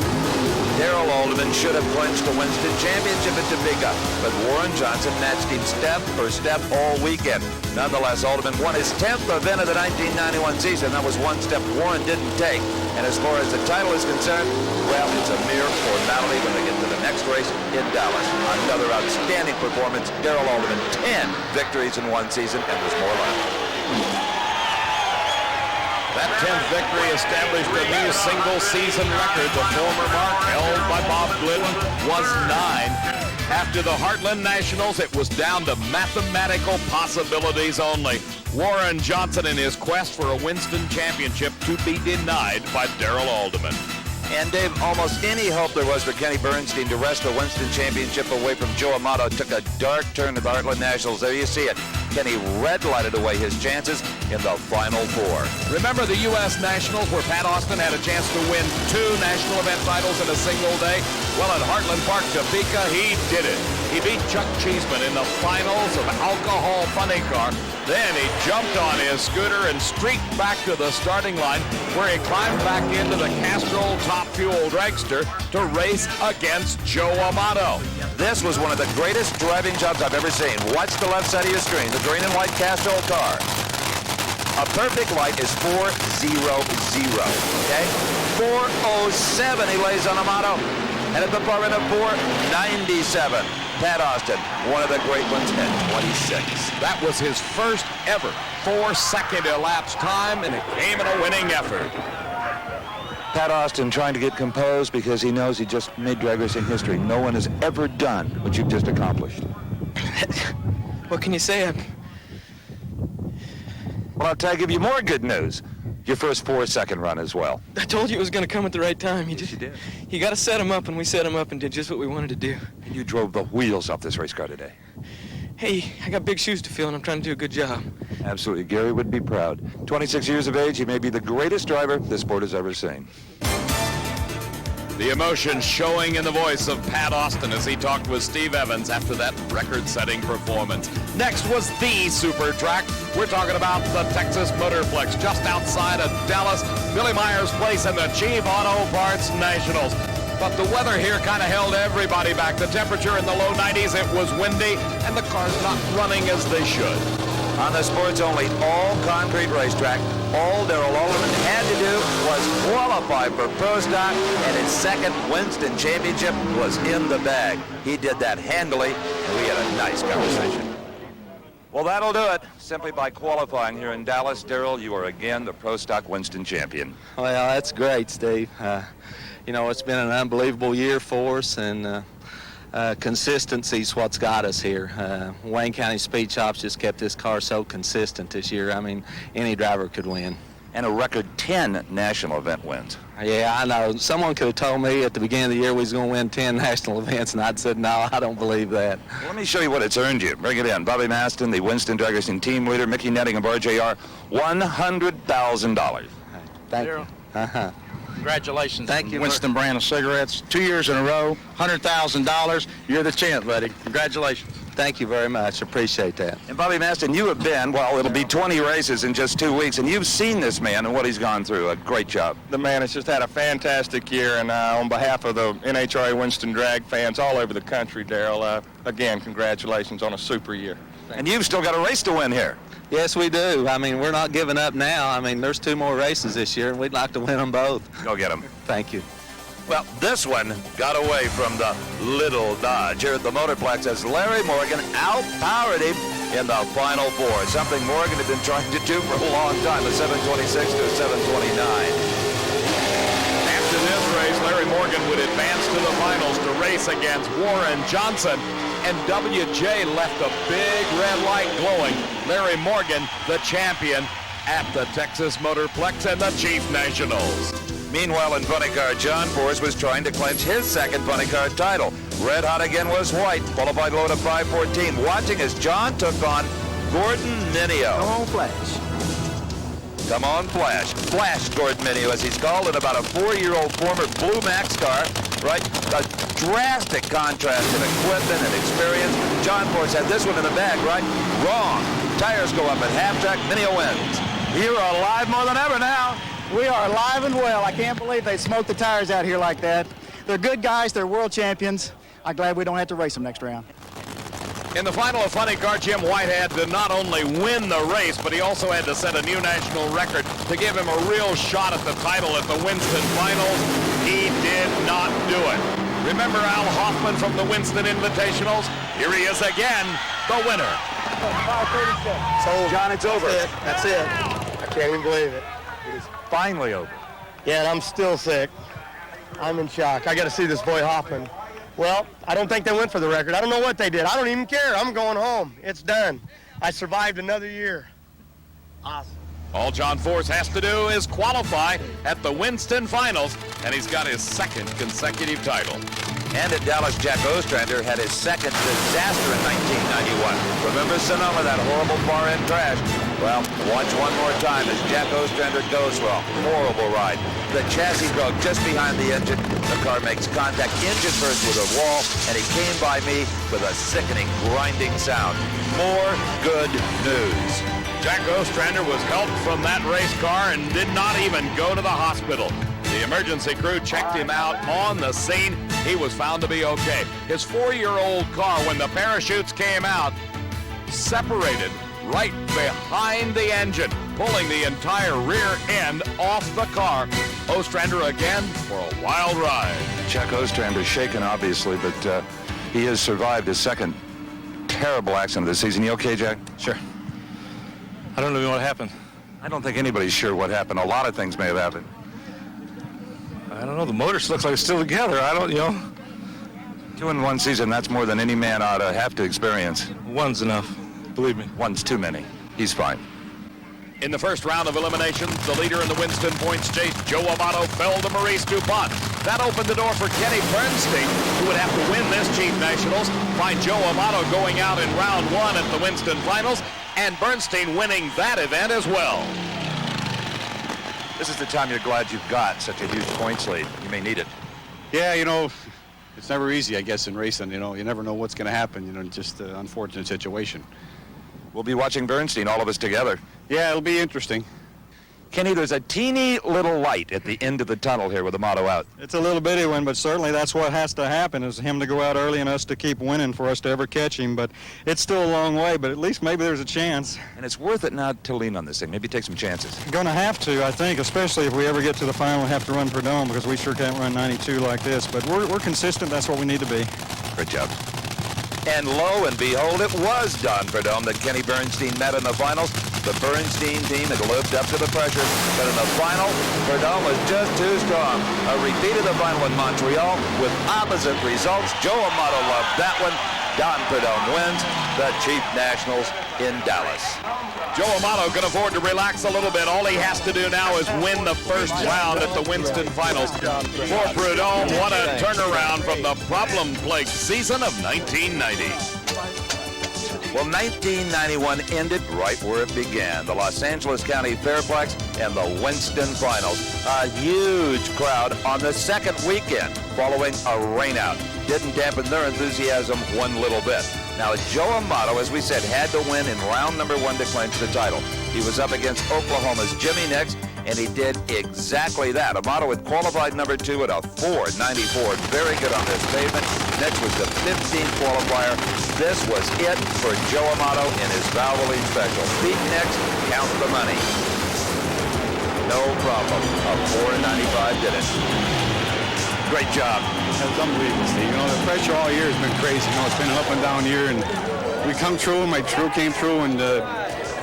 Darrell Alderman should have clinched the Winston Championship at Topeka, but Warren Johnson matched him step for step all weekend. Nonetheless, Alderman won his 10th event of the 1991 season. That was one step Warren didn't take. And as far as the title is concerned, well, it's a mere formality when they get to the next race in Dallas. Another outstanding performance. Darrell Alderman, 10 victories in one season, and there's more left. That 10th victory established a new single-season record. The former mark held by Bob Glidden was 9. After the Heartland Nationals, it was down to mathematical possibilities only. Warren Johnson in his quest for a Winston Championship to be denied by Darrell Alderman. And Dave, almost any hope there was for Kenny Bernstein to wrest the Winston Championship away from Joe Amato took a dark turn at the Heartland Nationals. There you see it. Kenny red-lighted away his chances in the Final Four. Remember the U.S. Nationals where Pat Austin had a chance to win 2 national event titles in a single day? Well, at Heartland Park, Topeka, he did it. He beat Chuck Cheeseman in the finals of Alcohol Funny Car. Then he jumped on his scooter and streaked back to the starting line where he climbed back into the Castrol Top Fuel dragster to race against Joe Amato. This was one of the greatest driving jobs I've ever seen. Watch the left side of your screen, the green and white Castrol car. A perfect light is 400, okay? 407 he lays on Amato. And at the far end of 497, Pat Austin, one of the great ones at 26. That was his first ever 4-second elapsed time, and it came in a winning effort. Pat Austin trying to get composed because he knows he just made drag racing history. No one has ever done what you've just accomplished. What can you say? Well, I'll give you more good news. Your first 4-second run as well. I told you it was going to come at the right time. You did. You got to set him up, and we set him up and did just what we wanted to do. You drove the wheels off this race car today. Hey, I got big shoes to fill, and I'm trying to do a good job. Absolutely. Gary would be proud. 26 years of age, he may be the greatest driver this sport has ever seen. The emotion showing in the voice of Pat Austin as he talked with Steve Evans after that record-setting performance. Next was the super track. We're talking about the Texas Motorplex just outside of Dallas, Billy Meyer's place in the Chief Auto Parts Nationals. But the weather here kind of held everybody back. The temperature in the low 90s, it was windy, and the cars not running as they should. On the sports-only all-concrete racetrack, all Darrell Alderman had to do was qualify for Pro Stock, and his second Winston Championship was in the bag. He did that handily, and we had a nice conversation. Well, that'll do it. Simply by qualifying here in Dallas, Darrell, you are again the Pro Stock Winston champion. Well, that's great, Steve. You know, it's been an unbelievable year for us, and consistency is what's got us here. Wayne County Speed Shops just kept this car so consistent this year. I mean, any driver could win. And a record 10 national event wins. Yeah, I know. Someone could have told me at the beginning of the year we was going to win 10 national events, and I'd said, no, I don't believe that. Well, let me show you what it's earned you. Bring it in. Bobby Maston, the Winston Drag Racing team leader, Mickey Netting of RJR, $100,000. Thank you. Congratulations. Thank you. Winston brand of cigarettes, 2 years in a row, $100,000. You're the champ, buddy. Congratulations. Thank you very much. Appreciate that. And Bobby Maston, you have been, well, it'll be 20 races in just 2 weeks, and you've seen this man and what he's gone through. A great job. The man has just had a fantastic year, and on behalf of the NHRA Winston Drag fans all over the country, Darrell, again, congratulations on a super year. And you've still got a race to win here. Yes, we do. I mean, we're not giving up now. I mean, there's 2 more races this year, and we'd like to win them both. Go get them. Thank you. Well, this one got away from the little Dodge here at the Motorplex as Larry Morgan outpowered him in the final 4. Something Morgan had been trying to do for a long time, a 726 to a 729. After this race, Larry Morgan would advance to the finals to race against Warren Johnson, and WJ left a big red light glowing. Larry Morgan, the champion at the Texas Motorplex and the Chief Nationals. Meanwhile, in funny car, John Force was trying to clinch his second funny car title. Red hot again was White, qualified low to 514. Watching as John took on Gordon Mineo. Come on, Flash. Come on, Flash. Flash Gordon Mineo, as he's called, in about a 4-year-old former Blue Max car, right? A drastic contrast in equipment and experience. John Force had this one in the bag, right? Wrong. Tires go up at half track. Mineo wins. You're alive more than ever now. We are alive and well. I can't believe they smoked the tires out here like that. They're good guys. They're world champions. I'm glad we don't have to race them next round. In the final of funny car, Jim Whitehead did not only win the race, but he also had to set a new national record to give him a real shot at the title at the Winston Finals. He did not do it. Remember Al Hoffman from the Winston Invitationals? Here he is again, the winner. 536. So, John, it's over. That's it. I can't even believe it. It is finally over. Yeah, and I'm still sick. I'm in shock. I got to see this boy Hoffman. Well, I don't think they went for the record. I don't know what they did. I don't even care. I'm going home. It's done. I survived another year. Awesome. All John Force has to do is qualify at the Winston Finals, and he's got his second consecutive title. And at Dallas, Jack Ostrander had his second disaster in 1991. Remember Sonoma, that horrible far-end crash? Well, watch one more time as Jack Ostrander goes for a horrible ride. The chassis broke just behind the engine. The car makes contact engine first with a wall, and he came by me with a sickening, grinding sound. More good news. Jack Ostrander was helped from that race car and did not even go to the hospital. The emergency crew checked him out on the scene. He was found to be okay. His 4-year-old car, when the parachutes came out, separated right behind the engine, pulling the entire rear end off the car. Ostrander again for a wild ride. Jack Ostrander's shaken, obviously, but he has survived his second terrible accident of the season. You okay, Jack? Sure. I don't know what happened. I don't think anybody's sure what happened. A lot of things may have happened. I don't know. The motor looks like it's still together. I don't, 2 in 1 season, that's more than any man ought to have to experience. One's enough. Believe me. One's too many. He's fine. In the first round of eliminations, the leader in the Winston points chase, Joe Amato, fell to Maurice DuPont. That opened the door for Kenny Bernstein, who would have to win this Chief Nationals. Find Joe Amato going out in round 1 at the Winston Finals, and Bernstein winning that event as well. This is the time you're glad you've got such a huge points lead. You may need it. Yeah, it's never easy, I guess, in racing. You never know what's going to happen. Just an unfortunate situation. We'll be watching Bernstein, all of us together. Yeah, it'll be interesting. Kenny, there's a teeny little light at the end of the tunnel here with Amato out. It's a little bitty one, but certainly that's what has to happen, is him to go out early and us to keep winning for us to ever catch him. But it's still a long way, but at least maybe there's a chance. And it's worth it now to lean on this thing. Maybe take some chances. Going to have to, I think, especially if we ever get to the final and have to run Prudhomme, because we sure can't run 92 like this. But we're consistent. That's what we need to be. Great job. And lo and behold, it was Don Prudhomme that Kenny Bernstein met in the finals. The Bernstein team had lived up to the pressure, but in the final, Prudhomme was just too strong. A repeat of the final in Montreal with opposite results. Joe Amato loved that one. Don Prudhomme wins the Chief Nationals in Dallas. Joe Amato can afford to relax a little bit. All he has to do now is win the first round at the Winston Finals. For Prudhomme, what a turnaround from the problem-plagued season of 1990. Well, 1991 ended right where it began. The Los Angeles County Fairplex and the Winston Finals. A huge crowd on the second weekend following a rainout. Didn't dampen their enthusiasm one little bit. Now, Joe Amato, as we said, had to win in round number 1 to clinch the title. He was up against Oklahoma's Jimmy Nix, and he did exactly that. Amato had qualified number 2 at a 4.94. Very good on this pavement. Nix was the 15th qualifier. This was it for Joe Amato in his Valvoline Special. Beat Nix, count the money. No problem. A 4.95 did it. Great job. That was unbelievable, Steve. You know, the pressure all year has been crazy. You know, it's been an up and down year, and we come through. My crew came through, and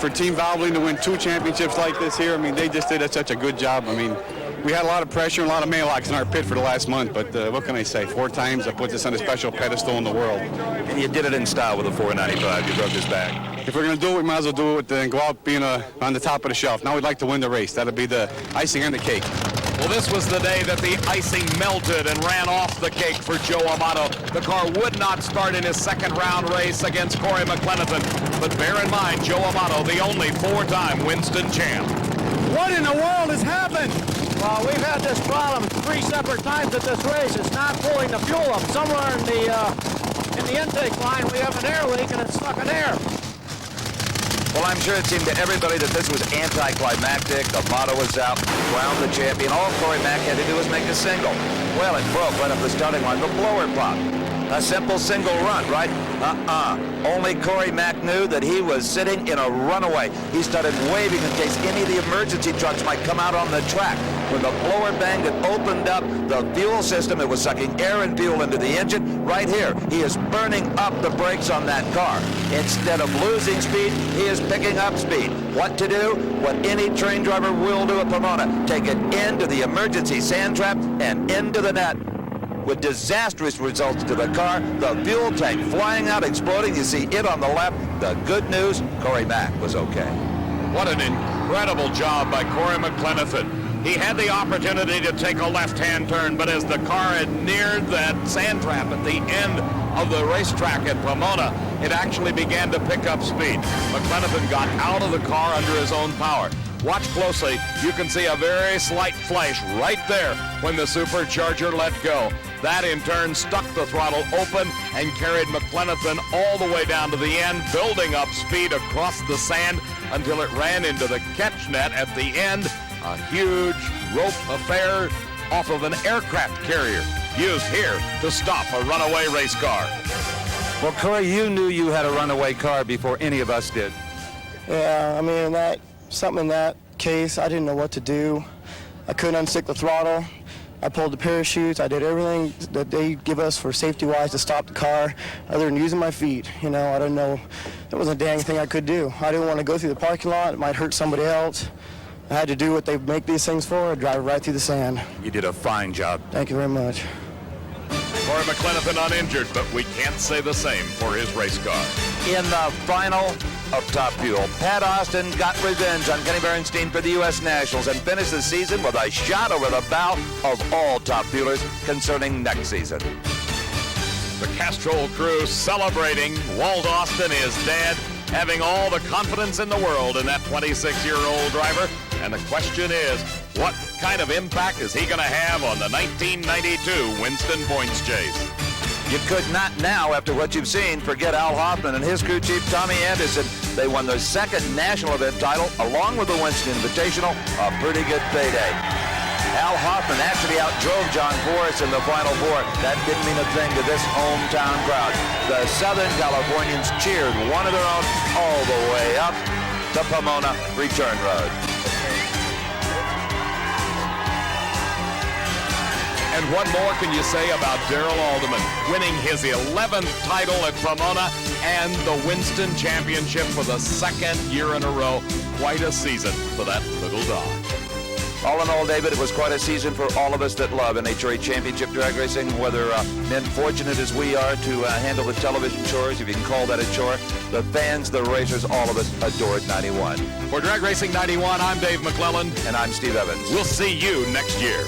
for Team Valvoline to win 2 championships like this here, I mean, they just did such a good job. I mean, we had a lot of pressure and a lot of mailocks in our pit for the last month, but what can I say? 4 times I put this on a special pedestal in the world. And you did it in style with a 4.95. You broke his back. If we're going to do it, we might as well do it and go out being on the top of the shelf. Now we'd like to win the race. That'll be the icing on the cake. Well, this was the day that the icing melted and ran off the cake for Joe Amato. The car would not start in his second round race against Corey McLenathan. But bear in mind, Joe Amato, the only 4-time Winston champ. What in the world has happened? Well, we've had this problem 3 separate times at this race. It's not pulling the fuel up. Somewhere in the intake line, we have an air leak and it's stuck in air. Well, I'm sure it seemed to everybody that this was anticlimactic. Amato was out, crowned the champion. All Corey Mack had to do was make a single. Well, it broke right up the starting line. The blower popped. A simple single run, right? Only Corey Mack knew that he was sitting in a runaway. He started waving in case any of the emergency trucks might come out on the track. When the blower banged, it opened up the fuel system. It was sucking air and fuel into the engine. Right here, he is burning up the brakes on that car. Instead of losing speed, he is picking up speed. What to do? What any train driver will do at Pomona. Take it into the emergency sand trap and into the net. With disastrous results to the car, the fuel tank flying out, exploding. You see it on the left. The good news, Corey Mack was okay. What an incredible job by Corey McLenathan. He had the opportunity to take a left-hand turn, but as the car had neared that sand trap at the end of the racetrack at Pomona, it actually began to pick up speed. McLenathan got out of the car under his own power. Watch closely. You can see a very slight flash right there when the supercharger let go. That in turn stuck the throttle open and carried McLenathan all the way down to the end, building up speed across the sand until it ran into the catch net at the end. A huge rope affair off of an aircraft carrier used here to stop a runaway race car. Well, Corey, you knew you had a runaway car before any of us did. Yeah, I mean, something in that case, I didn't know what to do. I couldn't unstick the throttle. I pulled the parachutes. I did everything that they give us for safety-wise to stop the car, other than using my feet. You know, I didn't know. There wasn't a dang thing I could do. I didn't want to go through the parking lot. It might hurt somebody else. I had to do what they make these things for, drive right through the sand. You did a fine job. Thank you very much. Corey McLenathan uninjured, but we can't say the same for his race car. In the final of Top Fuel, Pat Austin got revenge on Kenny Bernstein for the U.S. Nationals and finished the season with a shot over the bow of all Top Fuelers concerning next season. The Castrol crew celebrating Walt Austin is dead, having all the confidence in the world in that 26-year-old driver. And the question is, what kind of impact is he going to have on the 1992 Winston Points chase? You could not now, after what you've seen, forget Al Hoffman and his crew chief, Tommy Anderson. They won their second national event title, along with the Winston Invitational, a pretty good payday. Al Hoffman actually outdrove John Forrest in the Final Four. That didn't mean a thing to this hometown crowd. The Southern Californians cheered one of their own all the way up the Pomona return road. And what more can you say about Darrell Alderman winning his 11th title at Pomona and the Winston Championship for the second year in a row? Quite a season for that little dog. All in all, David, it was quite a season for all of us that love NHRA Championship drag racing, whether men fortunate as we are to handle the television chores, if you can call that a chore. The fans, the racers, all of us adored 91. For Drag Racing 91, I'm Dave McClellan. And I'm Steve Evans. We'll see you next year.